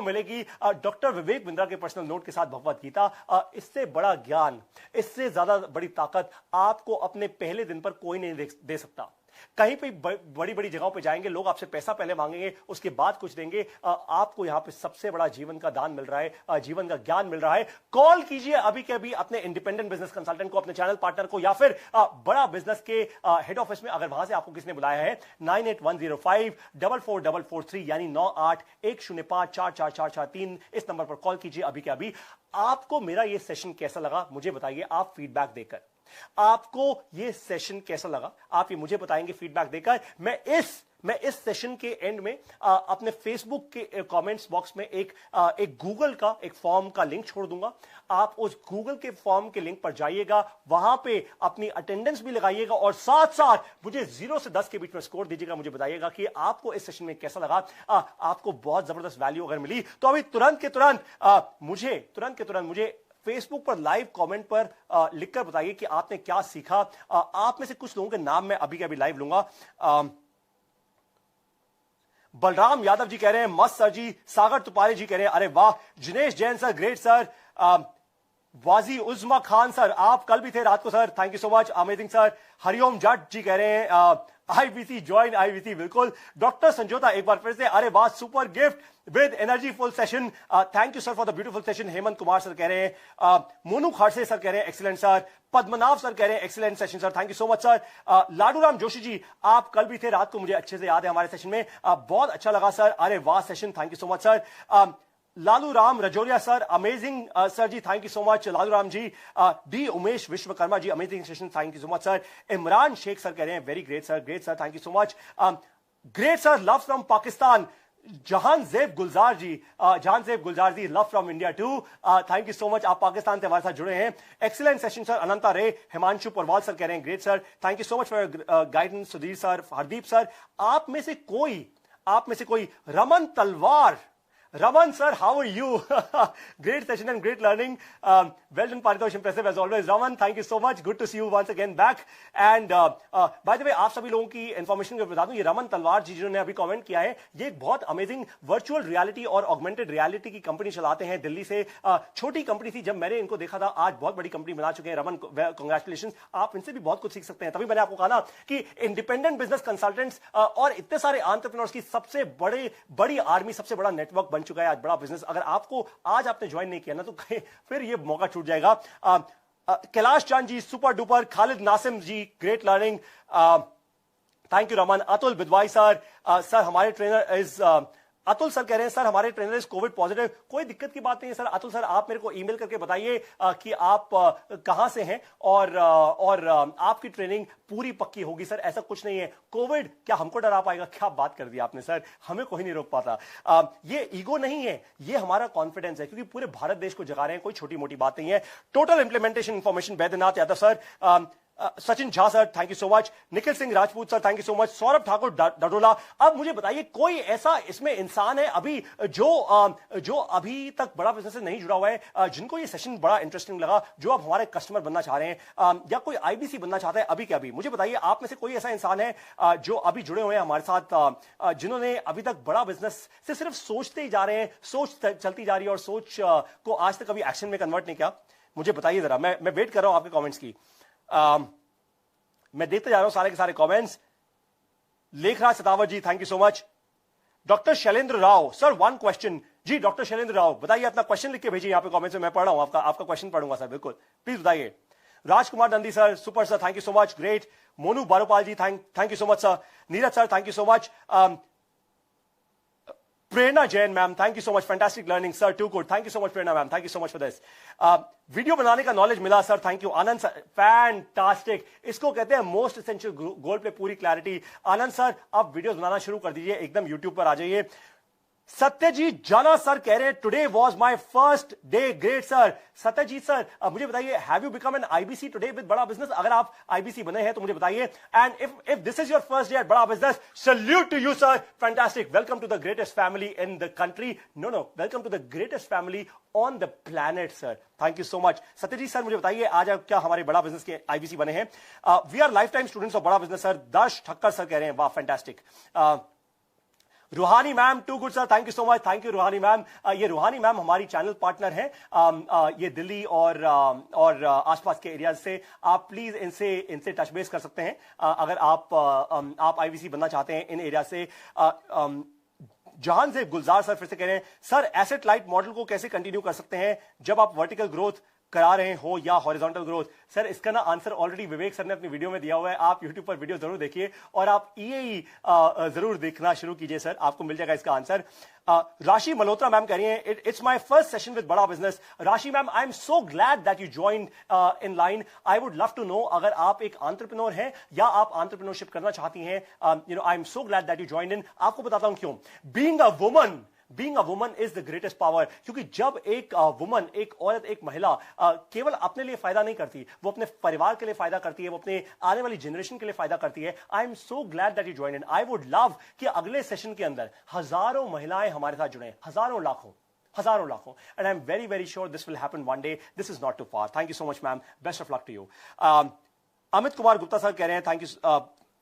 मिलेगी डॉक्टर विवेक बिंद्रा के पर्सनल नोट के साथ भगवत गीता। इससे बड़ा ज्ञान, इससे ज्यादा बड़ी ताकत आपको अपने पहले दिन पर कोई नहीं दे सकता। कहीं पे बड़ी बड़ी जगहों पे जाएंगे, लोग आपसे पैसा पहले मांगेंगे, उसके बाद कुछ देंगे। आपको यहां पे सबसे बड़ा जीवन का दान मिल रहा है, जीवन का ज्ञान मिल रहा है। कॉल कीजिए अभी के अभी अपने इंडिपेंडेंट बिजनेस कंसल्टेंट को, अपने चैनल पार्टनर को, या फिर बड़ा बिजनेस के हेड ऑफिस में अगर वहां से आपको किसने बुलाया है, 9810544443 यानी 9810544443 इस नंबर पर कॉल कीजिए अभी के अभी। आपको मेरा यह सेशन कैसा लगा मुझे बताइए, आप फीडबैक देकर। आपको यह सेशन कैसा लगा आप ये मुझे बताएंगे फीडबैक देकर। मैं इस सेशन के एंड में अपने फेसबुक के कमेंट्स बॉक्स में एक गूगल का एक फॉर्म का लिंक छोड़ दूंगा। आप उस गूगल के फॉर्म के लिंक पर जाइएगा, वहां पे अपनी अटेंडेंस भी लगाइएगा और साथ साथ मुझे 0 से 10 के बीच में स्कोर दीजिएगा। मुझे बताइएगा कि आपको इस सेशन में कैसा लगा। आपको बहुत जबरदस्त वैल्यू अगर मिली तो अभी तुरंत के तुरंत मुझे फेसबुक पर लाइव कमेंट पर लिखकर बताइए कि आपने क्या सीखा। आप में से कुछ लोगों के नाम मैं अभी के अभी लाइव लूंगा। बलराम यादव जी कह रहे हैं मस्त सर जी। सागर तुपारे जी कह रहे हैं अरे वाह। Jinesh Jain sir great sir. Waji Uzma Khan sir आप कल भी थे रात को sir, thank you so much, amazing sir. Hariom Jat ji कह रहे हैं आईबीसी ज्वाइन आईबीसी, बिल्कुल। डॉक्टर संजोता एक बार फिर से अरे वाह super gift with energy full session, thank you sir for the beautiful session. Hemant Kumar sir कह रहे हैं, मोनू खाड़से सर कह रहे हैं एक्सीलेंट सर। पद्मनाभ सर कह रहे हैं excellent session sir, thank you so much sir. Ladooram Joshi ji आप कल भी थे रात को, मुझे अच्छे से याद है हमारे सेशन में, बहुत अच्छा लगा सर, अरे वाह session, thank you so much sir. Lalu Ram Rajoria sir amazing sir ji, thank you so much Lalu Ram ji. D Umesh Vishwakarma ji amazing session, thank you so much sir. Imran Shaikh sir कह रहे हैं very great sir thank you so much. Great sir love from Pakistan. Jahan Zeb Gulzar ji love from India too, thank you so much, आप पाकिस्तान से हमारे साथ जुड़े हैं। Excellent session sir अनंता रे। हिमांशु परवाल सर कह रहे हैं great sir, thank you so much for guidance. Sudhir sir, Hardeep sir, आप में से कोई रमन तलवार, Raman sir, how are you? Great session and great learning. Well done, Paritosh, impressive as always. Raman, thank you so much. Good to see you once again back. And by the way, आप सभी लोगों की information को बता दूं, ये रमन तलवार जी जिन्होंने अभी कमेंट किया है, ये एक बहुत अमेजिंग वर्चुअल रियलिटी और ऑगमेंटेड रियलिटी की कंपनी चलाते हैं दिल्ली से। छोटी कंपनी थी, जब मैंने इनको देखा था, आज बहुत बड़ी कंपनी बना चुके हैं। रमन, कांग्रेचुलेशन, आप इनसे भी बहुत कुछ सीख सकते हैं। तभी मैंने आपको कहा ना कि इंडिपेंडेंट बिजनेस कंसल्टेंट्स और इतने सारे एंटरप्रेन्योर्स की सबसे बड़ी आर्मी, सबसे बड़ा नेटवर्क बन चुका है आज, बड़ा बिजनेस। अगर आज आपने ज्वाइन नहीं किया ना तो फिर ये मौका छूट जाएगा। Kailash Chand ji super duper. Khalid Nasim ji great learning, thank you Raman. Atul Bidwai sir, sir हमारे ट्रेनर इज अतुल सर कह रहे हैं सर हमारे ट्रेनर इज कोविड पॉजिटिव। कोई दिक्कत की बात नहीं है सर। अतुल सर आप मेरे को ईमेल करके बताइए कि आप कहां से हैं और आपकी ट्रेनिंग पूरी पक्की होगी सर, ऐसा कुछ नहीं है। कोविड क्या हमको डरा पाएगा? क्या बात कर दी आपने सर, हमें कोई नहीं रोक पाता। ये ईगो नहीं है, ये हमारा कॉन्फिडेंस है, क्योंकि पूरे भारत देश को जगा रहे हैं, कोई छोटी मोटी बात नहीं है। Total implementation information Baidyanath Yadav sir, Sachin Jha sir thank you so much, Nikhil Singh Rajput sir thank you so much, Saurabh Thakur Dadola. अब मुझे बताइए कोई ऐसा इसमें इंसान है अभी जो अभी तक बड़ा बिजनेस से नहीं जुड़ा हुआ है, जिनको ये सेशन बड़ा इंटरेस्टिंग लगा, जो आप हमारे कस्टमर बनना चाह रहे हैं या कोई आईबीसी बनना चाहता है अभी के अभी, मुझे बताइए आप में से कोई ऐसा इंसान है जो अभी जुड़े हुए हैं हमारे साथ, जिन्होंने अभी तक बड़ा बिजनेस से सिर्फ सोचते ही जा रहे हैं, सोच चलती जा रही है और सोच को आज तक कभी एक्शन में कन्वर्ट नहीं किया? मुझे बताइए जरा, मैं वेट कर रहा हूं आपके कमेंट्स की। मैं देखते जा रहा हूं सारे के सारे comments. Lekhraj Satawat ji thank you so much. Doctor Shailendra Rao sir one question जी, डॉक्टर शैलेंद्र राव बताइए, अपना क्वेश्चन लिख के भेजिए यहां पे कमेंट्स में, मैं पढ़ रहा हूं आपका क्वेश्चन पढ़ूंगा सर, बिल्कुल प्लीज बताइए। Rajkumar Nandi sir super sir thank you so much, great. Monu Baropal ji thank you so much sir. Neeraj sir thank you so much. Prerna Jain ma'am thank you so much, fantastic learning sir, too good, thank you so much Prerna ma'am, thank you so much for this. Video बनाने का knowledge मिला sir, thank you. Anand sir fantastic, इसको कहते हैं most essential goal पे पूरी clarity. आनंद sir आप videos बनाना शुरू कर दीजिए, एकदम यूट्यूब पर आ जाइए। सत्यजीत जाना सर कह रहे हैं today was my first day, great sir. Satyajit sir मुझे बताइए, have you become an IBC today with Bada business? अगर आप आईबीसी बने हैं तो मुझे बताइए। And if this is your first day at Bada business, salute to you sir, fantastic, welcome to the greatest family in the country, no welcome to the greatest family on the planet sir, thank you so much. Satyajit sir मुझे बताइए आज आप क्या हमारे बड़ा business के IBC बने हैं? We are life time students of Bada business sir. Darsh Thakkar sir कह रहे हैं वाह fantastic. Ruhani ma'am too good sir, thank you so much, thank you Ruhani ma'am. ये रूहानी मैम हमारी चैनल पार्टनर हैं, ये दिल्ली और आसपास के एरिया से। आप प्लीज इनसे टच बेस कर सकते हैं अगर आप आईबीसी बनना चाहते हैं इन एरिया से। जहां से गुलजार सर फिर से कह रहे हैं सर एसेट लाइट मॉडल को कैसे कंटिन्यू कर सकते हैं जब आप वर्टिकल ग्रोथ करा रहे हो या हॉरिजॉन्टल ग्रोथ? सर इसका ना आंसर ऑलरेडी विवेक सर ने अपनी वीडियो में दिया हुआ है, आप यूट्यूब पर वीडियो जरूर देखिए और आप ईएई जरूर देखना शुरू कीजिए सर, आपको मिल जाएगा इसका आंसर। राशि मल्होत्रा मैम कह रही हैं it's my first session with Bada business. Rashi ma'am I am so glad that you joined in line. I would love to know अगर आप एक एंटरप्रेन्योर हैं या आप एंटरप्रेन्योरशिप करना चाहती हैं, आई am so glad that you joined इन। आपको बताता हूं क्यों। Being a woman is the greatest power, क्योंकि जब एक वुमन, एक औरत, एक महिला केवल अपने लिए फायदा नहीं करती, वो अपने परिवार के लिए फायदा करती है, वो अपने आने वाली जनरेशन के लिए फायदा करती है। आई am so glad that you join in. I would love कि अगले सेशन के अंदर हजारों महिलाएं हमारे साथ जुड़े, हजारों लाखों, and I am very very sure this will happen one day, this is not too far. Thank you so much ma'am, best of luck to you. Amit Kumar Gupta sir कह रहे हैं thank you,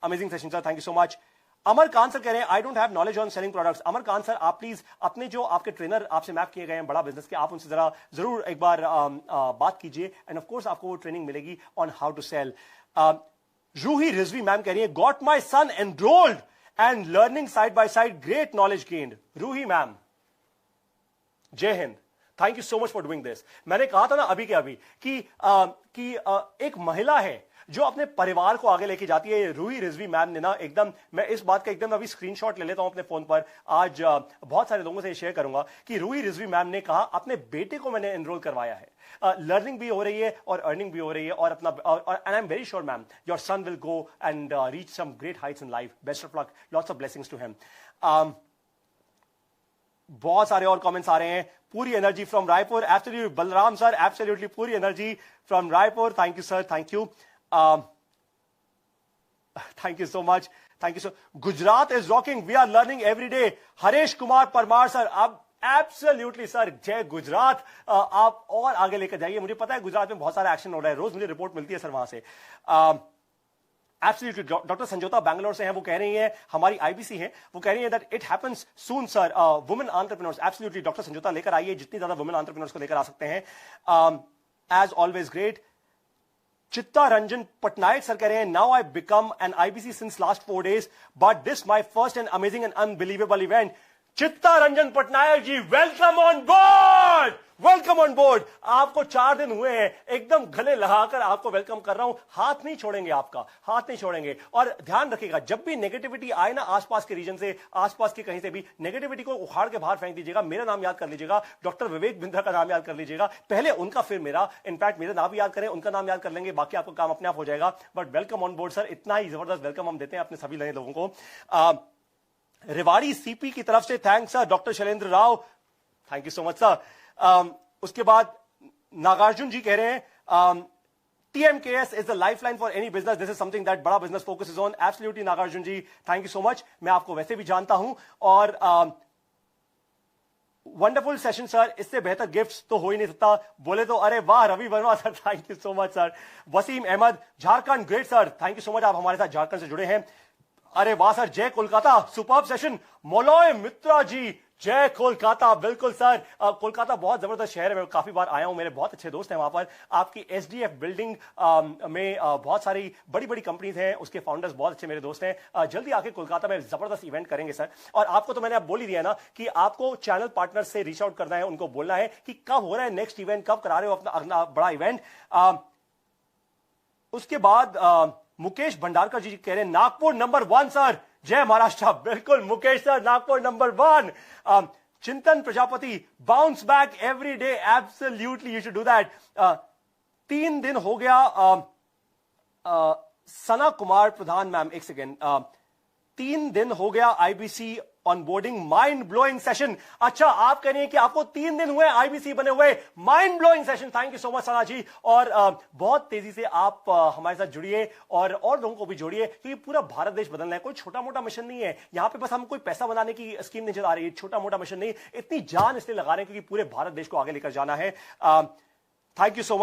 amazing session sir, thank you so much. Amar Kant sir कह रहे हैं I don't have knowledge on selling products. Amar Kant sir आप please अपने जो आपके ट्रेनर आपसे मैप किए गए हैं बड़ा बिजनेस के, आप उनसे जरूर एक बार बात कीजिए एंड ऑफ कोर्स आपको वो ट्रेनिंग मिलेगी on how to sell. Ruhi Rizvi ma'am कह रही है got my son enrolled and learning side by side, great knowledge gained. Ruhi ma'am Jai Hind, thank you so much for doing this. मैंने कहा था ना अभी के अभी कि एक महिला है जो अपने परिवार को आगे लेके जाती है। रूही रिजवी मैम ने ना एकदम, मैं इस बात का एकदम अभी स्क्रीनशॉट ले लेता हूं अपने फोन पर, आज बहुत सारे लोगों से शेयर करूंगा कि रूही रिजवी मैम ने कहा अपने बेटे को मैंने एनरोल करवाया है, लर्निंग भी हो रही है और अर्निंग भी हो रही है और अपना and I am very sure ma'am your son will go and reach some great heights in life, best of luck, lots of blessings to him. बहुत सारे और कमेंट्स आ रहे हैं। पूरी energy from Raipur, absolutely Balram sir, absolutely पूरी energy from Raipur, thank you sir, thank you, thank you so much, thank you so. Gujarat is rocking, we are learning every day. Haresh Kumar Parmar sir, अब absolutely sir, जय गुजरात, आप और आगे लेकर जाइए। मुझे पता है गुजरात में बहुत सारा एक्शन हो रहा है, रोज मुझे रिपोर्ट मिलती है सर वहां से। एब्सोल्युटली डॉक्टर संजोता बैंगलोर से हैं, वो कह रही हैं हमारी आईबीसी है, वो कह रही है that it happens soon sir, women entrepreneurs. Absolutely doctor Sanjota लेकर आइए, जितनी ज्यादा वुमेन एंटरप्रेन्योर्स को लेकर आ सकते हैं, एज ऑलवेज ग्रेट। चित्ता रंजन पटनायक सर कह रहे हैं now I become an IBC since last 4 days but this my first and amazing and unbelievable event. Chitta Ranjan Patnaik ji welcome on board, welcome on board. आपको 4 दिन हुए हैं, एकदम गले लगाकर आपको वेलकम कर रहा हूं, हाथ नहीं छोड़ेंगे आपका, हाथ नहीं छोड़ेंगे। और ध्यान रखिएगा जब भी नेगेटिविटी आए ना आसपास के रीजन से, आसपास के कहीं से भी, नेगेटिविटी को उखाड़ के बाहर फेंक दीजिएगा। मेरा नाम याद कर लीजिएगा, डॉक्टर विवेक बिंद्रा का नाम याद कर लीजिएगा, पहले उनका फिर मेरा। इनफैक्ट मेरा नाम याद करें, उनका नाम याद कर लेंगे, बाकी आपका काम अपने आप हो जाएगा। But welcome on board sir, इतना ही जबरदस्त वेलकम हम देते हैं अपने सभी नए लोगों को। रेवाड़ी सीपी की तरफ से thanks sir, doctor Shailendra Rao, thank you so much sir. उसके बाद नागार्जुन जी कह रहे हैं TMKS is the lifeline for any business. This is something that बड़ा business focuses on. Absolutely, Nagarjuna ji, thank you so much. मैं आपको वैसे भी जानता हूं और वंडरफुल सेशन सर, इससे बेहतर गिफ्ट्स तो हो ही नहीं सकता। बोले तो अरे वाह Ravi Verma sir, thank you so much sir. Waseem Ahmad, Jharkhand great sir, thank you so much, आप हमारे साथ झारखंड से जुड़े हैं। अरे वाह सर, जय कोलकाता, सुपर्ब सेशन। मोलोय मित्रा जी, जय कोलकाता। बिल्कुल सर, कोलकाता बहुत जबरदस्त शहर है, मैं काफी बार आया हूं, मेरे बहुत अच्छे दोस्त हैं वहां पर। आपकी SDF बिल्डिंग में बहुत सारी बड़ी बड़ी कंपनीज हैं, उसके फाउंडर्स बहुत अच्छे मेरे दोस्त हैं। जल्दी आके कोलकाता में जबरदस्त इवेंट करेंगे सर। और आपको तो मैंने अब बोल ही दिया ना कि आपको चैनल पार्टनर से रीच आउट करना है, उनको बोलना है कि कब हो रहा है नेक्स्ट इवेंट, कब करा रहे हो अपना बड़ा इवेंट। उसके बाद मुकेश भंडारकर जी कह रहे हैं नागपुर नंबर 1 सर, जय महाराष्ट्र। बिल्कुल मुकेश सर, नागपुर नंबर 1। चिंतन Prajapati, bounce back every day, absolutely you should do that. 3 दिन हो गया। सना कुमार प्रधान मैम, एक सेकेंड, 3 दिन हो गया IBC onboarding, mind blowing session. अच्छा, आप कह रही हैं कि आपको 3 दिन हुए IBC बने हुए, mind blowing session. Thank you so much Sana ji. और बहुत तेजी से आप हमारे साथ जुड़िए और लोगों को भी जोड़िए, क्योंकि पूरा भारत देश बदलना है। कोई छोटा मोटा मिशन नहीं है यहां पे, बस हम कोई पैसा बनाने की स्कीम नहीं चला रही है, छोटा मोटा मिशन नहीं, इतनी जान इसलिए लगा रहे हैं क्योंकि पूरे भारत देश को आगे लेकर जाना है। Thank you so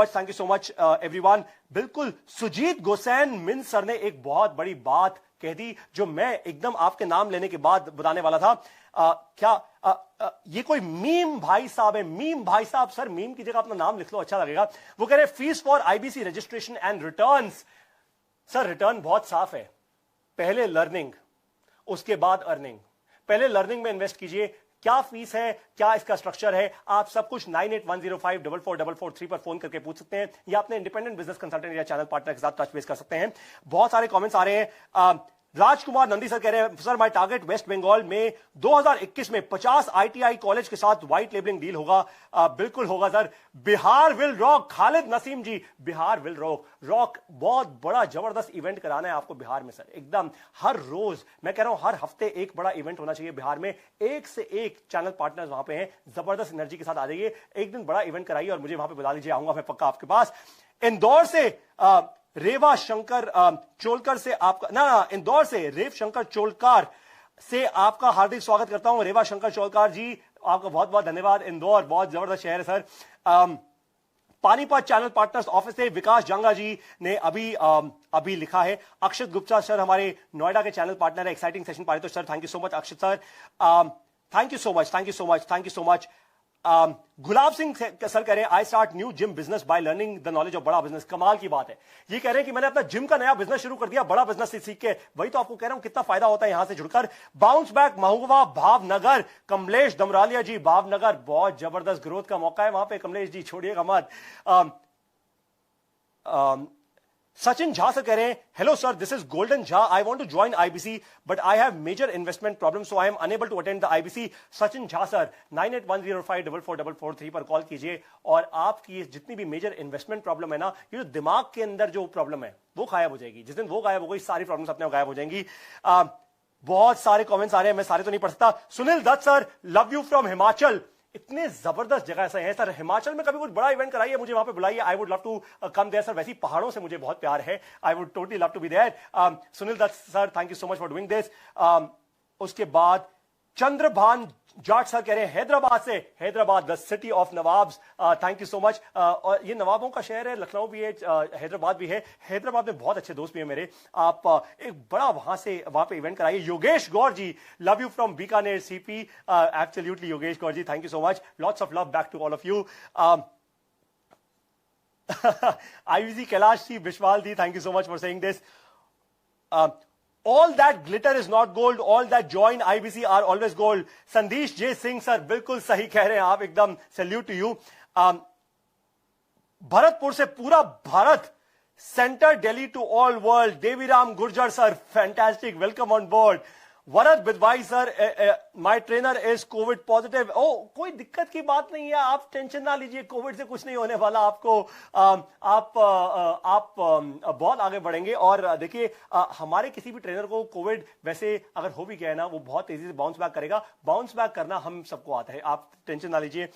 much everyone. बिल्कुल, सुजीत गोसैन मिन सर ने एक बहुत बड़ी बात कह दी जो मैं एकदम आपके नाम लेने के बाद बताने वाला था। ये कोई मीम भाई साहब है, मीम भाई साहब। सर मीम की जगह अपना नाम लिख लो, अच्छा लगेगा। वो कह रहे हैं fees for IBC registration and returns. Sir return बहुत साफ है, पहले लर्निंग उसके बाद अर्निंग। पहले लर्निंग में इन्वेस्ट कीजिए, क्या फीस है, क्या इसका स्ट्रक्चर है, आप सब कुछ 9810544443 पर फोन करके पूछ सकते हैं, या अपने इंडिपेंडेंट बिजनेस कंसल्टेंट या चैनल पार्टनर के साथ टच बेस कर सकते हैं। बहुत सारे कमेंट्स आ रहे हैं। राजकुमार नंदी सर कह रहे हैं sir my target West Bengal में 2021 में 50 ITI कॉलेज के साथ व्हाइट लेबलिंग डील होगा। बिल्कुल होगा sir. Bihar will rock, Khalid Naseem ji, Bihar will rock. बहुत बड़ा जबरदस्त इवेंट कराना है आपको बिहार में सर, एकदम हर रोज, मैं कह रहा हूं हर हफ्ते एक बड़ा इवेंट होना चाहिए बिहार में। एक से एक चैनल पार्टनर्स वहां पे हैं, जबरदस्त एनर्जी के साथ आ जाइए, एक दिन बड़ा इवेंट कराइए और मुझे वहां पे बुला लीजिए, आऊंगा मैं पक्का आपके पास। इंदौर से रेवा शंकर चोलकर से आपका ना, इंदौर से रेव शंकर चोलकर से आपका हार्दिक स्वागत करता हूं। रेवा शंकर चोलकर जी, आपका बहुत बहुत धन्यवाद। इंदौर बहुत जबरदस्त शहर है sir. Panipat channel partners office से विकास जंगा जी ने अभी लिखा है। अक्षत गुप्ता सर हमारे नोएडा के चैनल पार्टनर है। एक्साइटिंग सेशन पा रहे तो sir thank you so much Akshat sir, thank you so much. Gulab Singh sir कह रहे हैं I start new gym business by learning the knowledge of Bada business. कमाल की बात है, ये कह रहे हैं कि मैंने अपना जिम का नया बिजनेस शुरू कर दिया बड़ा बिजनेस से सीख के। वही तो आपको कह रहा हूं कितना फायदा होता है यहां से जुड़कर। बाउंस बैक महुआ भावनगर, कमलेश दमरालिया जी, भावनगर बहुत जबरदस्त ग्रोथ का मौका है वहां पे, कमलेश जी छोड़िएगा मत। सचिन झा सर कह रहे हैं hello sir this is Golden Jha, I want to join IBC but I have major investment problem so I am unable to attend the IBC। Sachin Jha sir 9810544443 पर कॉल कीजिए और आपकी जितनी भी मेजर इन्वेस्टमेंट प्रॉब्लम है ना, ये जो दिमाग के अंदर जो प्रॉब्लम है वो गायब हो जाएगी। जिस दिन वो गायब हो गई सारी प्रॉब्लम्स अपने गायब हो जाएंगी। बहुत सारे कमेंट्स आ रहे हैं, मैं सारे तो नहीं पढ़ सकता। Sunil Dutt sir love you from Himachal. इतने जबरदस्त जगह ऐसे हैं सर, हिमाचल में कभी कुछ बड़ा इवेंट कराइए, मुझे वहां पे बुलाइए, I would love to come there sir. वैसी पहाड़ों से मुझे बहुत प्यार है, I would totally love to be there. Sunil Dutt sir thank you so much for doing this. उसके बाद चंद्रभान जाट सर कह रहे हैं हैदराबाद से, Hyderabad the city of nawabs, thank you so much. और ये नवाबों का शहर है, लखनऊ भी है, हैदराबाद भी है। हैदराबाद में बहुत अच्छे दोस्त भी हैं मेरे, आप एक बड़ा वहां पे इवेंट कराइए। Yogesh Gaur ji love you from Bikaner CP, absolutely Yogesh Gaur ji thank you so much, lots of love back to all of you. IBC Kailash ji Vishwal ji thank you so much for saying this. All that glitter is not gold, all that joy in IBC are always gold. Sandish J Singh sir बिल्कुल सही कह रहे हैं आप, एकदम salute to you. Bharatpur से पूरा Bharat, center Delhi to all world, Deviram Gurjar sir fantastic, welcome on board. Varad Bidwai sir my trainer is covid positive. ओ कोई दिक्कत की बात नहीं है, आप टेंशन ना लीजिए, कोविड से कुछ नहीं होने वाला आपको। आप बहुत आगे बढ़ेंगे। और देखिए हमारे किसी भी ट्रेनर को कोविड वैसे अगर हो भी गया है ना, वो बहुत तेजी से बाउंस बैक करेगा। बाउंस बैक करना हम सबको आता है, आप टेंशन ना लीजिए।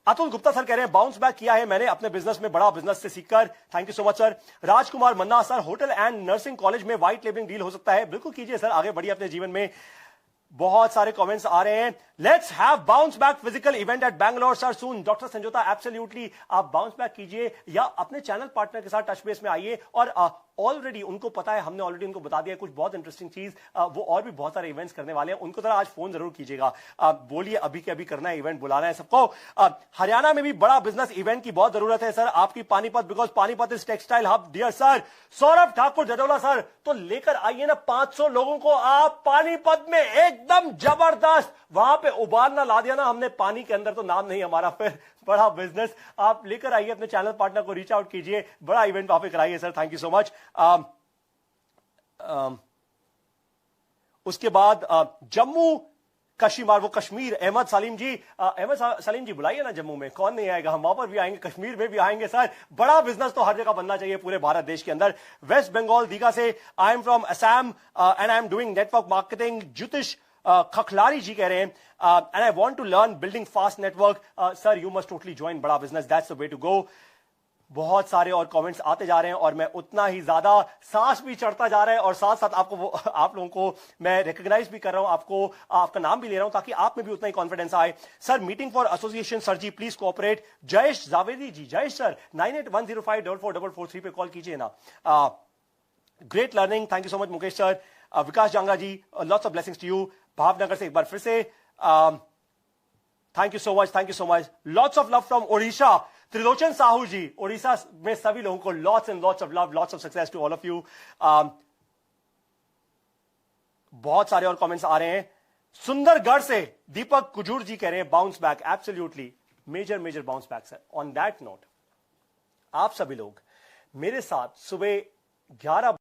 अतुल गुप्ता सर कह रहे हैं बाउंस बैक किया है मैंने अपने बिजनेस में, बड़ा बिजनेस से सीखकर। Thank you so much sir. Rajkumar Manna sir, hotel and nursing college में व्हाइट लेबलिंग डील हो सकता है? बिल्कुल कीजिए सर, आगे बढ़िए अपने जीवन में। बहुत सारे कमेंट्स आ रहे हैं। Let's have bounce back physical event at Bangalore sir soon. Doctor Sanjota absolutely, आप बाउंस बैक कीजिए या अपने चैनल पार्टनर के साथ टच बेस में आइए। और ऑलरेडी उनको पता है, हमने ऑलरेडी उनको बता दिया कुछ बहुत इंटरेस्टिंग चीज, वो और भी बहुत सारे इवेंट्स करने वाले हैं। उनको जरा आज फोन जरूर कीजिएगा, बोलिए अभी के अभी करना है इवेंट, बुलाना है सबको। हरियाणा में भी बड़ा बिजनेस इवेंट की बहुत जरूरत है सर आपकी, Panipat, because Panipat is textile hub dear sir. Saurabh Thakur Jadola sir, तो लेकर आइए ना 500 लोगों को आप पानीपत में, एकदम जबरदस्त। वहां पे उबालना ला दिया ना हमने पानी के अंदर, तो नाम नहीं हमारा फिर। बड़ा बिजनेस आप लेकर आइए, अपने चैनल पार्टनर को रीच आउट कीजिए, बड़ा इवेंट वहां पे कराइए sir. Thank you so much. उसके बाद जम्मू कश्मीर, वो कश्मीर, अहमद सलीम जी, अहमद सलीम जी बुलाइए ना जम्मू में, कौन नहीं आएगा, हम वहां पर भी आएंगे, कश्मीर में भी आएंगे सर। बड़ा बिजनेस तो हर जगह बनना चाहिए पूरे भारत देश के अंदर। वेस्ट बंगाल दीघा से, I am from Assam and I am doing network marketing. Jyotish Khakhlari ji कह रहे हैं and I want to learn building fast network. Sir you must totally join Bada business, that's the way to go. बहुत सारे और कमेंट्स आते जा रहे हैं और मैं उतना ही ज्यादा सांस भी चढ़ता जा रहा है, और साथ साथ आपको आप लोगों को मैं रिकॉग्नाइज भी कर रहा हूं, आपको आपका नाम भी ले रहा हूं ताकि आप में भी उतना ही कॉन्फिडेंस आए। Sir meeting for association sir ji please cooperate. Jayesh Javedi ji, Jayesh sir 9810544443 पे कॉल कीजिए ना। Great learning, thank you so much Mukesh sir. Vikas Jangla ji, lots of blessings to you. Bhavnagar से एक बार फिर से thank you so much, thank you so much. Lots of love from Odisha, Trilochan Sahu ji, Odisha में सभी लोगों को lots and lots of love, lots of success to all of you. बहुत सारे और कमेंट्स आ रहे हैं। सुंदरगढ़ से दीपक कुजूर जी कह रहे हैं bounce back, absolutely major major bounce back sir. On that note, आप सभी लोग मेरे साथ सुबह 11